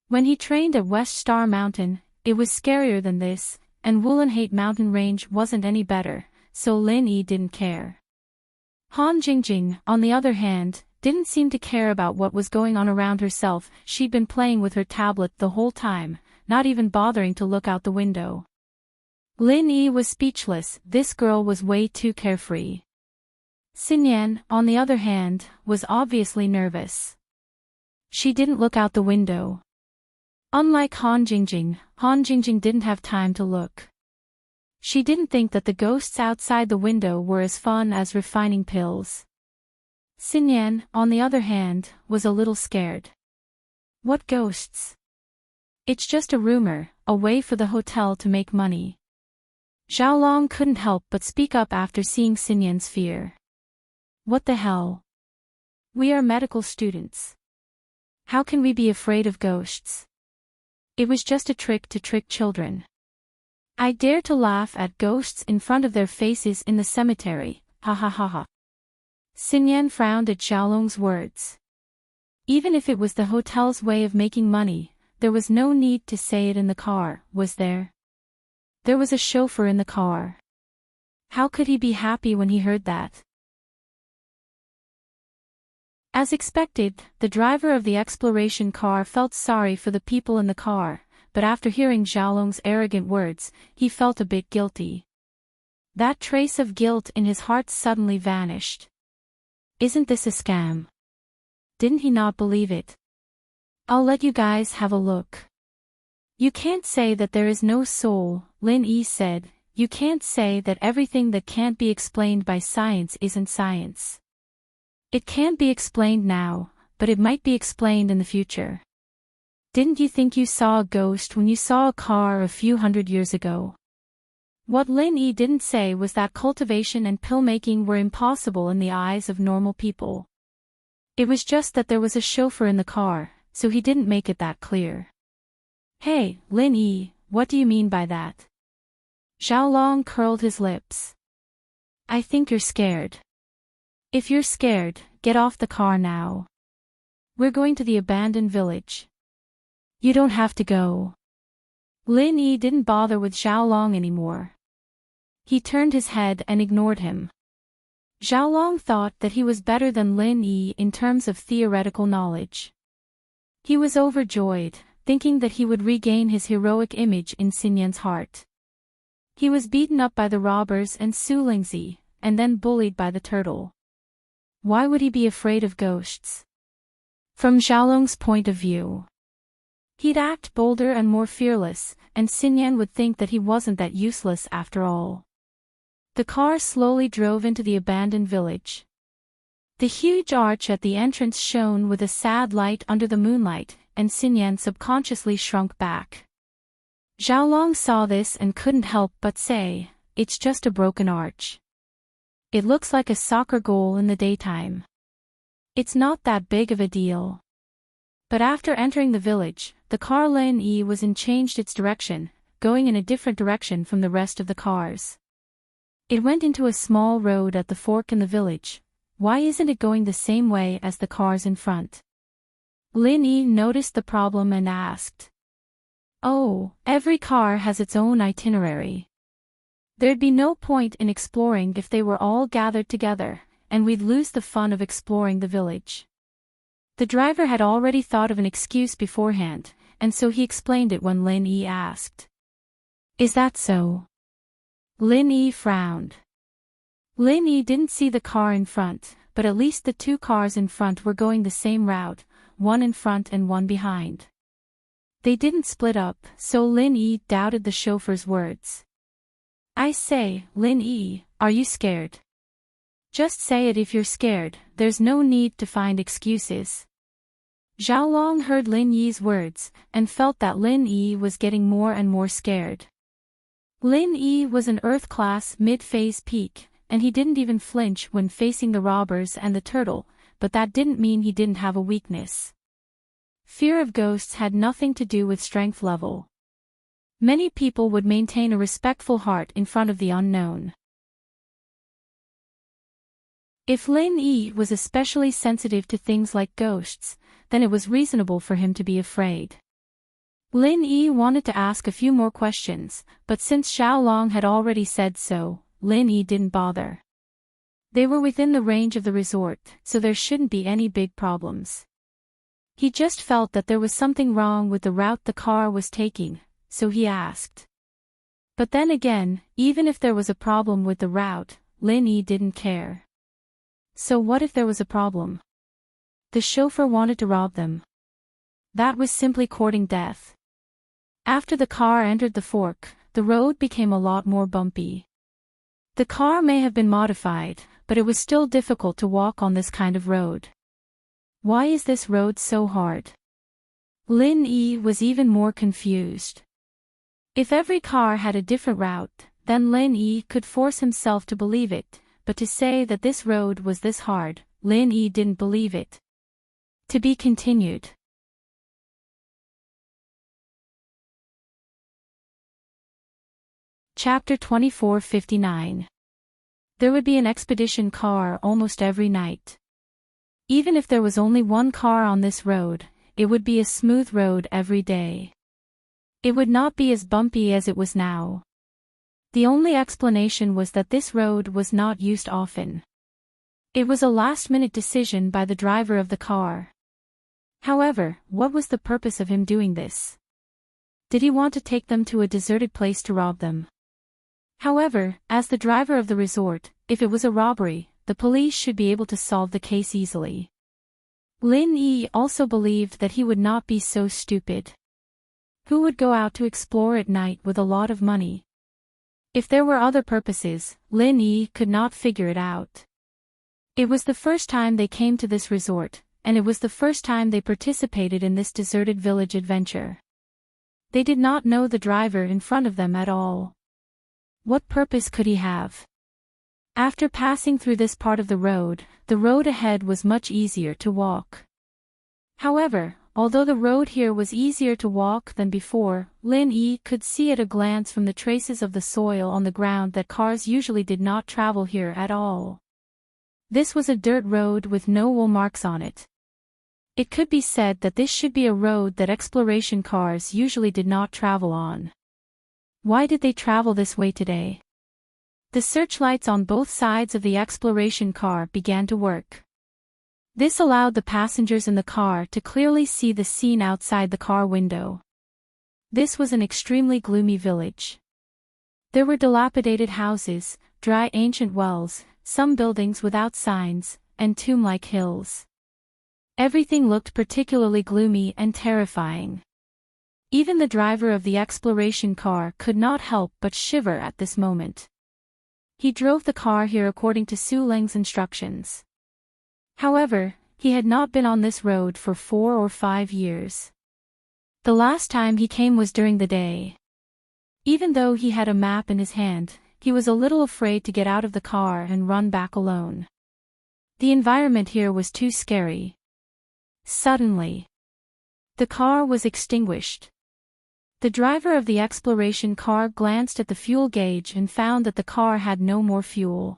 When he trained at West Star Mountain, it was scarier than this, and Wulanhate Mountain Range wasn't any better, so Lin Yi didn't care. Han Jingjing, on the other hand, didn't seem to care about what was going on around herself. She'd been playing with her tablet the whole time, not even bothering to look out the window. Lin Yi was speechless. This girl was way too carefree. Xinyan, on the other hand, was obviously nervous. She didn't look out the window. Unlike Han Jingjing didn't have time to look. She didn't think that the ghosts outside the window were as fun as refining pills. Xinyan, on the other hand, was a little scared. What ghosts? It's just a rumor, a way for the hotel to make money. Xiaolong couldn't help but speak up after seeing Xinyan's fear. What the hell? We are medical students. How can we be afraid of ghosts? It was just a trick to trick children. I dare to laugh at ghosts in front of their faces in the cemetery, ha ha ha ha. Xinyan frowned at Xiaolong's words. Even if it was the hotel's way of making money, there was no need to say it in the car, was there? There was a chauffeur in the car. How could he be happy when he heard that? As expected, the driver of the exploration car felt sorry for the people in the car, but after hearing Xiaolong's arrogant words, he felt a bit guilty. That trace of guilt in his heart suddenly vanished. Isn't this a scam? Didn't he not believe it? I'll let you guys have a look. You can't say that there is no soul, Lin Yi said. You can't say that everything that can't be explained by science isn't science. It can't be explained now, but it might be explained in the future. Didn't you think you saw a ghost when you saw a car a few hundred years ago? What Lin Yi didn't say was that cultivation and pill-making were impossible in the eyes of normal people. It was just that there was a chauffeur in the car, so he didn't make it that clear. Hey, Lin Yi, what do you mean by that? Xiaolong curled his lips. I think you're scared. If you're scared, get off the car now. We're going to the abandoned village. You don't have to go. Lin Yi didn't bother with Xiaolong anymore. He turned his head and ignored him. Xiaolong thought that he was better than Lin Yi in terms of theoretical knowledge. He was overjoyed, thinking that he would regain his heroic image in Xinyan's heart. He was beaten up by the robbers and Su Lingzi, and then bullied by the turtle. Why would he be afraid of ghosts? From Xiaolong's point of view, he'd act bolder and more fearless, and Xinyan would think that he wasn't that useless after all. The car slowly drove into the abandoned village. The huge arch at the entrance shone with a sad light under the moonlight, and Xinyan subconsciously shrunk back. Xiaolong saw this and couldn't help but say, "It's just a broken arch. It looks like a soccer goal in the daytime. It's not that big of a deal." But after entering the village, the car Lin Yi was in changed its direction, going in a different direction from the rest of the cars. It went into a small road at the fork in the village. Why isn't it going the same way as the cars in front? Lin Yi noticed the problem and asked. Oh, every car has its own itinerary. There'd be no point in exploring if they were all gathered together, and we'd lose the fun of exploring the village. The driver had already thought of an excuse beforehand, and so he explained it when Lin Yi asked. Is that so? Lin Yi frowned. Lin Yi didn't see the car in front, but at least the two cars in front were going the same route, one in front and one behind. They didn't split up, so Lin Yi doubted the chauffeur's words. I say, Lin Yi, are you scared? Just say it if you're scared, there's no need to find excuses. Xiaolong heard Lin Yi's words, and felt that Lin Yi was getting more and more scared. Lin Yi was an Earth-class mid-phase peak, and he didn't even flinch when facing the robbers and the turtle, but that didn't mean he didn't have a weakness. Fear of ghosts had nothing to do with strength level. Many people would maintain a respectful heart in front of the unknown. If Lin Yi was especially sensitive to things like ghosts, then it was reasonable for him to be afraid. Lin Yi wanted to ask a few more questions, but since Xiaolong had already said so, Lin Yi didn't bother. They were within the range of the resort, so there shouldn't be any big problems. He just felt that there was something wrong with the route the car was taking, so he asked. But then again, even if there was a problem with the route, Lin Yi didn't care. So what if there was a problem? The chauffeur wanted to rob them. That was simply courting death. After the car entered the fork, the road became a lot more bumpy. The car may have been modified, but it was still difficult to walk on this kind of road. Why is this road so hard? Lin Yi was even more confused. If every car had a different route, then Lin Yi could force himself to believe it, but to say that this road was this hard, Lin Yi didn't believe it. To be continued. Chapter 2459. There would be an expedition car almost every night. Even if there was only one car on this road, it would be a smooth road every day. It would not be as bumpy as it was now. The only explanation was that this road was not used often. It was a last-minute decision by the driver of the car. However, what was the purpose of him doing this? Did he want to take them to a deserted place to rob them? However, as the driver of the resort, if it was a robbery, the police should be able to solve the case easily. Lin Yi also believed that he would not be so stupid. Who would go out to explore at night with a lot of money? If there were other purposes, Lin Yi could not figure it out. It was the first time they came to this resort, and it was the first time they participated in this deserted village adventure. They did not know the driver in front of them at all. What purpose could he have? After passing through this part of the road ahead was much easier to walk. However, although the road here was easier to walk than before, Lin Yi could see at a glance from the traces of the soil on the ground that cars usually did not travel here at all. This was a dirt road with no wool marks on it. It could be said that this should be a road that exploration cars usually did not travel on. Why did they travel this way today? The searchlights on both sides of the exploration car began to work. This allowed the passengers in the car to clearly see the scene outside the car window. This was an extremely gloomy village. There were dilapidated houses, dry ancient wells, some buildings without signs, and tomb-like hills. Everything looked particularly gloomy and terrifying. Even the driver of the exploration car could not help but shiver at this moment. He drove the car here according to Su Leng's instructions. However, he had not been on this road for 4 or 5 years. The last time he came was during the day. Even though he had a map in his hand, he was a little afraid to get out of the car and run back alone. The environment here was too scary. Suddenly, the car was extinguished. The driver of the exploration car glanced at the fuel gauge and found that the car had no more fuel.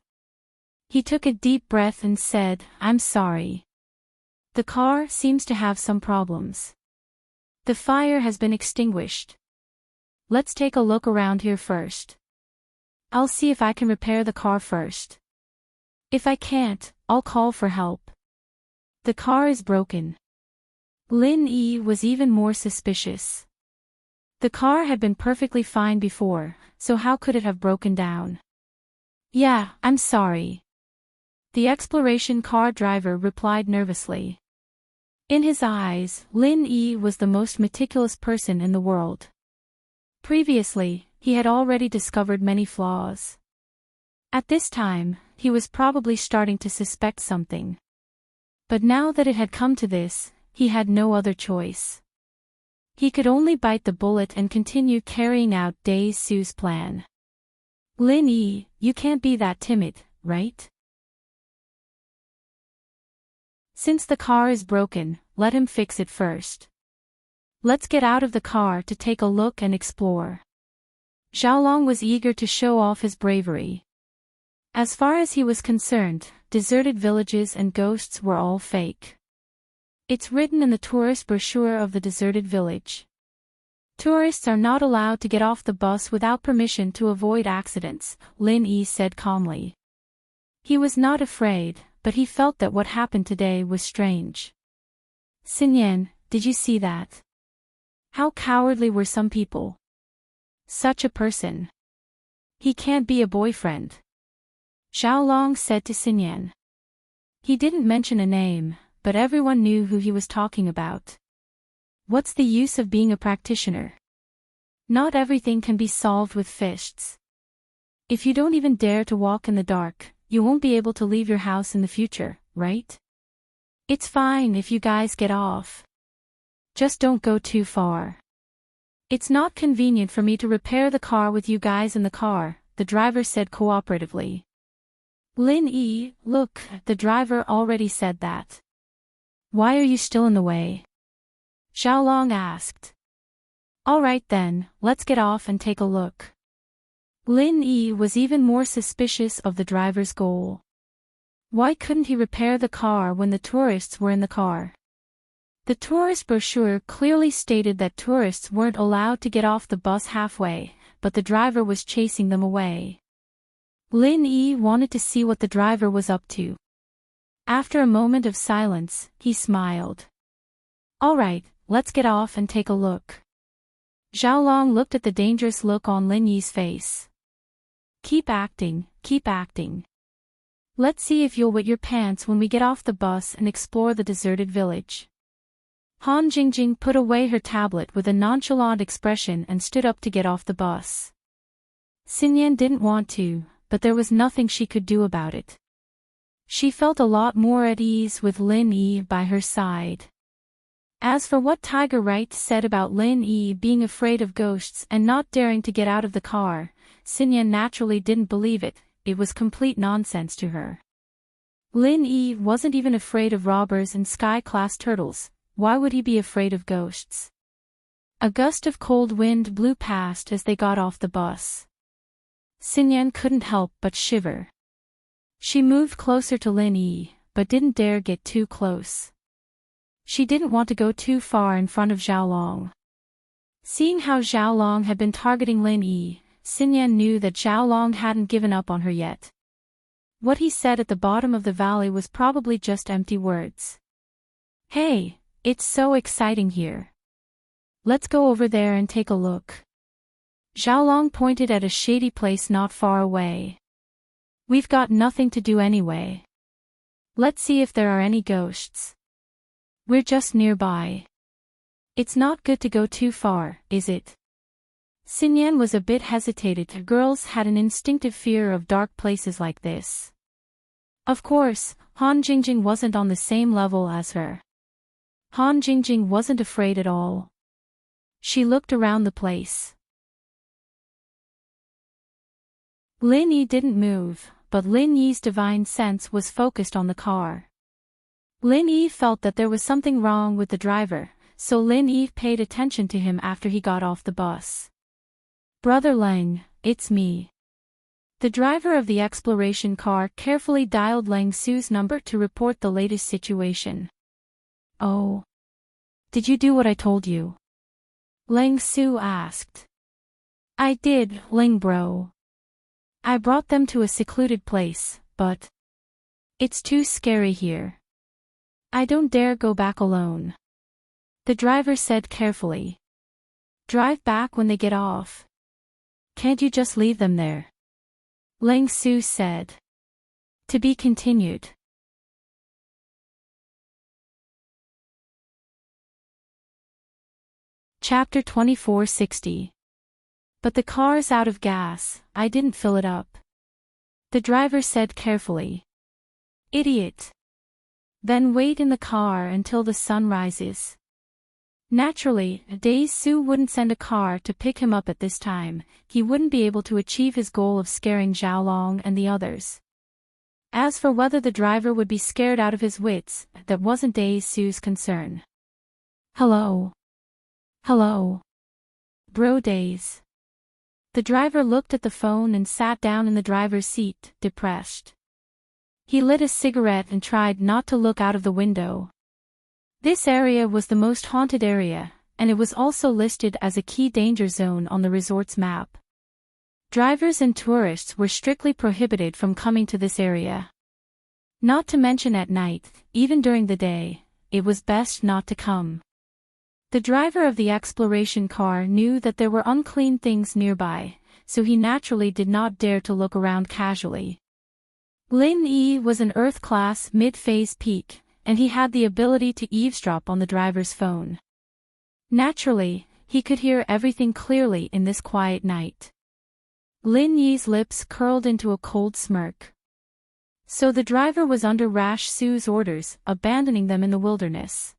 He took a deep breath and said, "I'm sorry. The car seems to have some problems. The fire has been extinguished. Let's take a look around here first. I'll see if I can repair the car first. If I can't, I'll call for help. The car is broken." Lin Yi was even more suspicious. The car had been perfectly fine before, so how could it have broken down? "Yeah, I'm sorry." The exploration car driver replied nervously. In his eyes, Lin Yi was the most meticulous person in the world. Previously, he had already discovered many flaws. At this time, he was probably starting to suspect something. But now that it had come to this, he had no other choice. He could only bite the bullet and continue carrying out Dai Su's plan. "Lin Yi, you can't be that timid," right? Since the car is broken, let him fix it first. Let's get out of the car to take a look and explore. Xiaolong was eager to show off his bravery. As far as he was concerned, deserted villages and ghosts were all fake. It's written in the tourist brochure of the deserted village. Tourists are not allowed to get off the bus without permission to avoid accidents, Lin Yi said calmly. He was not afraid, but he felt that what happened today was strange. Xinyan, did you see that? How cowardly were some people? Such a person. He can't be a boyfriend. Xiaolong said to Xinyan. He didn't mention a name, but everyone knew who he was talking about. What's the use of being a practitioner? Not everything can be solved with fists. If you don't even dare to walk in the dark, you won't be able to leave your house in the future, right? It's fine if you guys get off. Just don't go too far. It's not convenient for me to repair the car with you guys in the car, the driver said cooperatively. Lin Yi, look, the driver already said that. Why are you still in the way? Xiaolong asked. All right then, let's get off and take a look. Lin Yi was even more suspicious of the driver's goal. Why couldn't he repair the car when the tourists were in the car? The tourist brochure clearly stated that tourists weren't allowed to get off the bus halfway, but the driver was chasing them away. Lin Yi wanted to see what the driver was up to. After a moment of silence, he smiled. All right, let's get off and take a look. Xiaolong looked at the dangerous look on Lin Yi's face. Keep acting, keep acting. Let's see if you'll wet your pants when we get off the bus and explore the deserted village. Han Jingjing put away her tablet with a nonchalant expression and stood up to get off the bus. Xinyan didn't want to, but there was nothing she could do about it. She felt a lot more at ease with Lin Yi by her side. As for what Tiger Wright said about Lin Yi being afraid of ghosts and not daring to get out of the car, Xinyan naturally didn't believe it. It was complete nonsense to her. Lin Yi wasn't even afraid of robbers and sky-class turtles. Why would he be afraid of ghosts? A gust of cold wind blew past as they got off the bus. Xinyan couldn't help but shiver. She moved closer to Lin Yi, but didn't dare get too close. She didn't want to go too far in front of Xiaolong. Seeing how Xiaolong had been targeting Lin Yi, Xinyan knew that Xiaolong hadn't given up on her yet. What he said at the bottom of the valley was probably just empty words. Hey! It's so exciting here. Let's go over there and take a look. Xiaolong pointed at a shady place not far away. We've got nothing to do anyway. Let's see if there are any ghosts. We're just nearby. It's not good to go too far, is it? Xinyan was a bit hesitated. Girls had an instinctive fear of dark places like this. Of course, Han Jingjing wasn't on the same level as her. Han Jingjing wasn't afraid at all. She looked around the place. Lin Yi didn't move, but Lin Yi's divine sense was focused on the car. Lin Yi felt that there was something wrong with the driver, so Lin Yi paid attention to him after he got off the bus. Brother Leng, it's me. The driver of the exploration car carefully dialed Leng Su's number to report the latest situation. Oh. Did you do what I told you? Leng Su asked. I did, Leng bro. I brought them to a secluded place, but it's too scary here. I don't dare go back alone. The driver said carefully. Drive back when they get off. Can't you just leave them there? Leng Su said. To be continued. Chapter 2460. But the car's out of gas, I didn't fill it up. The driver said carefully. Idiot. Then wait in the car until the sun rises. Naturally, Dai Su wouldn't send a car to pick him up at this time. He wouldn't be able to achieve his goal of scaring Xiaolong and the others. As for whether the driver would be scared out of his wits, that wasn't Sue's concern. Hello. Hello. Bro days. The driver looked at the phone and sat down in the driver's seat, depressed. He lit a cigarette and tried not to look out of the window. This area was the most haunted area, and it was also listed as a key danger zone on the resort's map. Drivers and tourists were strictly prohibited from coming to this area. Not to mention at night, even during the day, it was best not to come. The driver of the exploration car knew that there were unclean things nearby, so he naturally did not dare to look around casually. Lin Yi was an Earth-class mid-phase peak, and he had the ability to eavesdrop on the driver's phone. Naturally, he could hear everything clearly in this quiet night. Lin Yi's lips curled into a cold smirk. So the driver was under Rash Su's orders, abandoning them in the wilderness.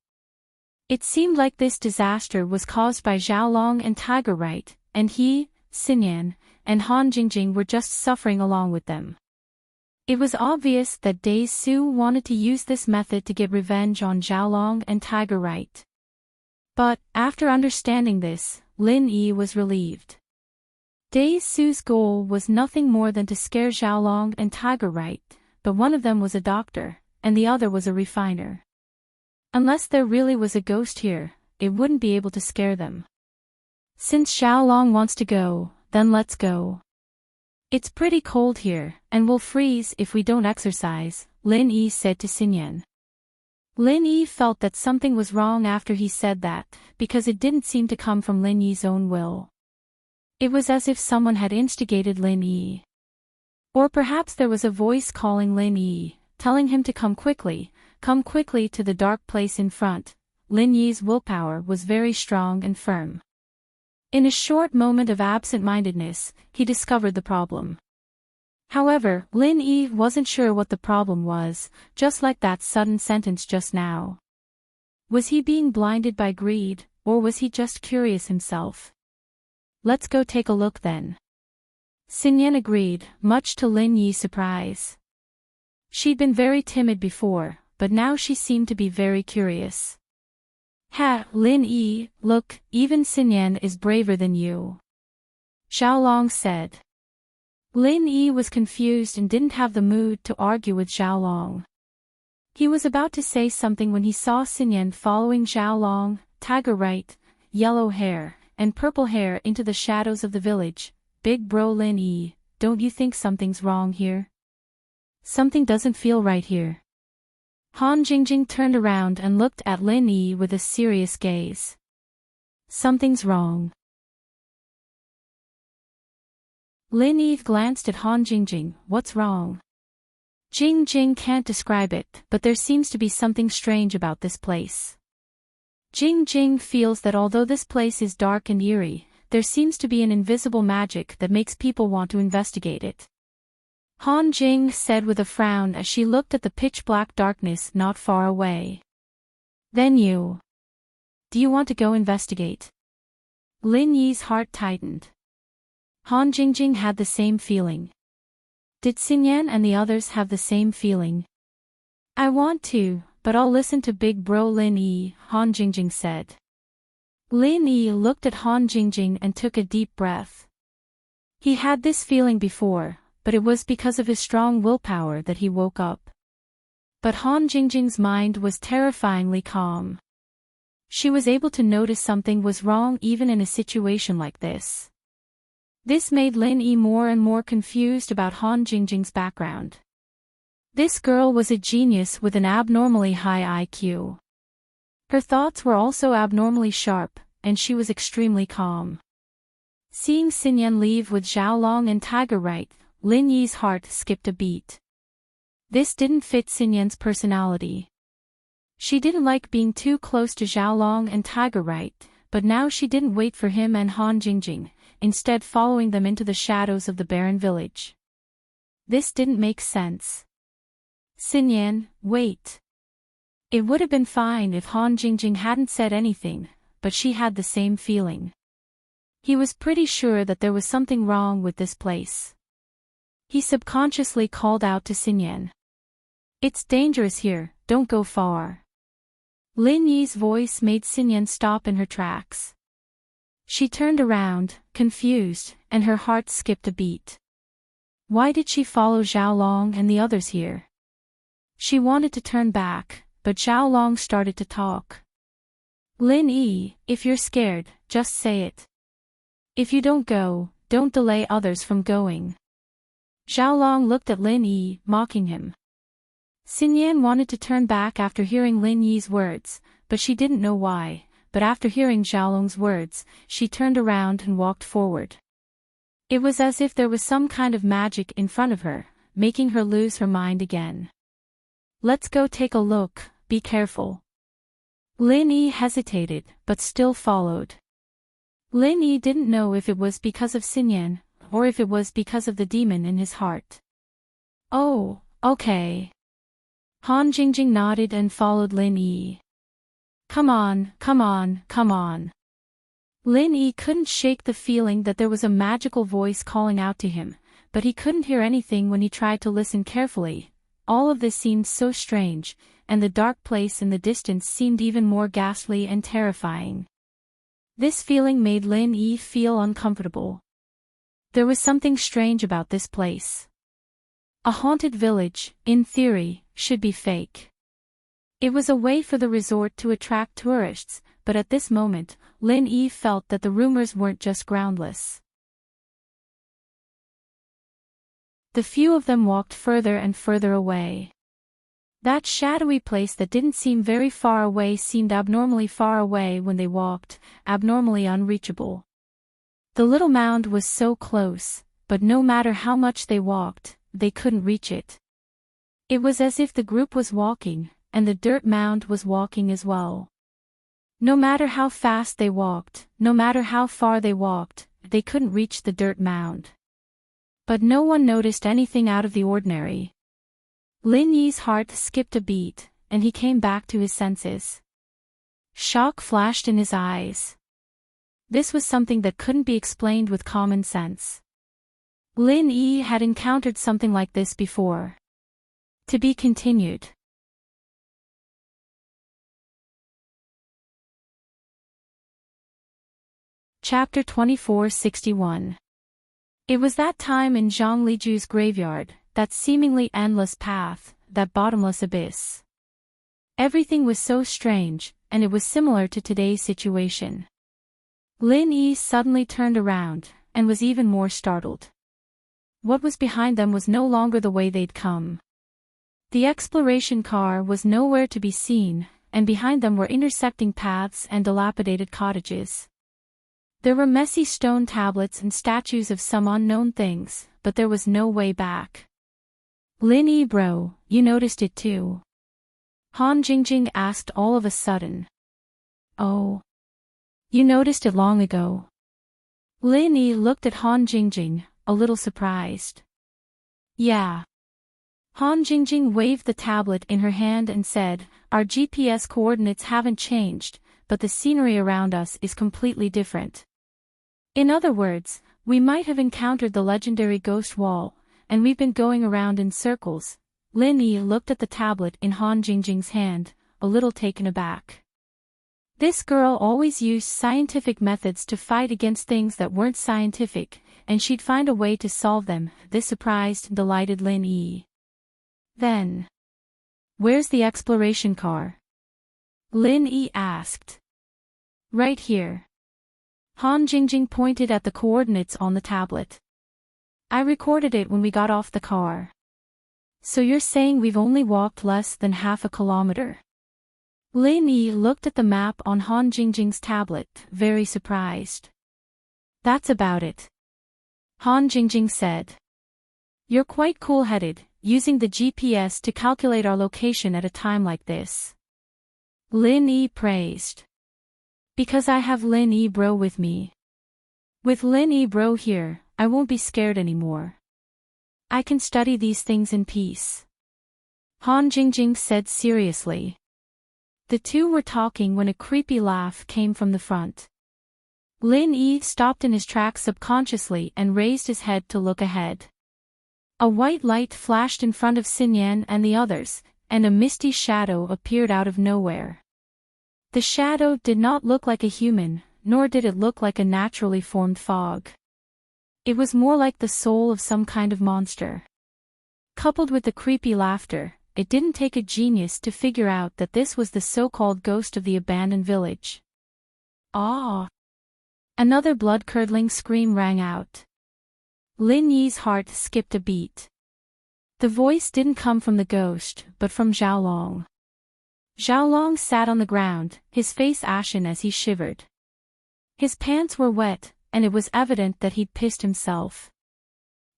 It seemed like this disaster was caused by Xiaolong and Tiger Right, and he, Xinyan, and Han Jingjing were just suffering along with them. It was obvious that Dai Su wanted to use this method to get revenge on Xiaolong and Tiger Right. But, after understanding this, Lin Yi was relieved. Dai Su's goal was nothing more than to scare Xiaolong and Tiger Right, but one of them was a doctor, and the other was a refiner. Unless there really was a ghost here, it wouldn't be able to scare them. Since Xiaolong wants to go, then let's go. It's pretty cold here, and we'll freeze if we don't exercise, Lin Yi said to Xinyan. Lin Yi felt that something was wrong after he said that, because it didn't seem to come from Lin Yi's own will. It was as if someone had instigated Lin Yi. Or perhaps there was a voice calling Lin Yi, telling him to come quickly to the dark place in front. Lin Yi's willpower was very strong and firm. In a short moment of absent-mindedness, he discovered the problem. However, Lin Yi wasn't sure what the problem was, just like that sudden sentence just now. Was he being blinded by greed, or was he just curious himself? Let's go take a look then. Xinyan agreed, much to Lin Yi's surprise. She'd been very timid before, but now she seemed to be very curious. Lin Yi, look, even Xinyan is braver than you. Xiaolong said. Lin Yi was confused and didn't have the mood to argue with Xiaolong. He was about to say something when he saw Xinyan following Xiaolong, Tiger Right, yellow hair, and purple hair into the shadows of the village. Big bro Lin Yi, don't you think something's wrong here? Something doesn't feel right here. Han Jingjing turned around and looked at Lin Yi with a serious gaze. Something's wrong. Lin Yi glanced at Han Jingjing. What's wrong? Jingjing can't describe it, but there seems to be something strange about this place. Jingjing feels that although this place is dark and eerie, there seems to be an invisible magic that makes people want to investigate it. Han Jing said with a frown as she looked at the pitch-black darkness not far away. Then you. Do you want to go investigate? Lin Yi's heart tightened. Han Jingjing had the same feeling. Did Xinyan and the others have the same feeling? I want to, but I'll listen to big bro Lin Yi, Han Jingjing said. Lin Yi looked at Han Jingjing and took a deep breath. He had this feeling before, but it was because of his strong willpower that he woke up. But Han Jingjing's mind was terrifyingly calm. She was able to notice something was wrong even in a situation like this. This made Lin Yi more and more confused about Han Jingjing's background. This girl was a genius with an abnormally high IQ. Her thoughts were also abnormally sharp, and she was extremely calm. Seeing Xinyan leave with Xiaolong and Tiger Right, Lin Yi's heart skipped a beat. This didn't fit Xinyan's personality. She didn't like being too close to Xiaolong and Tiger Right, but now she didn't wait for him and Han Jingjing, instead following them into the shadows of the barren village. This didn't make sense. Xinyan, wait. It would have been fine if Han Jingjing hadn't said anything, but she had the same feeling. He was pretty sure that there was something wrong with this place. He subconsciously called out to Xinyan. It's dangerous here, don't go far. Lin Yi's voice made Xinyan stop in her tracks. She turned around, confused, and her heart skipped a beat. Why did she follow Xiaolong and the others here? She wanted to turn back, but Xiaolong started to talk. Lin Yi, if you're scared, just say it. If you don't go, don't delay others from going. Xiaolong looked at Lin Yi, mocking him. Xinyan wanted to turn back after hearing Lin Yi's words, but she didn't know why, but after hearing Xiaolong's words, she turned around and walked forward. It was as if there was some kind of magic in front of her, making her lose her mind again. Let's go take a look, be careful. Lin Yi hesitated, but still followed. Lin Yi didn't know if it was because of Xinyan, or if it was because of the demon in his heart. Oh, okay. Han Jingjing nodded and followed Lin Yi. Come on, come on, come on. Lin Yi couldn't shake the feeling that there was a magical voice calling out to him, but he couldn't hear anything when he tried to listen carefully. All of this seemed so strange, and the dark place in the distance seemed even more ghastly and terrifying. This feeling made Lin Yi feel uncomfortable. There was something strange about this place. A haunted village, in theory, should be fake. It was a way for the resort to attract tourists, but at this moment, Lin Yi felt that the rumors weren't just groundless. The few of them walked further and further away. That shadowy place that didn't seem very far away seemed abnormally far away when they walked, abnormally unreachable. The little mound was so close, but no matter how much they walked, they couldn't reach it. It was as if the group was walking, and the dirt mound was walking as well. No matter how fast they walked, no matter how far they walked, they couldn't reach the dirt mound. But no one noticed anything out of the ordinary. Lin Yi's heart skipped a beat, and he came back to his senses. Shock flashed in his eyes. This was something that couldn't be explained with common sense. Lin Yi had encountered something like this before. To be continued. Chapter 2461. It was that time in Zhang Liju's graveyard, that seemingly endless path, that bottomless abyss. Everything was so strange, and it was similar to today's situation. Lin Yi suddenly turned around, and was even more startled. What was behind them was no longer the way they'd come. The exploration car was nowhere to be seen, and behind them were intersecting paths and dilapidated cottages. There were messy stone tablets and statues of some unknown things, but there was no way back. Lin Yi bro, you noticed it too? Han Jingjing asked all of a sudden. Oh. You noticed it long ago. Lin Yi looked at Han Jingjing, a little surprised. Yeah. Han Jingjing waved the tablet in her hand and said, our GPS coordinates haven't changed, but the scenery around us is completely different. In other words, we might have encountered the legendary ghost wall, and we've been going around in circles. Lin Yi looked at the tablet in Han Jingjing's hand, a little taken aback. This girl always used scientific methods to fight against things that weren't scientific, and she'd find a way to solve them. This surprised and delighted Lin Yi. Then, where's the exploration car? Lin Yi asked. Right here. Han Jingjing pointed at the coordinates on the tablet. I recorded it when we got off the car. So you're saying we've only walked less than half a kilometer? Lin Yi looked at the map on Han Jingjing's tablet, very surprised. That's about it. Han Jingjing said. You're quite cool-headed, using the GPS to calculate our location at a time like this. Lin Yi praised. Because I have Lin Yi bro with me. With Lin Yi bro here, I won't be scared anymore. I can study these things in peace. Han Jingjing said seriously. The two were talking when a creepy laugh came from the front. Lin Yi stopped in his tracks subconsciously and raised his head to look ahead. A white light flashed in front of Xinyan and the others, and a misty shadow appeared out of nowhere. The shadow did not look like a human, nor did it look like a naturally formed fog. It was more like the soul of some kind of monster. Coupled with the creepy laughter, it didn't take a genius to figure out that this was the so-called ghost of the abandoned village. Ah! Another blood-curdling scream rang out. Lin Yi's heart skipped a beat. The voice didn't come from the ghost, but from Xiaolong. Xiaolong sat on the ground, his face ashen as he shivered. His pants were wet, and it was evident that he'd pissed himself.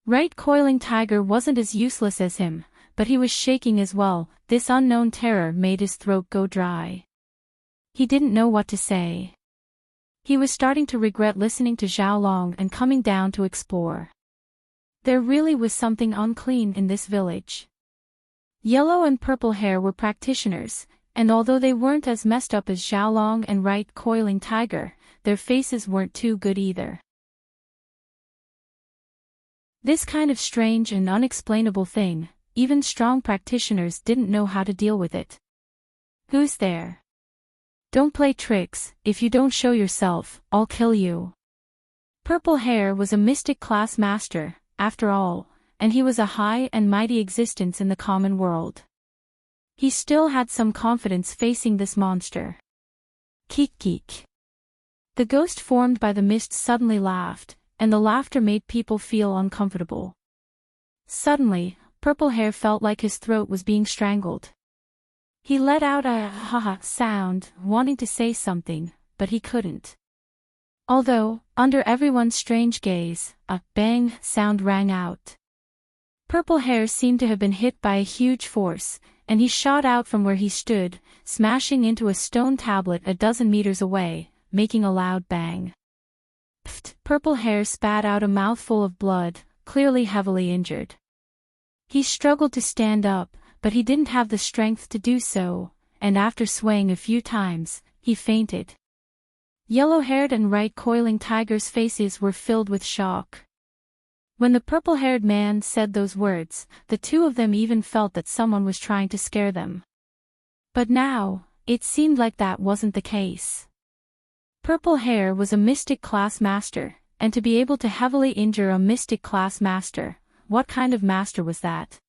Right Coiling Tiger wasn't as useless as him, but he was shaking as well. This unknown terror made his throat go dry. He didn't know what to say. He was starting to regret listening to Xiaolong and coming down to explore. There really was something unclean in this village. Yellow and Purple Hair were practitioners, and although they weren't as messed up as Xiaolong and Right Coiling Tiger, their faces weren't too good either. This kind of strange and unexplainable thing, even strong practitioners didn't know how to deal with it. Who's there? Don't play tricks. If you don't show yourself, I'll kill you. Purple Hair was a mystic class master, after all, and he was a high and mighty existence in the common world. He still had some confidence facing this monster. Keek keek. The ghost formed by the mist suddenly laughed, and the laughter made people feel uncomfortable. Suddenly, Purple Hair felt like his throat was being strangled. He let out a ha-ha sound, wanting to say something, but he couldn't. Although, under everyone's strange gaze, a bang sound rang out. Purple Hair seemed to have been hit by a huge force, and he shot out from where he stood, smashing into a stone tablet a dozen meters away, making a loud bang. Pfft! Purple Hair spat out a mouthful of blood, clearly heavily injured. He struggled to stand up, but he didn't have the strength to do so, and after swaying a few times, he fainted. Yellow-haired and Right Coiling Tiger's faces were filled with shock. When the purple-haired man said those words, the two of them even felt that someone was trying to scare them. But now, it seemed like that wasn't the case. Purple Hair was a mystic class master, and to be able to heavily injure a mystic class master, what kind of master was that?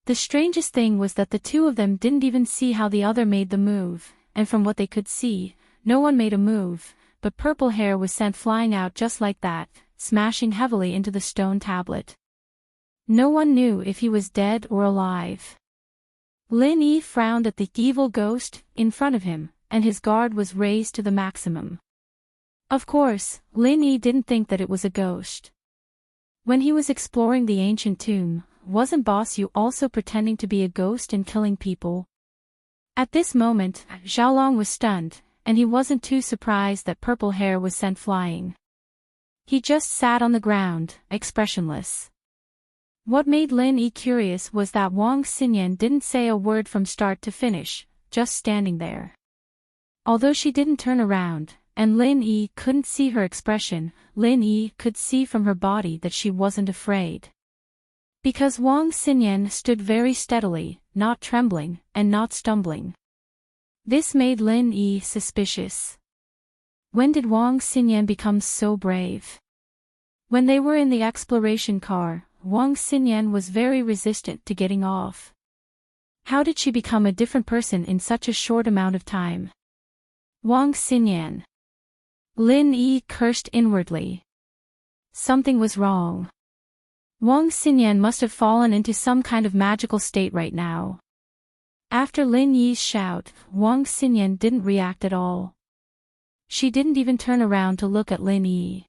The strangest thing was that the two of them didn't even see how the other made the move, and from what they could see, no one made a move, but Purple Hair was sent flying out just like that, smashing heavily into the stone tablet. No one knew if he was dead or alive. Lin Yi frowned at the evil ghost in front of him, and his guard was raised to the maximum. Of course, Lin Yi didn't think that it was a ghost. When he was exploring the ancient tomb, wasn't Boss Yu also pretending to be a ghost and killing people? At this moment, Xiaolong was stunned, and he wasn't too surprised that Purple Hair was sent flying. He just sat on the ground, expressionless. What made Lin Yi curious was that Wang Xinyan didn't say a word from start to finish, just standing there. Although she didn't turn around, and Lin Yi couldn't see her expression, Lin Yi could see from her body that she wasn't afraid. Because Wang Xinyan stood very steadily, not trembling, and not stumbling. This made Lin Yi suspicious. When did Wang Xinyan become so brave? When they were in the exploration car, Wang Xinyan was very resistant to getting off. How did she become a different person in such a short amount of time? Wang Xinyan. Lin Yi cursed inwardly. Something was wrong. Wang Xinyan must have fallen into some kind of magical state right now. After Lin Yi's shout, Wang Xinyan didn't react at all. She didn't even turn around to look at Lin Yi.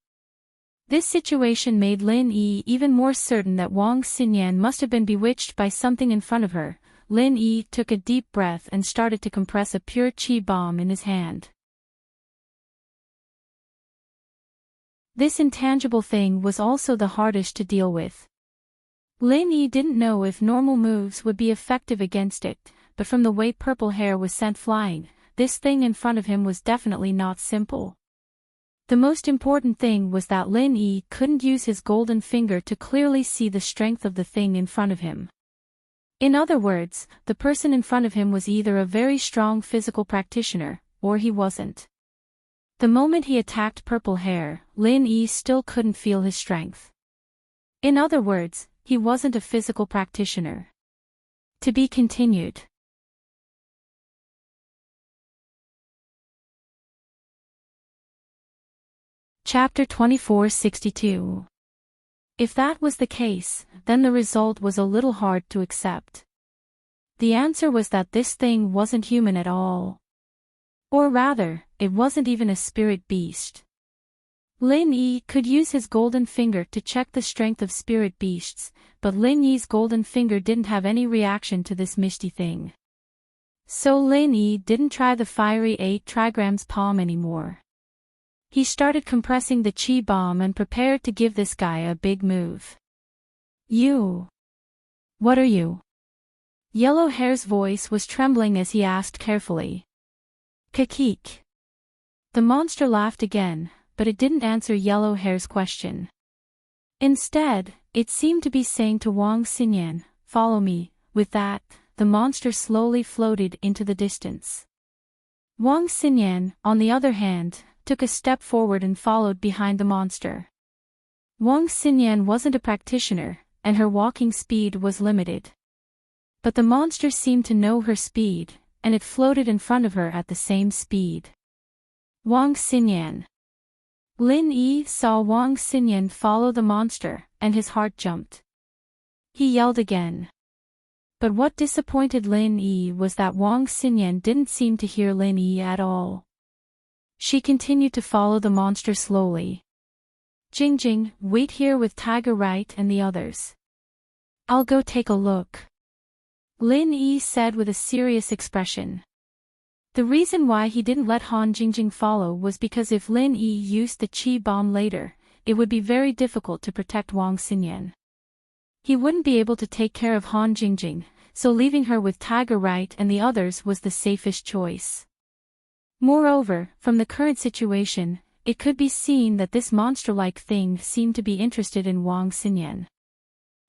This situation made Lin Yi even more certain that Wang Xinyan must have been bewitched by something in front of her. Lin Yi took a deep breath and started to compress a pure qi bomb in his hand. This intangible thing was also the hardest to deal with. Lin Yi didn't know if normal moves would be effective against it, but from the way Purple Hair was sent flying, this thing in front of him was definitely not simple. The most important thing was that Lin Yi couldn't use his golden finger to clearly see the strength of the thing in front of him. In other words, the person in front of him was either a very strong physical practitioner, or he wasn't. The moment he attacked Purple Hair, Lin Yi still couldn't feel his strength. In other words, he wasn't a physical practitioner. To be continued. Chapter 2462. If that was the case, then the result was a little hard to accept. The answer was that this thing wasn't human at all. Or rather, it wasn't even a spirit beast. Lin Yi could use his golden finger to check the strength of spirit beasts, but Lin Yi's golden finger didn't have any reaction to this misty thing. So Lin Yi didn't try the fiery 8 trigrams palm anymore. He started compressing the chi bomb and prepared to give this guy a big move. You. What are you? Yellow Hair's voice was trembling as he asked carefully. Kakik. The monster laughed again, but it didn't answer Yellow Hair's question. Instead, it seemed to be saying to Wang Xinyan, "Follow me." With that, the monster slowly floated into the distance. Wang Xinyan, on the other hand, took a step forward and followed behind the monster. Wang Xinyan wasn't a practitioner, and her walking speed was limited. But the monster seemed to know her speed, and it floated in front of her at the same speed. Wang Xinyan. Lin Yi saw Wang Xinyan follow the monster, and his heart jumped. He yelled again. But what disappointed Lin Yi was that Wang Xinyan didn't seem to hear Lin Yi at all. She continued to follow the monster slowly. Jingjing, wait here with Tiger Right and the others. I'll go take a look. Lin Yi said with a serious expression. The reason why he didn't let Han Jingjing follow was because if Lin Yi used the chi bomb later, it would be very difficult to protect Wang Xinyan. He wouldn't be able to take care of Han Jingjing, so leaving her with Tiger Right and the others was the safest choice. Moreover, from the current situation, it could be seen that this monster-like thing seemed to be interested in Wang Xinyan.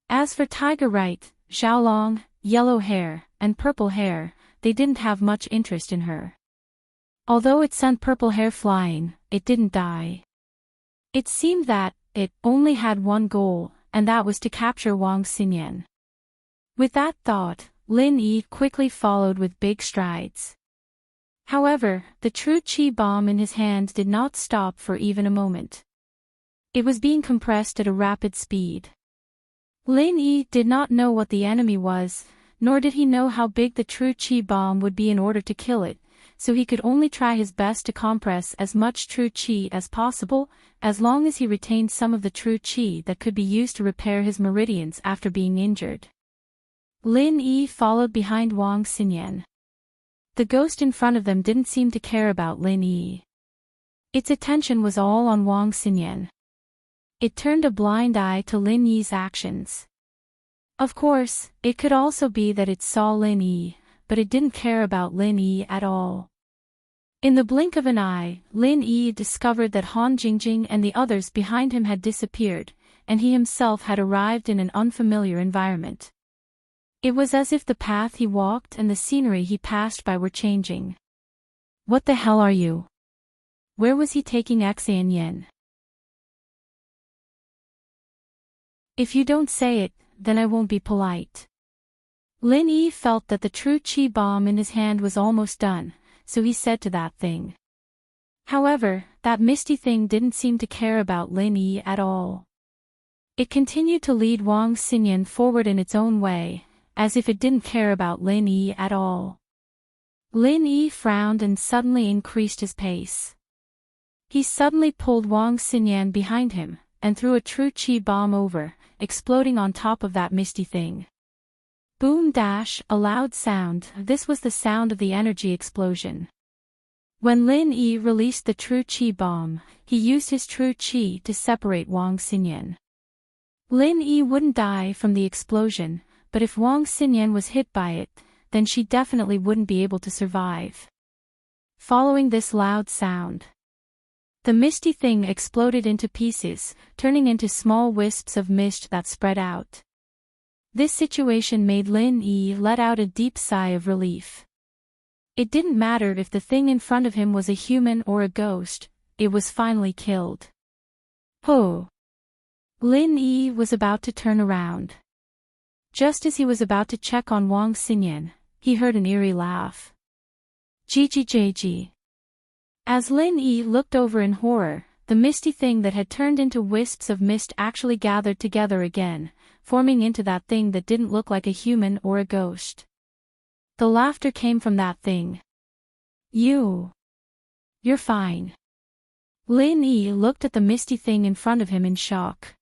As for Tiger Right, Xiaolong, Yellow Hair, and Purple Hair, they didn't have much interest in her. Although it sent Purple Hair flying, it didn't die. It seemed that it only had one goal, and that was to capture Wang Xinyan. With that thought, Lin Yi quickly followed with big strides. However, the true chi bomb in his hand did not stop for even a moment. It was being compressed at a rapid speed. Lin Yi did not know what the enemy was, nor did he know how big the true chi bomb would be in order to kill it, so he could only try his best to compress as much true chi as possible, as long as he retained some of the true chi that could be used to repair his meridians after being injured. Lin Yi followed behind Wang Xinyan. The ghost in front of them didn't seem to care about Lin Yi. Its attention was all on Wang Xinyan. It turned a blind eye to Lin Yi's actions. Of course, it could also be that it saw Lin Yi, but it didn't care about Lin Yi at all. In the blink of an eye, Lin Yi discovered that Han Jingjing and the others behind him had disappeared, and he himself had arrived in an unfamiliar environment. It was as if the path he walked and the scenery he passed by were changing. What the hell are you? Where was he taking Xian Yen? If you don't say it, then I won't be polite. Lin Yi felt that the true chi bomb in his hand was almost done, so he said to that thing. However, that misty thing didn't seem to care about Lin Yi at all. It continued to lead Wang Xinyan forward in its own way, as if it didn't care about Lin Yi at all. Lin Yi frowned and suddenly increased his pace. He suddenly pulled Wang Xinyan behind him, and threw a true chi bomb over, exploding on top of that misty thing. Boom dash, a loud sound. This was the sound of the energy explosion. When Lin Yi released the true chi bomb, he used his true chi to separate Wang Xinyan. Lin Yi wouldn't die from the explosion, but if Wang Xinyan was hit by it, then she definitely wouldn't be able to survive. Following this loud sound, The misty thing exploded into pieces, turning into small wisps of mist that spread out. This situation made Lin Yi let out a deep sigh of relief. It didn't matter if the thing in front of him was a human or a ghost, it was finally killed. Oh! Lin Yi was about to turn around. Just as he was about to check on Wang Xinyan, he heard an eerie laugh. Gee. As Lin Yi looked over in horror, the misty thing that had turned into wisps of mist actually gathered together again, forming into that thing that didn't look like a human or a ghost. The laughter came from that thing. You're fine. Lin Yi looked at the misty thing in front of him in shock.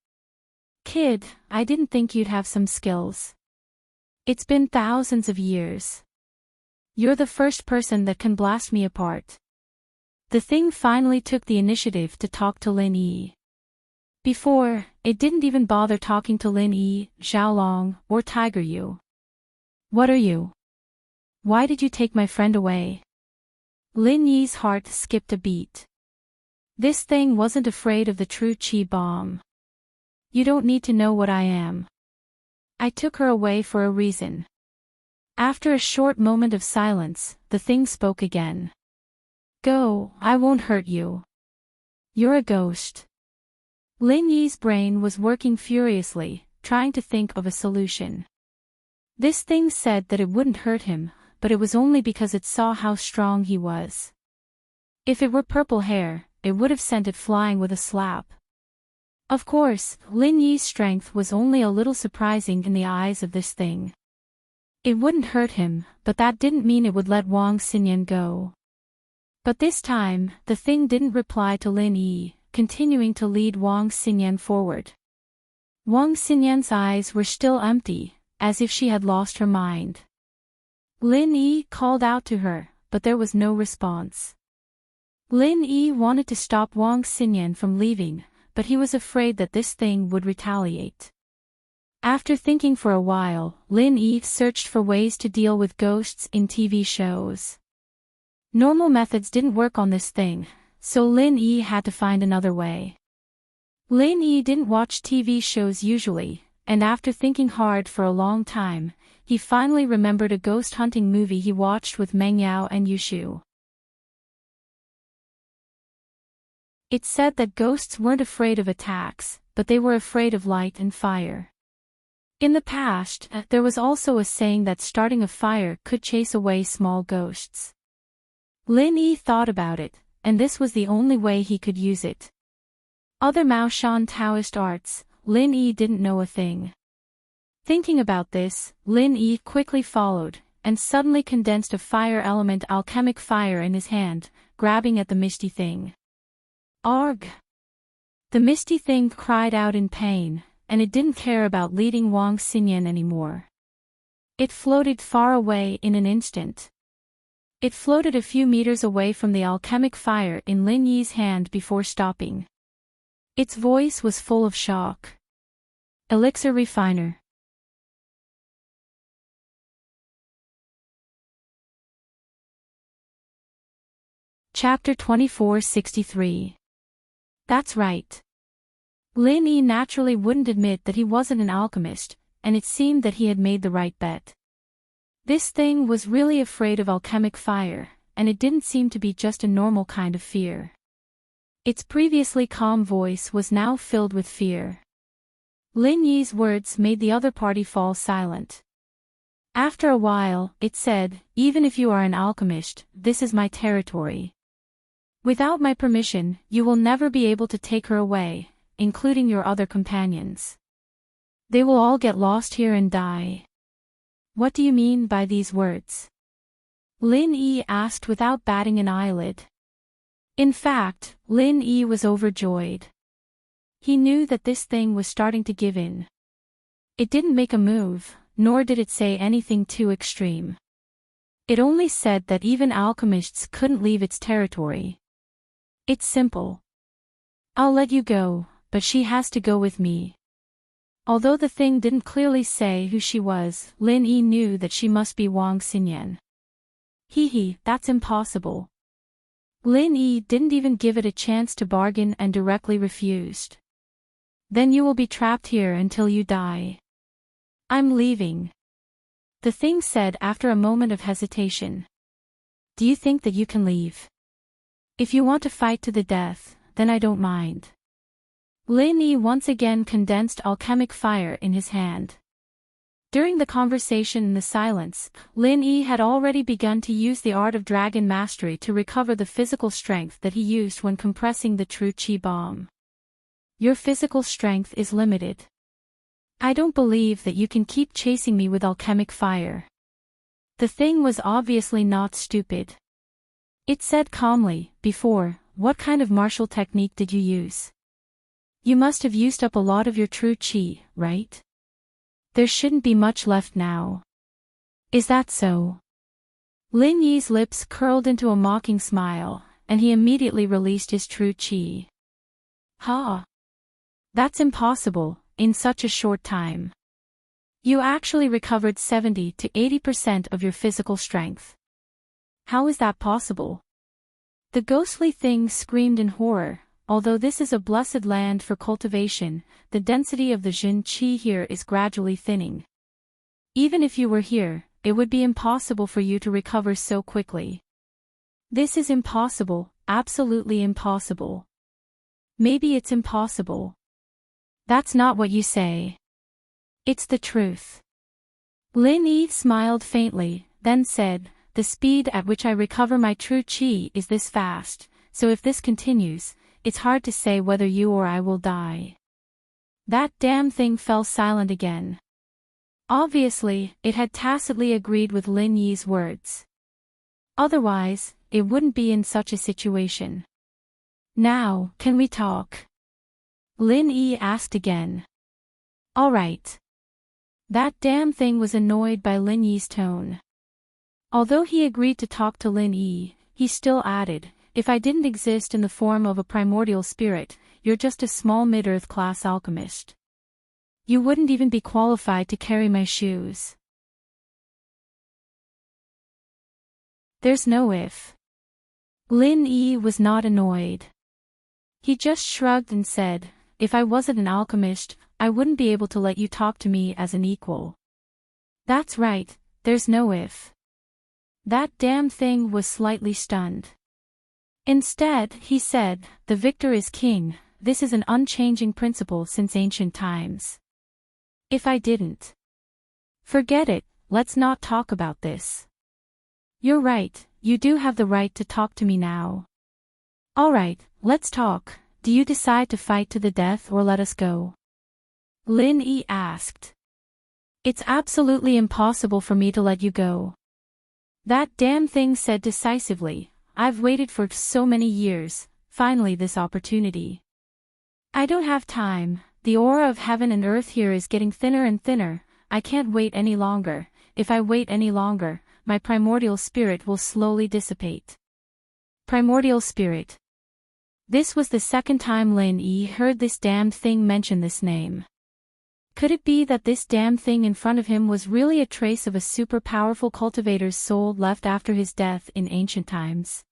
Kid, I didn't think you'd have some skills. It's been thousands of years. You're the first person that can blast me apart. The thing finally took the initiative to talk to Lin Yi. Before, it didn't even bother talking to Lin Yi, Xiaolong, or Tiger Yu. What are you? Why did you take my friend away? Lin Yi's heart skipped a beat. This thing wasn't afraid of the true Qi bomb. You don't need to know what I am. I took her away for a reason. After a short moment of silence, the thing spoke again. Go, I won't hurt you. You're a ghost. Lin Yi's brain was working furiously, trying to think of a solution. This thing said that it wouldn't hurt him, but it was only because it saw how strong he was. If it were purple hair, it would have sent it flying with a slap. Of course, Lin Yi's strength was only a little surprising in the eyes of this thing. It wouldn't hurt him, but that didn't mean it would let Wang Xinyan go. But this time, the thing didn't reply to Lin Yi, continuing to lead Wang Xinyan forward. Wang Xinyan's eyes were still empty, as if she had lost her mind. Lin Yi called out to her, but there was no response. Lin Yi wanted to stop Wang Xinyan from leaving, but he was afraid that this thing would retaliate. After thinking for a while, Lin Yi searched for ways to deal with ghosts in TV shows. Normal methods didn't work on this thing, so Lin Yi had to find another way. Lin Yi didn't watch TV shows usually, and after thinking hard for a long time, he finally remembered a ghost hunting movie he watched with Meng Yao and Yushu. It said that ghosts weren't afraid of attacks, but they were afraid of light and fire. In the past, there was also a saying that starting a fire could chase away small ghosts. Lin Yi thought about it, and this was the only way he could use it. Other Maoshan Taoist arts, Lin Yi didn't know a thing. Thinking about this, Lin Yi quickly followed, and suddenly condensed a fire element alchemic fire in his hand, grabbing at the misty thing. Arg! The misty thing cried out in pain, and it didn't care about leading Wang Xinyan anymore. It floated far away in an instant. It floated a few meters away from the alchemic fire in Lin Yi's hand before stopping. Its voice was full of shock. Elixir Refiner. Chapter 2463. That's right. Lin Yi naturally wouldn't admit that he wasn't an alchemist, and it seemed that he had made the right bet. This thing was really afraid of alchemic fire, and it didn't seem to be just a normal kind of fear. Its previously calm voice was now filled with fear. Lin Yi's words made the other party fall silent. After a while, it said, "Even if you are an alchemist, this is my territory. Without my permission, you will never be able to take her away, including your other companions. They will all get lost here and die." What do you mean by these words? Lin Yi asked without batting an eyelid. In fact, Lin Yi was overjoyed. He knew that this thing was starting to give in. It didn't make a move, nor did it say anything too extreme. It only said that even alchemists couldn't leave its territory. It's simple. I'll let you go, but she has to go with me. Although the thing didn't clearly say who she was, Lin Yi knew that she must be Wang Xinyan. That's impossible. Lin Yi didn't even give it a chance to bargain and directly refused. Then you will be trapped here until you die. I'm leaving. The thing said after a moment of hesitation. Do you think that you can leave? If you want to fight to the death, then I don't mind. Lin Yi once again condensed alchemic fire in his hand. During the conversation in the silence, Lin Yi had already begun to use the art of dragon mastery to recover the physical strength that he used when compressing the true Qi bomb. Your physical strength is limited. I don't believe that you can keep chasing me with alchemic fire. The thing was obviously not stupid. It said calmly, before, what kind of martial technique did you use? You must have used up a lot of your true Qi, right? There shouldn't be much left now. Is that so? Lin Yi's lips curled into a mocking smile, and he immediately released his true Qi. Ha! That's impossible, in such a short time. You actually recovered 70 to 80% of your physical strength. How is that possible? The ghostly thing screamed in horror. Although this is a blessed land for cultivation, the density of the Jin Qi here is gradually thinning. Even if you were here, it would be impossible for you to recover so quickly. This is impossible, absolutely impossible. Maybe it's impossible. That's not what you say. It's the truth. Lin Yi smiled faintly, then said, the speed at which I recover my true Qi is this fast, so if this continues, it's hard to say whether you or I will die. That damn thing fell silent again. Obviously, it had tacitly agreed with Lin Yi's words. Otherwise, it wouldn't be in such a situation. Now, can we talk? Lin Yi asked again. All right. That damn thing was annoyed by Lin Yi's tone. Although he agreed to talk to Lin Yi, he still added, if I didn't exist in the form of a primordial spirit, you're just a small mid-earth class alchemist. You wouldn't even be qualified to carry my shoes. There's no if. Lin Yi was not annoyed. He just shrugged and said, if I wasn't an alchemist, I wouldn't be able to let you talk to me as an equal. That's right, there's no if. That damn thing was slightly stunned. Instead, he said, the victor is king, this is an unchanging principle since ancient times. If I didn't. Forget it, let's not talk about this. You're right, you do have the right to talk to me now. Alright, let's talk, do you decide to fight to the death or let us go? Lin Yi asked. It's absolutely impossible for me to let you go. That damn thing said decisively. I've waited for so many years, finally this opportunity. I don't have time, the aura of heaven and earth here is getting thinner and thinner, I can't wait any longer, if I wait any longer, my primordial spirit will slowly dissipate. Primordial spirit. This was the second time Lin Yi heard this damned thing mention this name. Could it be that this damn thing in front of him was really a trace of a super powerful cultivator's soul left after his death in ancient times?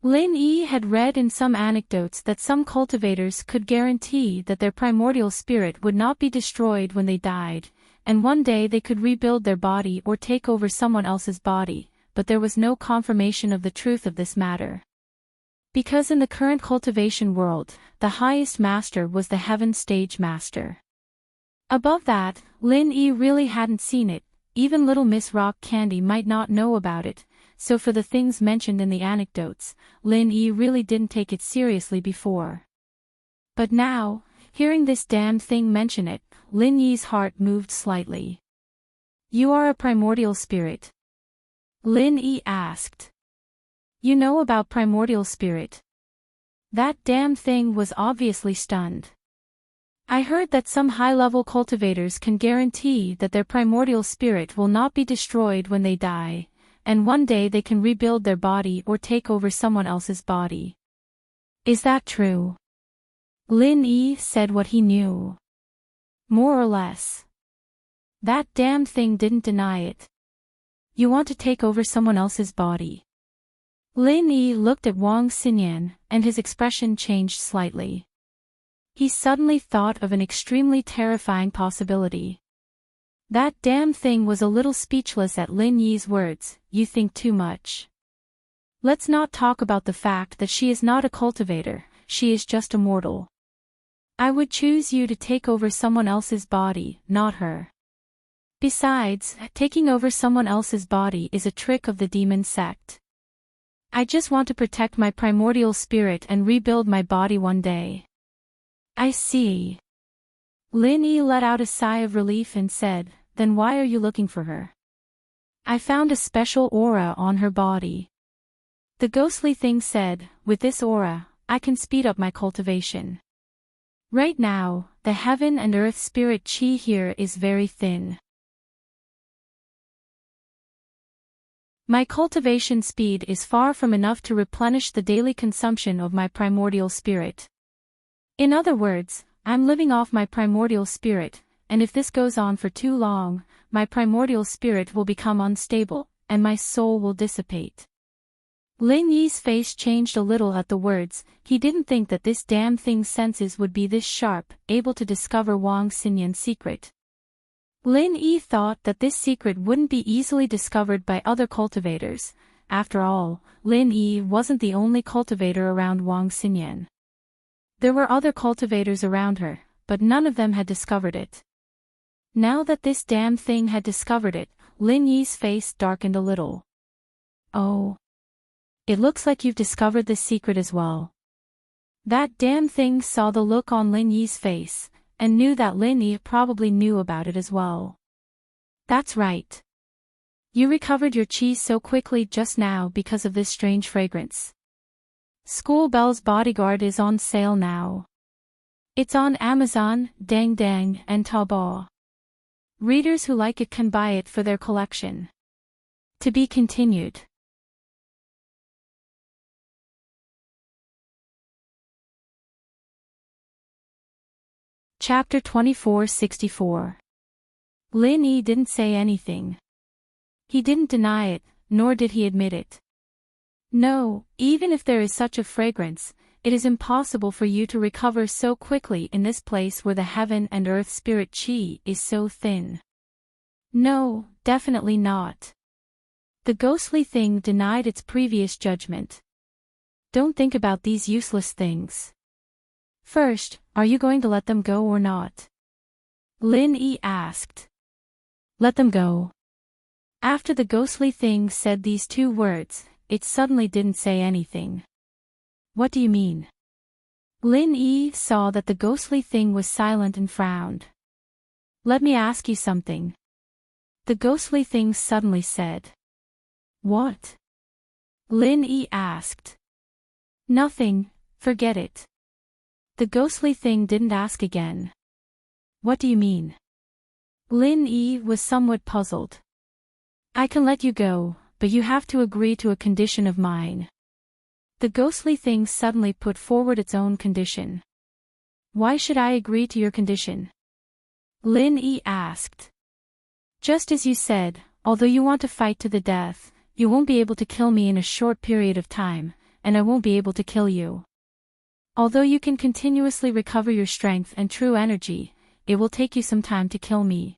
Lin Yi had read in some anecdotes that some cultivators could guarantee that their primordial spirit would not be destroyed when they died, and one day they could rebuild their body or take over someone else's body, but there was no confirmation of the truth of this matter. Because in the current cultivation world, the highest master was the Heaven Stage Master. Above that, Lin Yi really hadn't seen it, even little Miss Rock Candy might not know about it, so for the things mentioned in the anecdotes, Lin Yi really didn't take it seriously before. But now, hearing this damned thing mention it, Lin Yi's heart moved slightly. You are a primordial spirit? Lin Yi asked. You know about primordial spirit? That damn thing was obviously stunned. I heard that some high-level cultivators can guarantee that their primordial spirit will not be destroyed when they die, and one day they can rebuild their body or take over someone else's body. Is that true? Lin Yi said what he knew. More or less. That damn thing didn't deny it. You want to take over someone else's body. Lin Yi looked at Wang Xinyan, and his expression changed slightly. He suddenly thought of an extremely terrifying possibility. That damn thing was a little speechless at Lin Yi's words. You think too much. Let's not talk about the fact that she is not a cultivator, she is just a mortal. I would choose you to take over someone else's body, not her. Besides, taking over someone else's body is a trick of the demon sect. I just want to protect my primordial spirit and rebuild my body one day. I see. Lin Yi let out a sigh of relief and said, then why are you looking for her? I found a special aura on her body. The ghostly thing said, with this aura, I can speed up my cultivation. Right now, the heaven and earth spirit chi here is very thin. My cultivation speed is far from enough to replenish the daily consumption of my primordial spirit. In other words, I'm living off my primordial spirit, and if this goes on for too long, my primordial spirit will become unstable, and my soul will dissipate. Lin Yi's face changed a little at the words. He didn't think that this damn thing's senses would be this sharp, able to discover Wang Xinyan's secret. Lin Yi thought that this secret wouldn't be easily discovered by other cultivators. After all, Lin Yi wasn't the only cultivator around Wang Xinyan. There were other cultivators around her, but none of them had discovered it. Now that this damn thing had discovered it, Lin Yi's face darkened a little. Oh. It looks like you've discovered this secret as well. That damn thing saw the look on Lin Yi's face, and knew that Lin Yi probably knew about it as well. That's right. You recovered your chi so quickly just now because of this strange fragrance. School Bell's Bodyguard is on sale now. It's on Amazon, Dang Dang, and Taobao. Readers who like it can buy it for their collection. To be continued. Chapter 2464. Lin Yi didn't say anything. He didn't deny it, nor did he admit it. No, even if there is such a fragrance, it is impossible for you to recover so quickly in this place where the heaven and earth spirit chi is so thin. No, definitely not. The ghostly thing denied its previous judgment. Don't think about these useless things. First, are you going to let them go or not? Lin Yi asked. Let them go. After the ghostly thing said these two words, it suddenly didn't say anything. What do you mean? Lin Yi saw that the ghostly thing was silent and frowned. Let me ask you something. The ghostly thing suddenly said. What? Lin Yi asked. Nothing, forget it. The ghostly thing didn't ask again. What do you mean? Lin Yi was somewhat puzzled. I can let you go, but you have to agree to a condition of mine. The ghostly thing suddenly put forward its own condition. Why should I agree to your condition? Lin Yi asked. Just as you said, although you want to fight to the death, you won't be able to kill me in a short period of time, and I won't be able to kill you. Although you can continuously recover your strength and true energy, it will take you some time to kill me.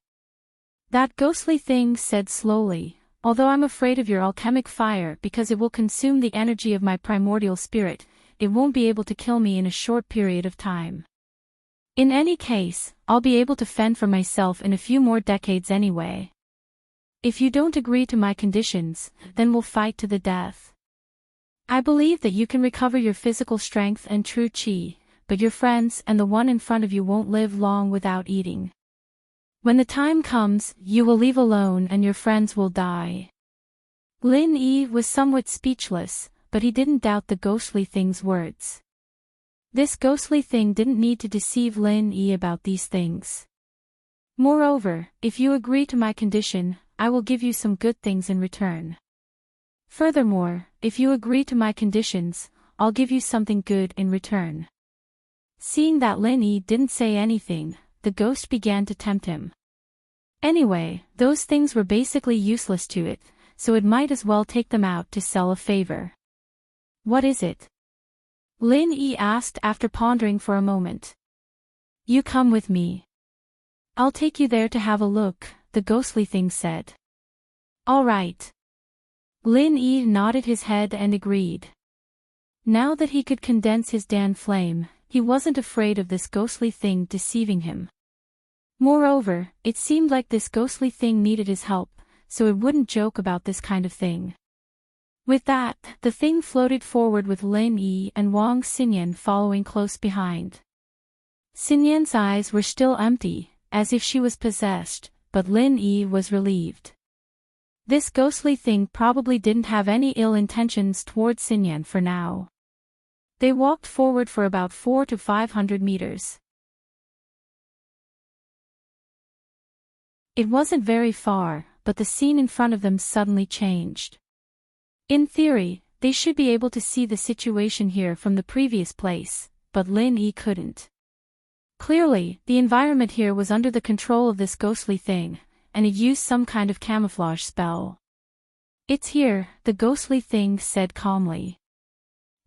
That ghostly thing said slowly, although I'm afraid of your alchemic fire because it will consume the energy of my primordial spirit, it won't be able to kill me in a short period of time. In any case, I'll be able to fend for myself in a few more decades anyway. If you don't agree to my conditions, then we'll fight to the death. I believe that you can recover your physical strength and true chi, but your friends and the one in front of you won't live long without eating. When the time comes, you will leave alone and your friends will die. Lin Yi was somewhat speechless, but he didn't doubt the ghostly thing's words. This ghostly thing didn't need to deceive Lin Yi about these things. Moreover, if you agree to my condition, I will give you some good things in return. Furthermore, if you agree to my conditions, I'll give you something good in return. Seeing that Lin Yi didn't say anything, the ghost began to tempt him. Anyway, those things were basically useless to it, so it might as well take them out to sell a favor. What is it? Lin Yi asked after pondering for a moment. You come with me. I'll take you there to have a look, the ghostly thing said. All right. Lin Yi nodded his head and agreed. Now that he could condense his Dan flame, he wasn't afraid of this ghostly thing deceiving him. Moreover, it seemed like this ghostly thing needed his help, so it wouldn't joke about this kind of thing. With that, the thing floated forward with Lin Yi and Wang Xinyan following close behind. Xinyan's eyes were still empty, as if she was possessed, but Lin Yi was relieved. This ghostly thing probably didn't have any ill intentions towards Xinyan for now. They walked forward for about 400 to 500 meters. It wasn't very far, but the scene in front of them suddenly changed. In theory, they should be able to see the situation here from the previous place, but Lin Yi couldn't. Clearly, the environment here was under the control of this ghostly thing, and it used some kind of camouflage spell. It's here, the ghostly thing said calmly.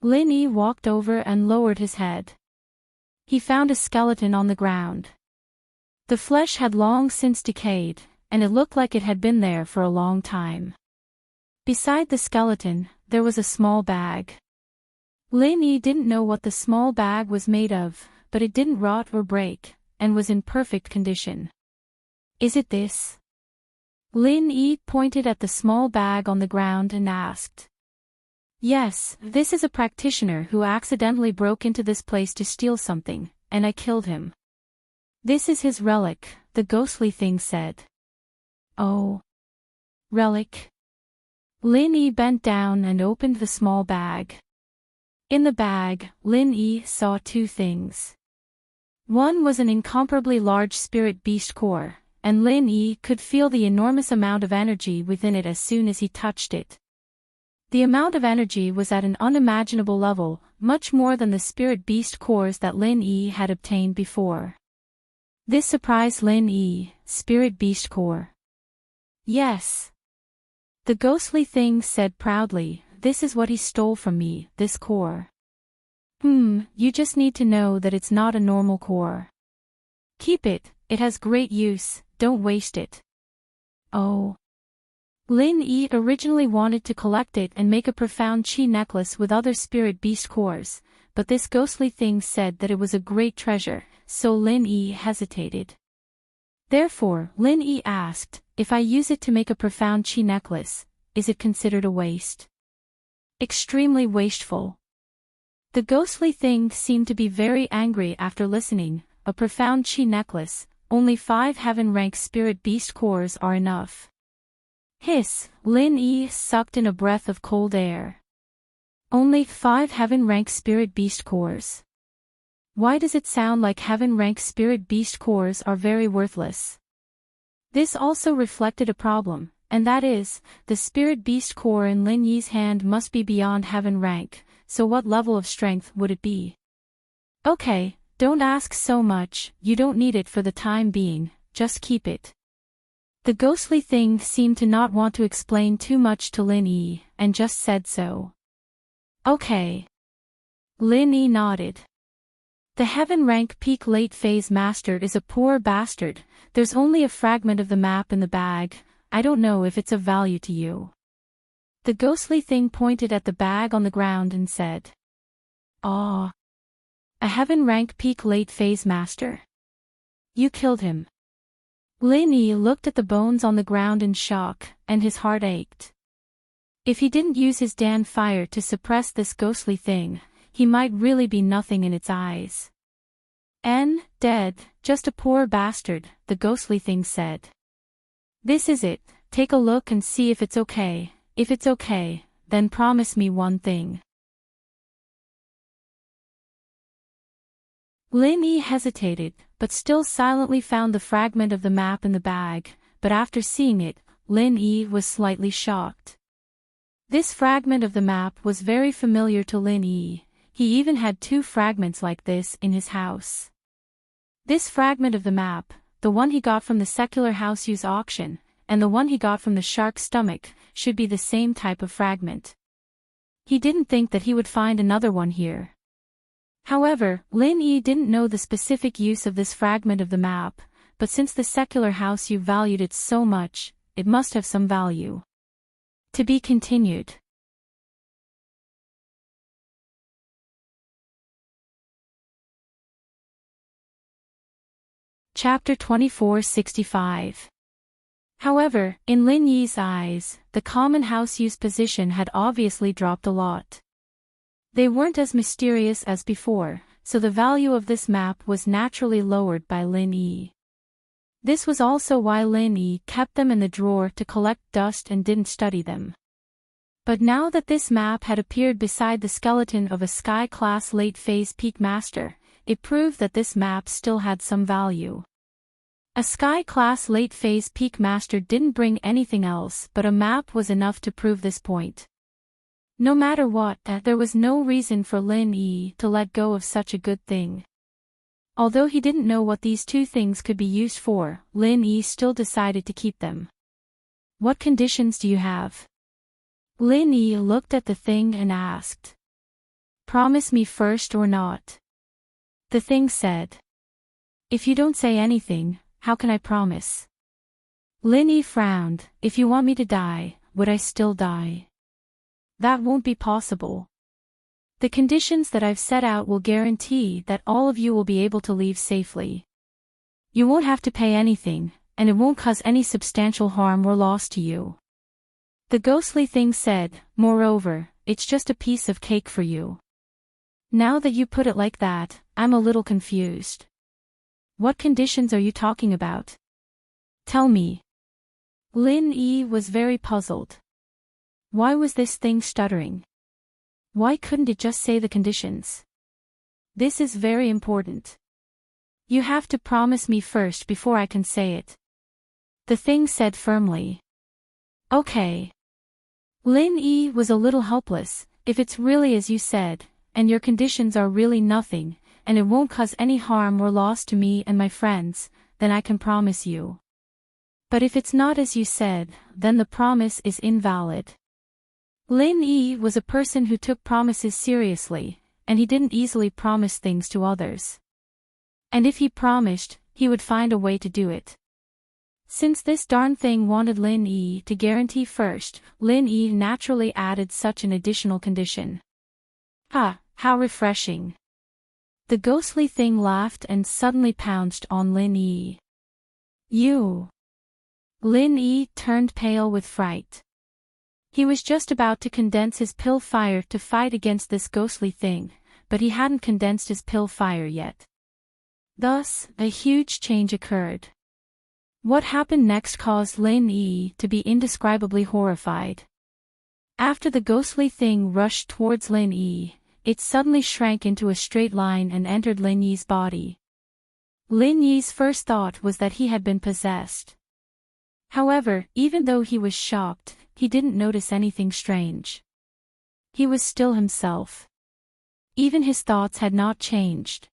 Lin Yi walked over and lowered his head. He found a skeleton on the ground. The flesh had long since decayed, and it looked like it had been there for a long time. Beside the skeleton, there was a small bag. Lin Yi didn't know what the small bag was made of, but it didn't rot or break, and was in perfect condition. Is it this? Lin Yi pointed at the small bag on the ground and asked. Yes, this is a practitioner who accidentally broke into this place to steal something, and I killed him. This is his relic, the ghostly thing said. Oh. Relic? Lin Yi bent down and opened the small bag. In the bag, Lin Yi saw two things. One was an incomparably large spirit beast core, and Lin Yi could feel the enormous amount of energy within it as soon as he touched it. The amount of energy was at an unimaginable level, much more than the spirit beast cores that Lin Yi had obtained before. This surprised Lin Yi, spirit beast core. Yes. The ghostly thing said proudly, this is what he stole from me, this core. You just need to know that it's not a normal core. Keep it, it has great use, don't waste it. Oh. Lin Yi originally wanted to collect it and make a profound chi necklace with other spirit beast cores, but this ghostly thing said that it was a great treasure, so Lin Yi hesitated. Therefore, Lin Yi asked, if I use it to make a profound chi necklace, is it considered a waste? Extremely wasteful. The ghostly thing seemed to be very angry after listening. A profound chi necklace, only 5 heaven-rank spirit beast cores are enough. Hiss, Lin Yi sucked in a breath of cold air. Only 5 heaven-rank spirit beast cores. Why does it sound like heaven-rank spirit beast cores are very worthless? This also reflected a problem, and that is, the spirit beast core in Lin Yi's hand must be beyond heaven rank, so what level of strength would it be? Okay, don't ask so much, you don't need it for the time being, just keep it. The ghostly thing seemed to not want to explain too much to Lin Yi, and just said so. Okay. Lin Yi nodded. The heaven rank peak late phase master is a poor bastard, there's only a fragment of the map in the bag, I don't know if it's of value to you. The ghostly thing pointed at the bag on the ground and said. Ah. A heaven rank peak late phase master? You killed him. Lin Yi looked at the bones on the ground in shock, and his heart ached. If he didn't use his Dan fire to suppress this ghostly thing, he might really be nothing in its eyes. Dead, just a poor bastard, the ghostly thing said. This is it, take a look and see if it's okay, if it's okay, then promise me one thing. Lin Yi hesitated, but still silently found the fragment of the map in the bag, but after seeing it, Lin Yi was slightly shocked. This fragment of the map was very familiar to Lin Yi, he even had 2 fragments like this in his house. This fragment of the map, the one he got from the secular house use auction, and the one he got from the shark's stomach, should be the same type of fragment. He didn't think that he would find another one here. However, Lin Yi didn't know the specific use of this fragment of the map, but since the secular house you valued it so much, it must have some value. To be continued. Chapter 2465. However, in Lin Yi's eyes, the common house use position had obviously dropped a lot. They weren't as mysterious as before, so the value of this map was naturally lowered by Lin Yi. This was also why Lin Yi kept them in the drawer to collect dust and didn't study them. But now that this map had appeared beside the skeleton of a Sky-class late-phase Peak Master, it proved that this map still had some value. A Sky-class late-phase Peak Master didn't bring anything else, but a map was enough to prove this point. No matter what, there was no reason for Lin Yi to let go of such a good thing. Although he didn't know what these two things could be used for, Lin Yi still decided to keep them. What conditions do you have? Lin Yi looked at the thing and asked. Promise me first or not. The thing said. If you don't say anything, how can I promise? Lin Yi frowned. If you want me to die, would I still die? That won't be possible. The conditions that I've set out will guarantee that all of you will be able to leave safely. You won't have to pay anything, and it won't cause any substantial harm or loss to you. The ghostly thing said, moreover, it's just a piece of cake for you. Now that you put it like that, I'm a little confused. What conditions are you talking about? Tell me. Lin Yi was very puzzled. Why was this thing stuttering? Why couldn't it just say the conditions? This is very important. You have to promise me first before I can say it. The thing said firmly. Okay. Lin Yi was a little helpless. If it's really as you said, and your conditions are really nothing, and it won't cause any harm or loss to me and my friends, then I can promise you. But if it's not as you said, then the promise is invalid. Lin Yi was a person who took promises seriously, and he didn't easily promise things to others. And if he promised, he would find a way to do it. Since this darn thing wanted Lin Yi to guarantee first, Lin Yi naturally added such an additional condition. Ha, how refreshing. The ghostly thing laughed and suddenly pounced on Lin Yi. You. Lin Yi turned pale with fright. He was just about to condense his pill fire to fight against this ghostly thing, but he hadn't condensed his pill fire yet. Thus, a huge change occurred. What happened next caused Lin Yi to be indescribably horrified. After the ghostly thing rushed towards Lin Yi, it suddenly shrank into a straight line and entered Lin Yi's body. Lin Yi's first thought was that he had been possessed. However, even though he was shocked, he didn't notice anything strange. He was still himself. Even his thoughts had not changed.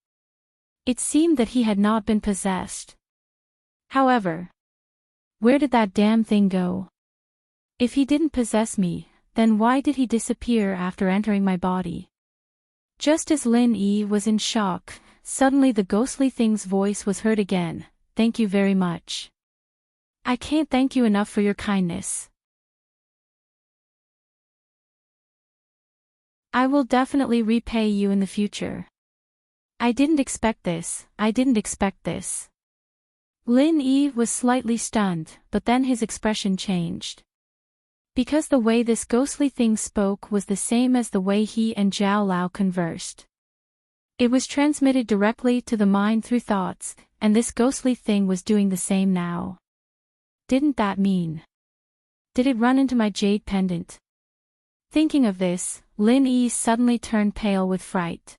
It seemed that he had not been possessed. However, where did that damn thing go? If he didn't possess me, then why did he disappear after entering my body? Just as Lin Yi was in shock, suddenly the ghostly thing's voice was heard again. Thank you very much. I can't thank you enough for your kindness. I will definitely repay you in the future. I didn't expect this. Lin Yi was slightly stunned, but then his expression changed. Because the way this ghostly thing spoke was the same as the way he and Zhao Lao conversed. It was transmitted directly to the mind through thoughts, and this ghostly thing was doing the same now. Didn't that mean? Did it run into my jade pendant? Thinking of this, Lin Yi suddenly turned pale with fright.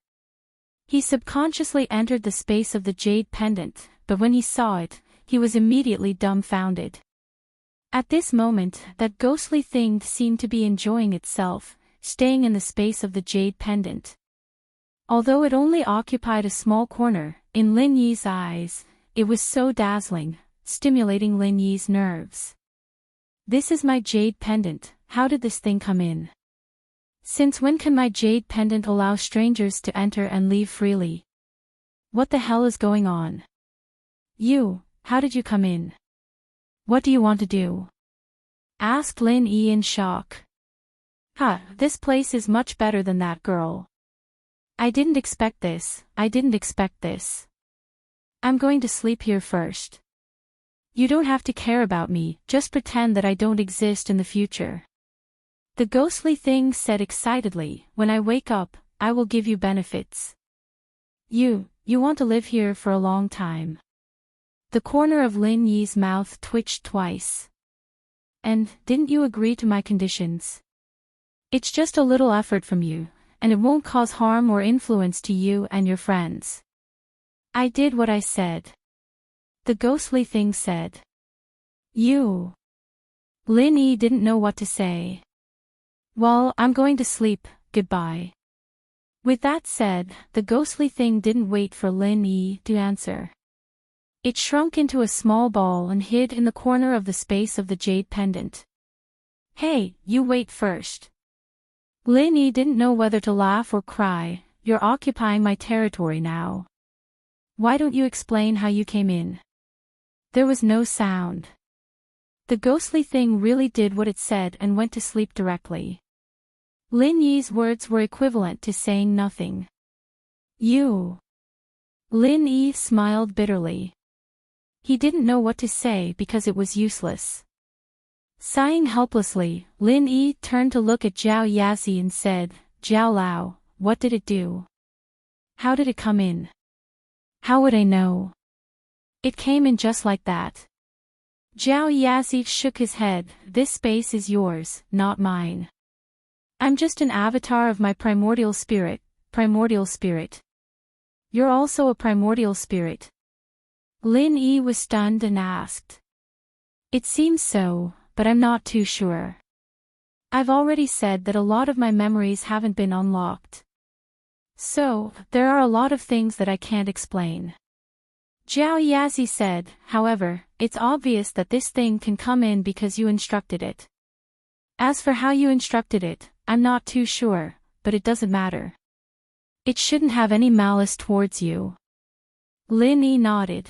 He subconsciously entered the space of the jade pendant, but when he saw it, he was immediately dumbfounded. At this moment, that ghostly thing seemed to be enjoying itself, staying in the space of the jade pendant. Although it only occupied a small corner, in Lin Yi's eyes, it was so dazzling, stimulating Lin Yi's nerves. This is my jade pendant, how did this thing come in? Since when can my jade pendant allow strangers to enter and leave freely? What the hell is going on? How did you come in? What do you want to do? Asked Lin Yi in shock. This place is much better than that, girl. I didn't expect this. I'm going to sleep here first. You don't have to care about me, just pretend that I don't exist in the future. The ghostly thing said excitedly, when I wake up, I will give you benefits. You want to live here for a long time. The corner of Lin Yi's mouth twitched twice. And, didn't you agree to my conditions? It's just a little effort from you, and it won't cause harm or influence to you and your friends. I did what I said. The ghostly thing said. Lin Yi didn't know what to say. Well, I'm going to sleep, goodbye. With that said, the ghostly thing didn't wait for Lin Yi to answer. It shrunk into a small ball and hid in the corner of the space of the jade pendant. Hey, you wait first. Lin Yi didn't know whether to laugh or cry. You're occupying my territory now. Why don't you explain how you came in? There was no sound. The ghostly thing really did what it said and went to sleep directly. Lin Yi's words were equivalent to saying nothing. Lin Yi smiled bitterly. He didn't know what to say because it was useless. Sighing helplessly, Lin Yi turned to look at Zhao Yazi and said, Zhao Lao, what did it do? How did it come in? How would I know? It came in just like that. Zhao Yazi shook his head. This space is yours, not mine. I'm just an avatar of my primordial spirit. You're also a primordial spirit. Lin Yi was stunned and asked. It seems so, but I'm not too sure. I've already said that a lot of my memories haven't been unlocked. So, there are a lot of things that I can't explain. Zhao Yazi said, however, it's obvious that this thing can come in because you instructed it. As for how you instructed it, I'm not too sure, but it doesn't matter. It shouldn't have any malice towards you. Lin Yi nodded.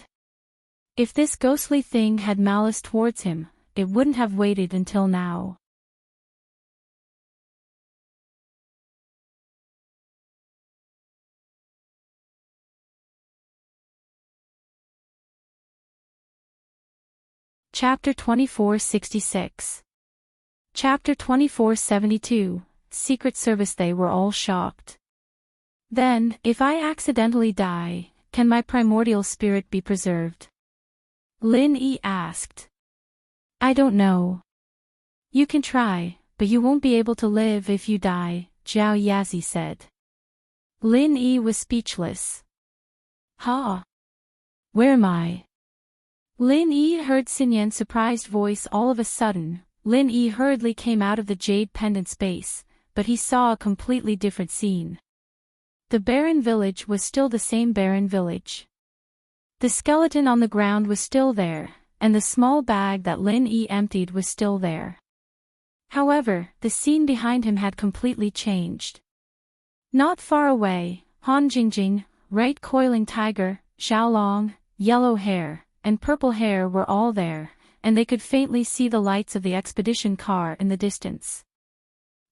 If this ghostly thing had malice towards him, it wouldn't have waited until now. Chapter 2466. Chapter 2472, Secret Service. They were all shocked. Then, if I accidentally die, can my primordial spirit be preserved? Lin Yi asked. I don't know. You can try, but you won't be able to live if you die, Zhao Yazi said. Lin Yi was speechless. Where am I? Lin Yi heard Xinyan's surprised voice all of a sudden. Lin Yi hurriedly came out of the jade pendant space, but he saw a completely different scene. The barren village was still the same barren village. The skeleton on the ground was still there, and the small bag that Lin Yi emptied was still there. However, the scene behind him had completely changed. Not far away, Han Jingjing, Right Coiling Tiger, Xiaolong, Yellow Hair, and Purple Hair were all there, and they could faintly see the lights of the expedition car in the distance.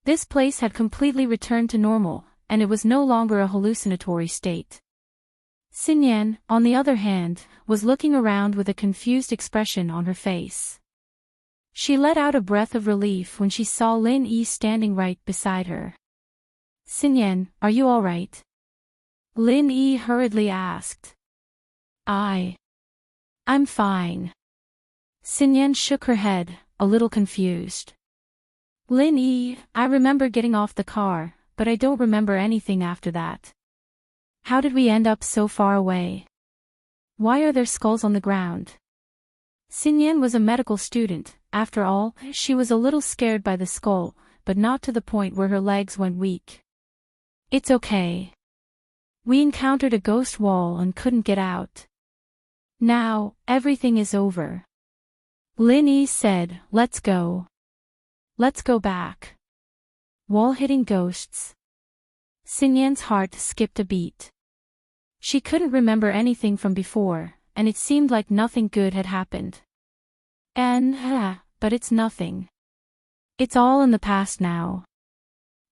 This place had completely returned to normal, and it was no longer a hallucinatory state. Xinyan, on the other hand, was looking around with a confused expression on her face. She let out a breath of relief when she saw Lin Yi standing right beside her. Xinyan, are you all right? Lin Yi hurriedly asked. I'm fine. Xinyan shook her head, a little confused. Lin Yi, I remember getting off the car, but I don't remember anything after that. How did we end up so far away? Why are there skulls on the ground? Xinyan was a medical student. After all, she was a little scared by the skull, but not to the point where her legs went weak. It's okay. We encountered a ghost wall and couldn't get out. Now, everything is over. Lin Yi said, let's go. Let's go back. wall-hitting ghosts. Xinyan's heart skipped a beat. She couldn't remember anything from before, and it seemed like nothing good had happened. But it's nothing. It's all in the past now.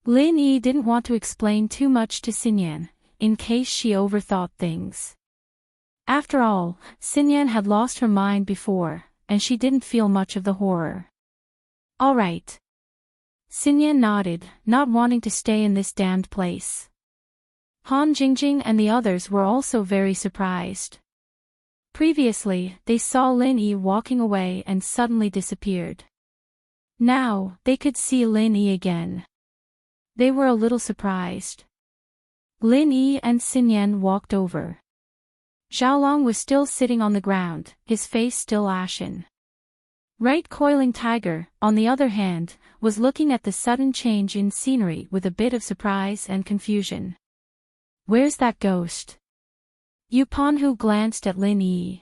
Lin Yi didn't want to explain too much to Xinyan, in case she overthought things. After all, Xinyan had lost her mind before, and she didn't feel much of the horror. All right. Xinyan nodded, not wanting to stay in this damned place. Han Jingjing and the others were also very surprised. Previously, they saw Lin Yi walking away and suddenly disappeared. Now, they could see Lin Yi again. They were a little surprised. Lin Yi and Xinyan walked over. Xiaolong was still sitting on the ground, his face still ashen. Right Coiling Tiger, on the other hand, was looking at the sudden change in scenery with a bit of surprise and confusion. Where's that ghost? Yu Panhu glanced at Lin Yi.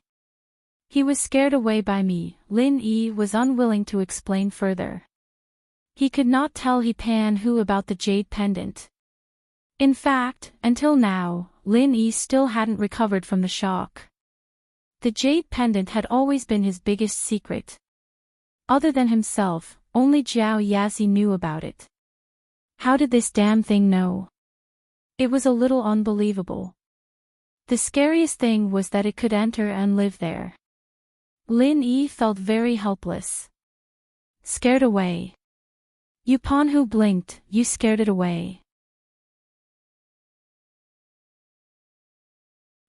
He was scared away by me. Lin Yi was unwilling to explain further. He could not tell He Panhu about the jade pendant. In fact, until now, Lin Yi still hadn't recovered from the shock. The jade pendant had always been his biggest secret. Other than himself, only Jiao Yazi knew about it. How did this damn thing know? It was a little unbelievable. The scariest thing was that it could enter and live there. Lin Yi felt very helpless. Scared away. Yu Panhu blinked. You scared it away.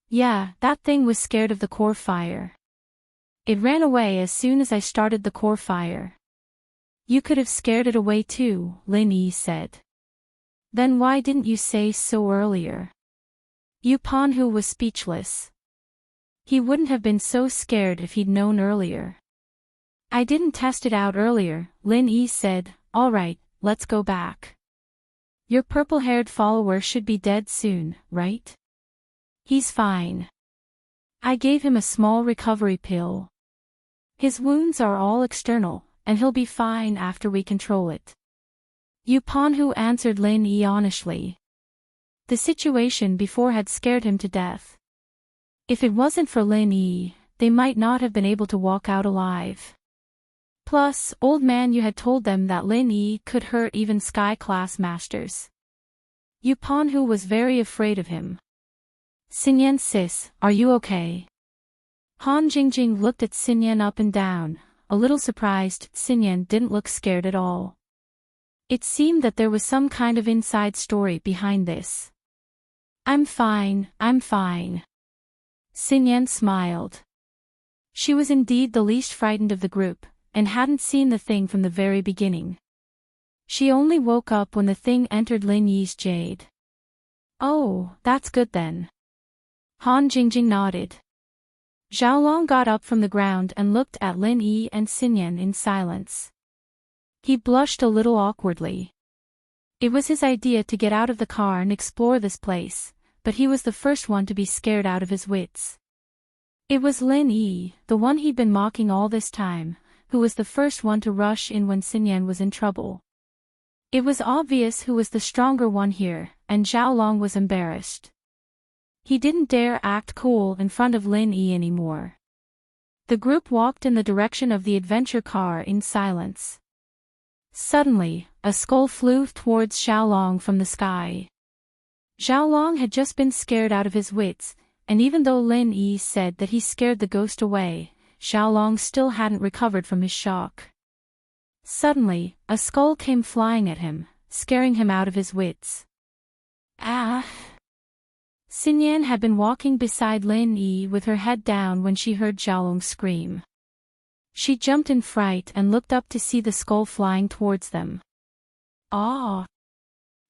Yeah, that thing was scared of the core fire. It ran away as soon as I started the core fire. You could have scared it away too, Lin Yi said. Then why didn't you say so earlier? Yu Panhu was speechless. He wouldn't have been so scared if he'd known earlier. I didn't test it out earlier, Lin Yi said. All right, let's go back. Your purple-haired follower should be dead soon, right? He's fine. I gave him a small recovery pill. His wounds are all external, and he'll be fine after we control it. Yu Panhu answered Lin Yi honestly. The situation before had scared him to death. If it wasn't for Lin Yi, they might not have been able to walk out alive. Plus, old man Yu had told them that Lin Yi could hurt even sky-class masters. Yu Panhu was very afraid of him. Xinyan sis, are you okay? Han Jingjing looked at Xinyan up and down, a little surprised. Xinyan didn't look scared at all. It seemed that there was some kind of inside story behind this. I'm fine, I'm fine. Xinyan smiled. She was indeed the least frightened of the group, and hadn't seen the thing from the very beginning. She only woke up when the thing entered Lin Yi's jade. Oh, that's good then. Han Jingjing nodded. Xiaolong got up from the ground and looked at Lin Yi and Xinyan in silence. He blushed a little awkwardly. It was his idea to get out of the car and explore this place, but he was the first one to be scared out of his wits. It was Lin Yi, the one he'd been mocking all this time, who was the first one to rush in when Xinyan was in trouble. It was obvious who was the stronger one here, and Xiaolong was embarrassed. He didn't dare act cool in front of Lin Yi anymore. The group walked in the direction of the adventure car in silence. Suddenly, a skull flew towards Xiaolong from the sky. Xiaolong had just been scared out of his wits, and even though Lin Yi said that he scared the ghost away, Xiaolong still hadn't recovered from his shock. Suddenly, a skull came flying at him, scaring him out of his wits. Ah! Xinyan had been walking beside Lin Yi with her head down when she heard Xiaolong scream. She jumped in fright and looked up to see the skull flying towards them. Ah!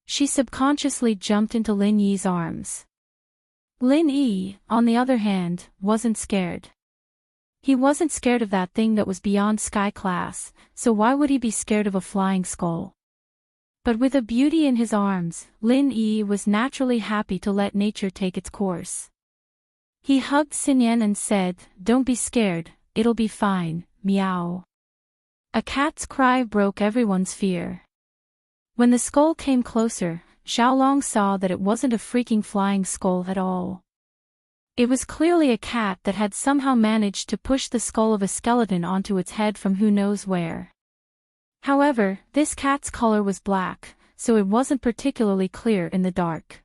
She subconsciously jumped into Lin Yi's arms. Lin Yi, on the other hand, wasn't scared. He wasn't scared of that thing that was beyond sky class, so why would he be scared of a flying skull? But with a beauty in his arms, Lin Yi was naturally happy to let nature take its course. He hugged Xinyan and said, "Don't be scared, it'll be fine, meow." A cat's cry broke everyone's fear. When the skull came closer, Xiaolong saw that it wasn't a freaking flying skull at all. It was clearly a cat that had somehow managed to push the skull of a skeleton onto its head from who knows where. However, this cat's color was black, so it wasn't particularly clear in the dark.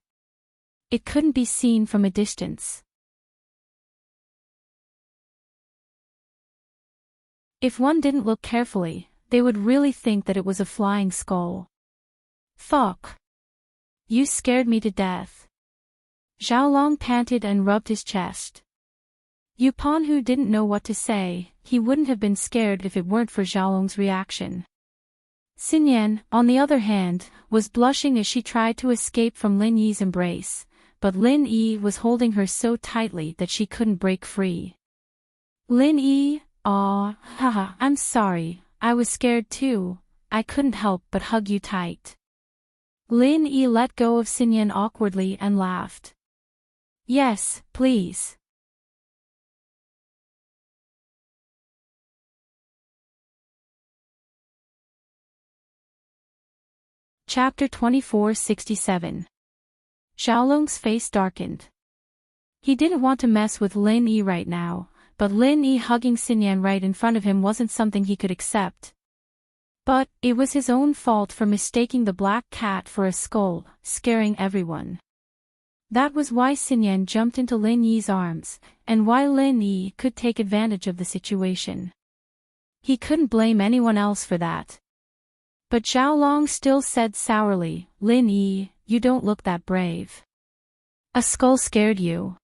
It couldn't be seen from a distance. If one didn't look carefully, they would really think that it was a flying skull. Fuck. You scared me to death. Xiaolong panted and rubbed his chest. Yu Panhu didn't know what to say. He wouldn't have been scared if it weren't for Xiaolong's reaction. Xinyan, on the other hand, was blushing as she tried to escape from Lin Yi's embrace, but Lin Yi was holding her so tightly that she couldn't break free. Lin Yi, aw, haha, I'm sorry, I was scared too, I couldn't help but hug you tight. Lin Yi let go of Xinyan awkwardly and laughed. Yes, please. Chapter 2467. Xiaolong's face darkened. He didn't want to mess with Lin Yi right now, but Lin Yi hugging Xinyan right in front of him wasn't something he could accept. But it was his own fault for mistaking the black cat for a skull, scaring everyone. That was why Xinyan jumped into Lin Yi's arms, and why Lin Yi could take advantage of the situation. He couldn't blame anyone else for that. But Xiaolong still said sourly, Lin Yi, you don't look that brave. A skull scared you.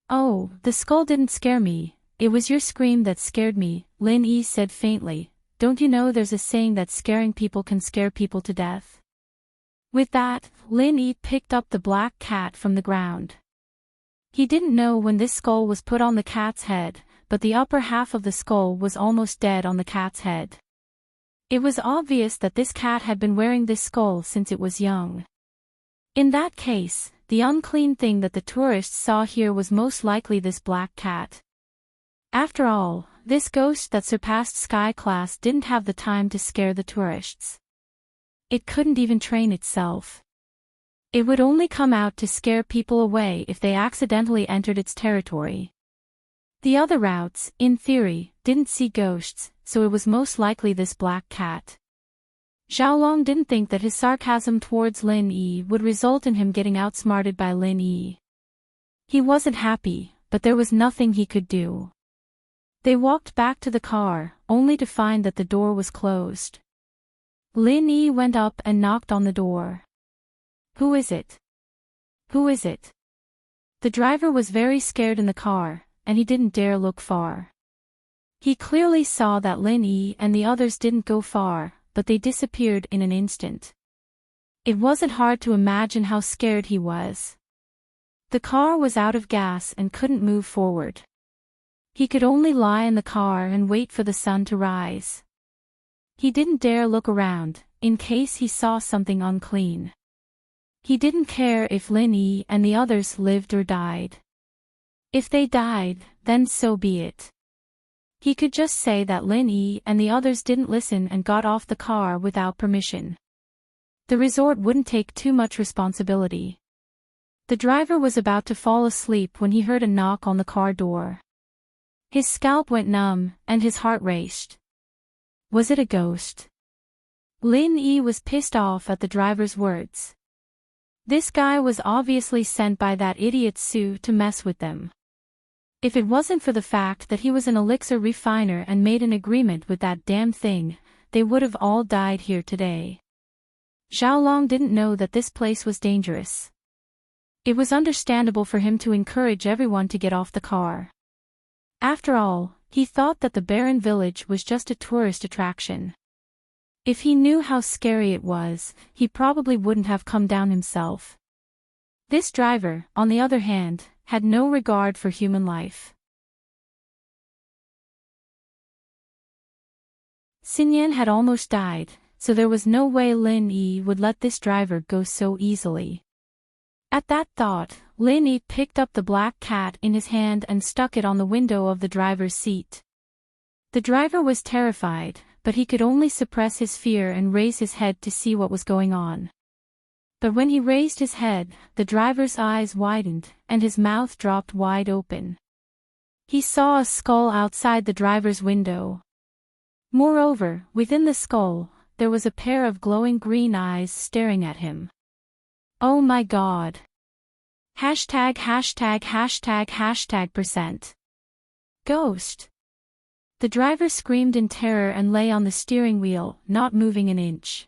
Oh, the skull didn't scare me, it was your scream that scared me, Lin Yi said faintly. Don't you know there's a saying that scaring people can scare people to death? With that, Lin Yi picked up the black cat from the ground. He didn't know when this skull was put on the cat's head, but the upper half of the skull was almost dead on the cat's head. It was obvious that this cat had been wearing this skull since it was young. In that case, the unclean thing that the tourists saw here was most likely this black cat. After all, this ghost that surpassed Sky Class didn't have the time to scare the tourists. It couldn't even train itself. It would only come out to scare people away if they accidentally entered its territory. The other routes, in theory, didn't see ghosts, so it was most likely this black cat. Xiaolong didn't think that his sarcasm towards Lin Yi would result in him getting outsmarted by Lin Yi. He wasn't happy, but there was nothing he could do. They walked back to the car, only to find that the door was closed. Lin Yi went up and knocked on the door. Who is it? Who is it? The driver was very scared in the car, and he didn't dare look far. He clearly saw that Lin Yi and the others didn't go far, but they disappeared in an instant. It wasn't hard to imagine how scared he was. The car was out of gas and couldn't move forward. He could only lie in the car and wait for the sun to rise. He didn't dare look around, in case he saw something unclean. He didn't care if Lin Yi and the others lived or died. If they died, then so be it. He could just say that Lin Yi and the others didn't listen and got off the car without permission. The resort wouldn't take too much responsibility. The driver was about to fall asleep when he heard a knock on the car door. His scalp went numb, and his heart raced. Was it a ghost? Lin Yi was pissed off at the driver's words. This guy was obviously sent by that idiot Su to mess with them. If it wasn't for the fact that he was an elixir refiner and made an agreement with that damn thing, they would have all died here today. Xiaolong didn't know that this place was dangerous. It was understandable for him to encourage everyone to get off the car. After all, he thought that the barren village was just a tourist attraction. If he knew how scary it was, he probably wouldn't have come down himself. This driver, on the other hand, had no regard for human life. Xinyan had almost died, so there was no way Lin Yi would let this driver go so easily. At that thought, Lin Yi picked up the black cat in his hand and stuck it on the window of the driver's seat. The driver was terrified, but he could only suppress his fear and raise his head to see what was going on. But when he raised his head, the driver's eyes widened, and his mouth dropped wide open. He saw a skull outside the driver's window. Moreover, within the skull, there was a pair of glowing green eyes staring at him. Oh my God! ####%. Ghost! The driver screamed in terror and lay on the steering wheel, not moving an inch.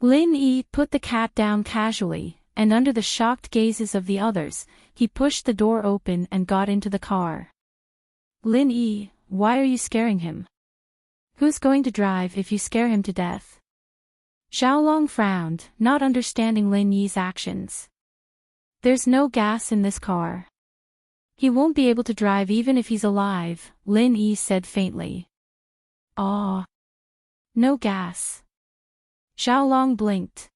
Lin Yi put the cat down casually, and under the shocked gazes of the others, he pushed the door open and got into the car. Lin Yi, why are you scaring him? Who's going to drive if you scare him to death? Xiaolong frowned, not understanding Lin Yi's actions. There's no gas in this car. He won't be able to drive even if he's alive, Lin Yi said faintly. Ah. No gas. Xiaolong blinked.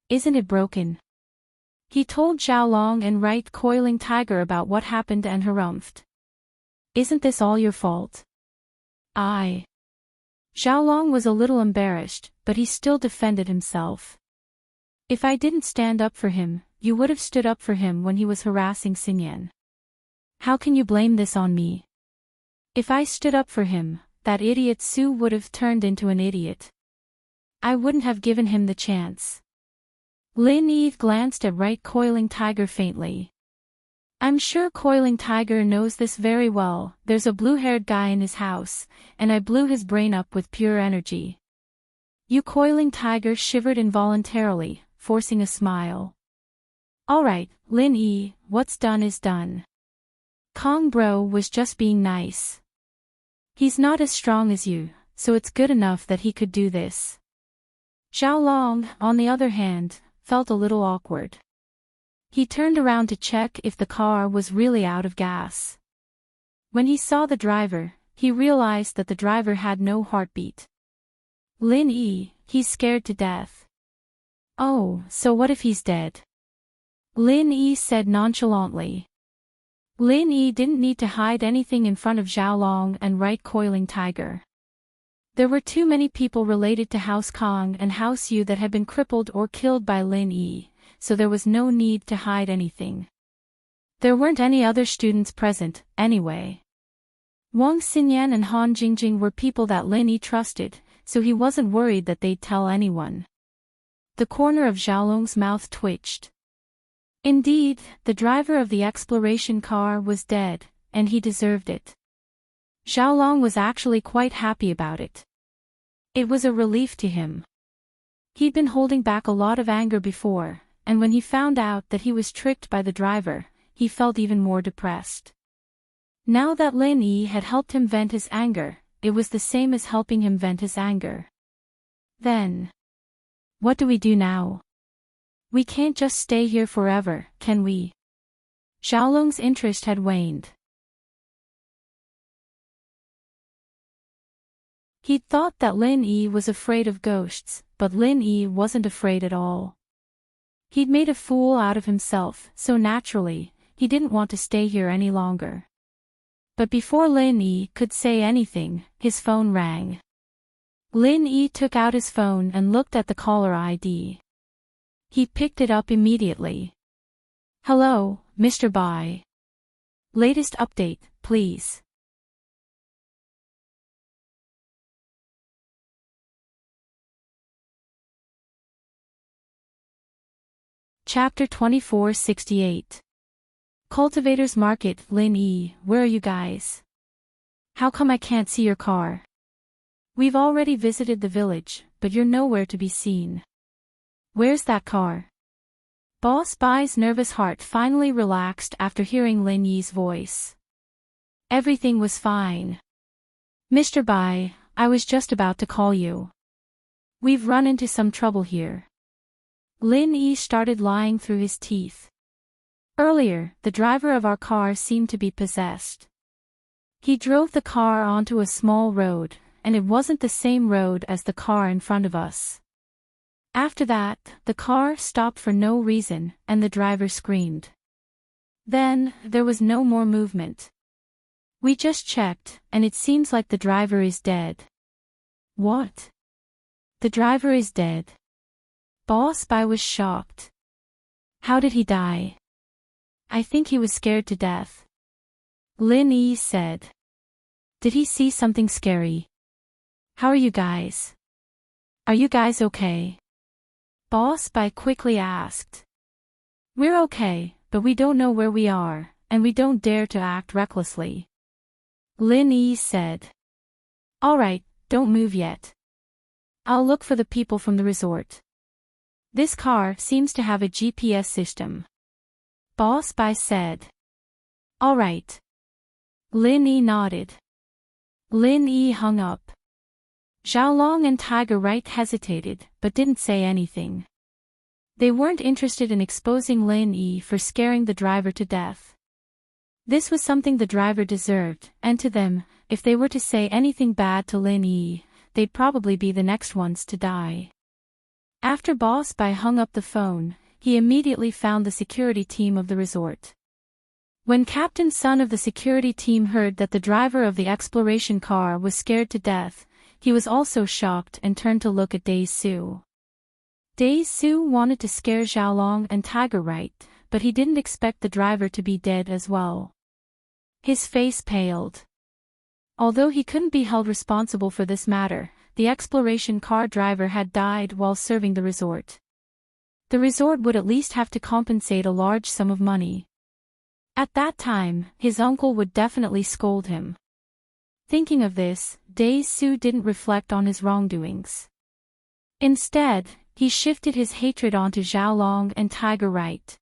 Isn't it broken? He told Xiaolong and Coiling Tiger about what happened and harumphed. Isn't this all your fault? Xiaolong was a little embarrassed, but he still defended himself. If I didn't stand up for him, you would have stood up for him when he was harassing Xinyan. How can you blame this on me? If I stood up for him, that idiot Su would have turned into an idiot. I wouldn't have given him the chance. Lin Yi glanced at Coiling Tiger faintly. I'm sure Coiling Tiger knows this very well. There's a blue-haired guy in his house, and I blew his brain up with pure energy. Coiling Tiger shivered involuntarily, forcing a smile. Alright, Lin Yi, what's done is done. Kong Bro was just being nice. He's not as strong as you, so it's good enough that he could do this. Xiaolong, on the other hand, felt a little awkward. He turned around to check if the car was really out of gas. When he saw the driver, he realized that the driver had no heartbeat. Lin Yi, he's scared to death. Oh, so what if he's dead? Lin Yi said nonchalantly. Lin Yi didn't need to hide anything in front of Xiaolong and Coiling Tiger. There were too many people related to House Kong and House Yu that had been crippled or killed by Lin Yi, so there was no need to hide anything. There weren't any other students present, anyway. Wang Xinyan and Han Jingjing were people that Lin Yi trusted, so he wasn't worried that they'd tell anyone. The corner of Xiaolong's mouth twitched. Indeed, the driver of the exploration car was dead, and he deserved it. Xiaolong was actually quite happy about it. It was a relief to him. He'd been holding back a lot of anger before, and when he found out that he was tricked by the driver, he felt even more depressed. Now that Lin Yi had helped him vent his anger, it was the same as helping him vent his anger. Then, what do we do now? We can't just stay here forever, can we? Xiaolong's interest had waned. He'd thought that Lin Yi was afraid of ghosts, but Lin Yi wasn't afraid at all. He'd made a fool out of himself, so naturally, he didn't want to stay here any longer. But before Lin Yi could say anything, his phone rang. Lin Yi took out his phone and looked at the caller ID. He picked it up immediately. Hello, Mr. Bai. Latest update, please. Chapter 2468. Cultivators Market. Lin Yi, where are you guys? How come I can't see your car? We've already visited the village, but you're nowhere to be seen. Where's that car? Boss Bai's nervous heart finally relaxed after hearing Lin Yi's voice. Everything was fine. Mr. Bai, I was just about to call you. We've run into some trouble here. Lin Yi started lying through his teeth. Earlier, the driver of our car seemed to be possessed. He drove the car onto a small road, and it wasn't the same road as the car in front of us. After that, the car stopped for no reason, and the driver screamed. Then, there was no more movement. We just checked, and it seems like the driver is dead. What? The driver is dead. Boss Bai was shocked. How did he die? I think he was scared to death. Lin Yi said. Did he see something scary? How are you guys? Are you guys okay? Boss Bai quickly asked. We're okay, but we don't know where we are, and we don't dare to act recklessly. Lin Yi said. Alright, don't move yet. I'll look for the people from the resort. This car seems to have a GPS system. Boss Bai said. Alright. Lin Yi nodded. Lin Yi hung up. Xiaolong and Tiger Right hesitated, but didn't say anything. They weren't interested in exposing Lin Yi for scaring the driver to death. This was something the driver deserved, and to them, if they were to say anything bad to Lin Yi, they'd probably be the next ones to die. After Boss Bai hung up the phone, he immediately found the security team of the resort. When Captain Sun of the security team heard that the driver of the exploration car was scared to death, he was also shocked and turned to look at Dai Su. Dai Su wanted to scare Xiaolong and Tiger Right, but he didn't expect the driver to be dead as well. His face paled. Although he couldn't be held responsible for this matter, the exploration car driver had died while serving the resort. The resort would at least have to compensate a large sum of money. At that time, his uncle would definitely scold him. Thinking of this, Dai Su didn't reflect on his wrongdoings. Instead, he shifted his hatred onto Xiaolong and Tiger Right.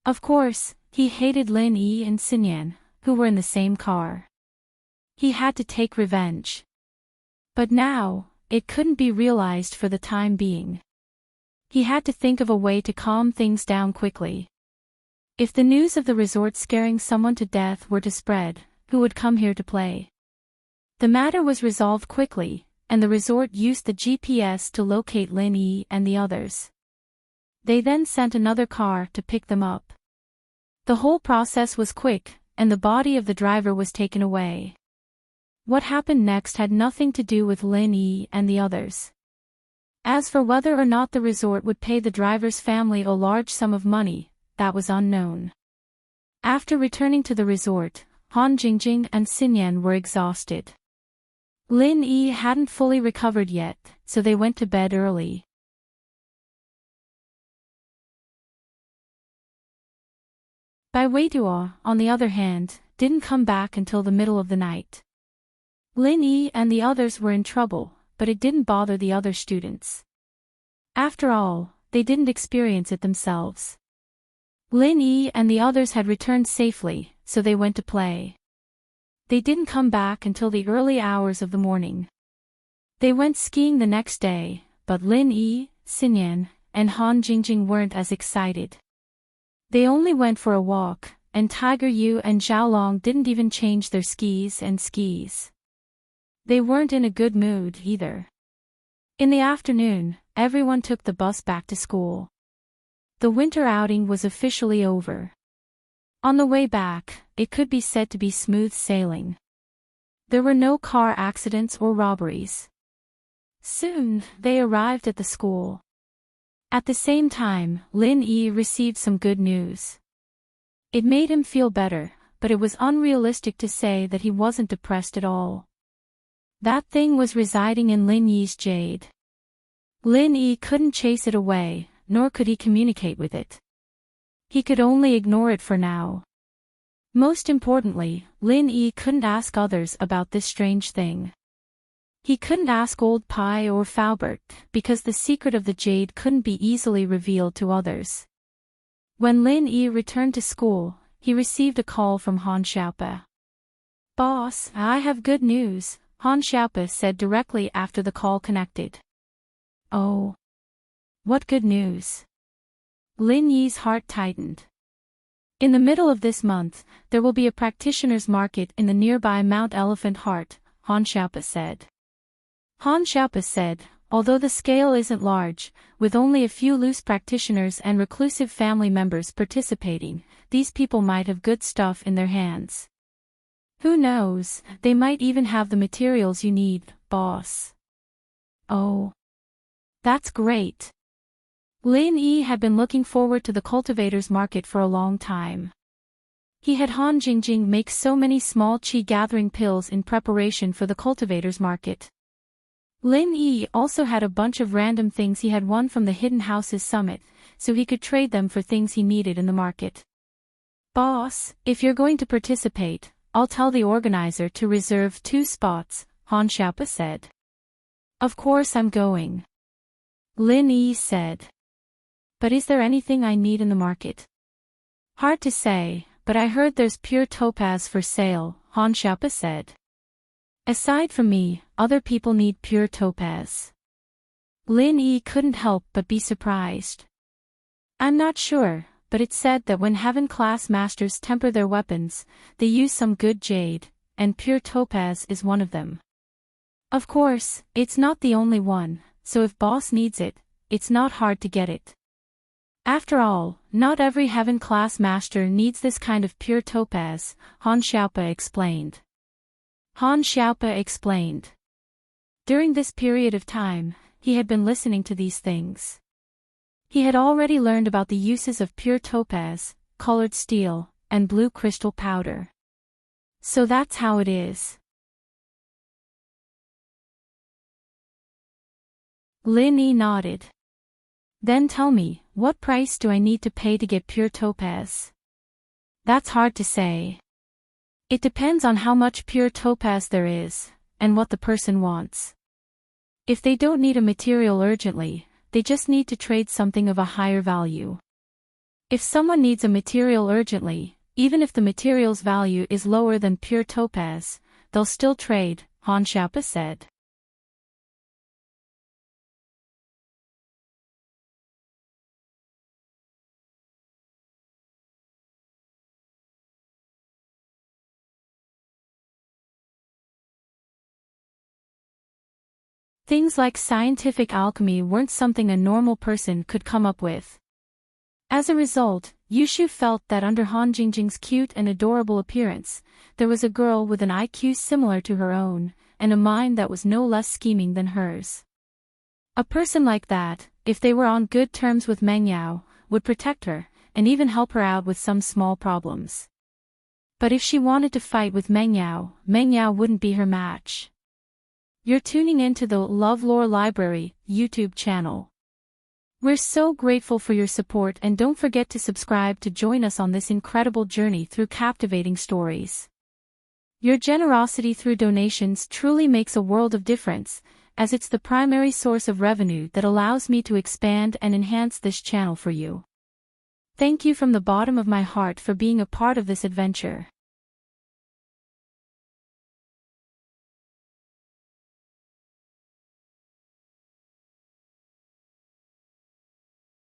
Of course, he hated Lin Yi and Xinyan, who were in the same car. He had to take revenge. But now, it couldn't be realized for the time being. He had to think of a way to calm things down quickly. If the news of the resort scaring someone to death were to spread, who would come here to play? The matter was resolved quickly, and the resort used the GPS to locate Lin Yi and the others. They then sent another car to pick them up. The whole process was quick, and the body of the driver was taken away. What happened next had nothing to do with Lin Yi and the others. As for whether or not the resort would pay the driver's family a large sum of money, that was unknown. After returning to the resort, Han Jingjing and Xinyan were exhausted. Lin Yi hadn't fully recovered yet, so they went to bed early. Bai Weiduo, on the other hand, didn't come back until the middle of the night. Lin Yi and the others were in trouble, but it didn't bother the other students. After all, they didn't experience it themselves. Lin Yi and the others had returned safely, so they went to play. They didn't come back until the early hours of the morning. They went skiing the next day, but Lin Yi, Xinyan, and Han Jingjing weren't as excited. They only went for a walk, and Tiger Yu and Xiaolong didn't even change their skis. They weren't in a good mood either. In the afternoon, everyone took the bus back to school. The winter outing was officially over. On the way back, it could be said to be smooth sailing. There were no car accidents or robberies. Soon, they arrived at the school. At the same time, Lin Yi received some good news. It made him feel better, but it was unrealistic to say that he wasn't depressed at all. That thing was residing in Lin Yi's jade. Lin Yi couldn't chase it away, nor could he communicate with it. He could only ignore it for now. Most importantly, Lin Yi couldn't ask others about this strange thing. He couldn't ask Old Pai or Faubert, because the secret of the jade couldn't be easily revealed to others. When Lin Yi returned to school, he received a call from Han Xiaope. "Boss, I have good news," Han Xiaope said directly after the call connected. "Oh. What good news?" Lin Yi's heart tightened. "In the middle of this month, there will be a practitioner's market in the nearby Mount Elephant Heart," Han Xiaope said. Han Xiaope said, although the scale isn't large, with only a few loose practitioners and reclusive family members participating, these people might have good stuff in their hands. Who knows, they might even have the materials you need, boss. Oh. That's great. Lin Yi had been looking forward to the cultivators market for a long time. He had Han Jingjing make so many small qi gathering pills in preparation for the cultivators market. Lin Yi also had a bunch of random things he had won from the Hidden Houses Summit, so he could trade them for things he needed in the market. Boss, if you're going to participate, I'll tell the organizer to reserve 2 spots, Han Xiaopa said. Of course I'm going. Lin Yi said. But is there anything I need in the market? Hard to say, but I heard there's pure topaz for sale, Han Xiaopa said. Aside from me, other people need pure topaz. Lin Yi couldn't help but be surprised. I'm not sure, but it's said that when Heaven-class masters temper their weapons, they use some good jade, and pure topaz is one of them. Of course, it's not the only one, so if boss needs it, it's not hard to get it. After all, not every Heaven-class master needs this kind of pure topaz, Han Xiaopa explained. Han Xiaopa explained. During this period of time, he had been listening to these things. He had already learned about the uses of pure topaz, colored steel, and blue crystal powder. So that's how it is. Lin Yi nodded. Then tell me, what price do I need to pay to get pure topaz? That's hard to say. It depends on how much pure topaz there is, and what the person wants. If they don't need a material urgently, they just need to trade something of a higher value. If someone needs a material urgently, even if the material's value is lower than pure topaz, they'll still trade, Han Xiaopa said. Things like scientific alchemy weren't something a normal person could come up with. As a result, Yushu felt that under Han Jingjing's cute and adorable appearance, there was a girl with an IQ similar to her own, and a mind that was no less scheming than hers. A person like that, if they were on good terms with Meng Yao, would protect her, and even help her out with some small problems. But if she wanted to fight with Meng Yao wouldn't be her match. You're tuning in to the LoveLore Library YouTube channel. We're so grateful for your support, and don't forget to subscribe to join us on this incredible journey through captivating stories. Your generosity through donations truly makes a world of difference, as it's the primary source of revenue that allows me to expand and enhance this channel for you. Thank you from the bottom of my heart for being a part of this adventure.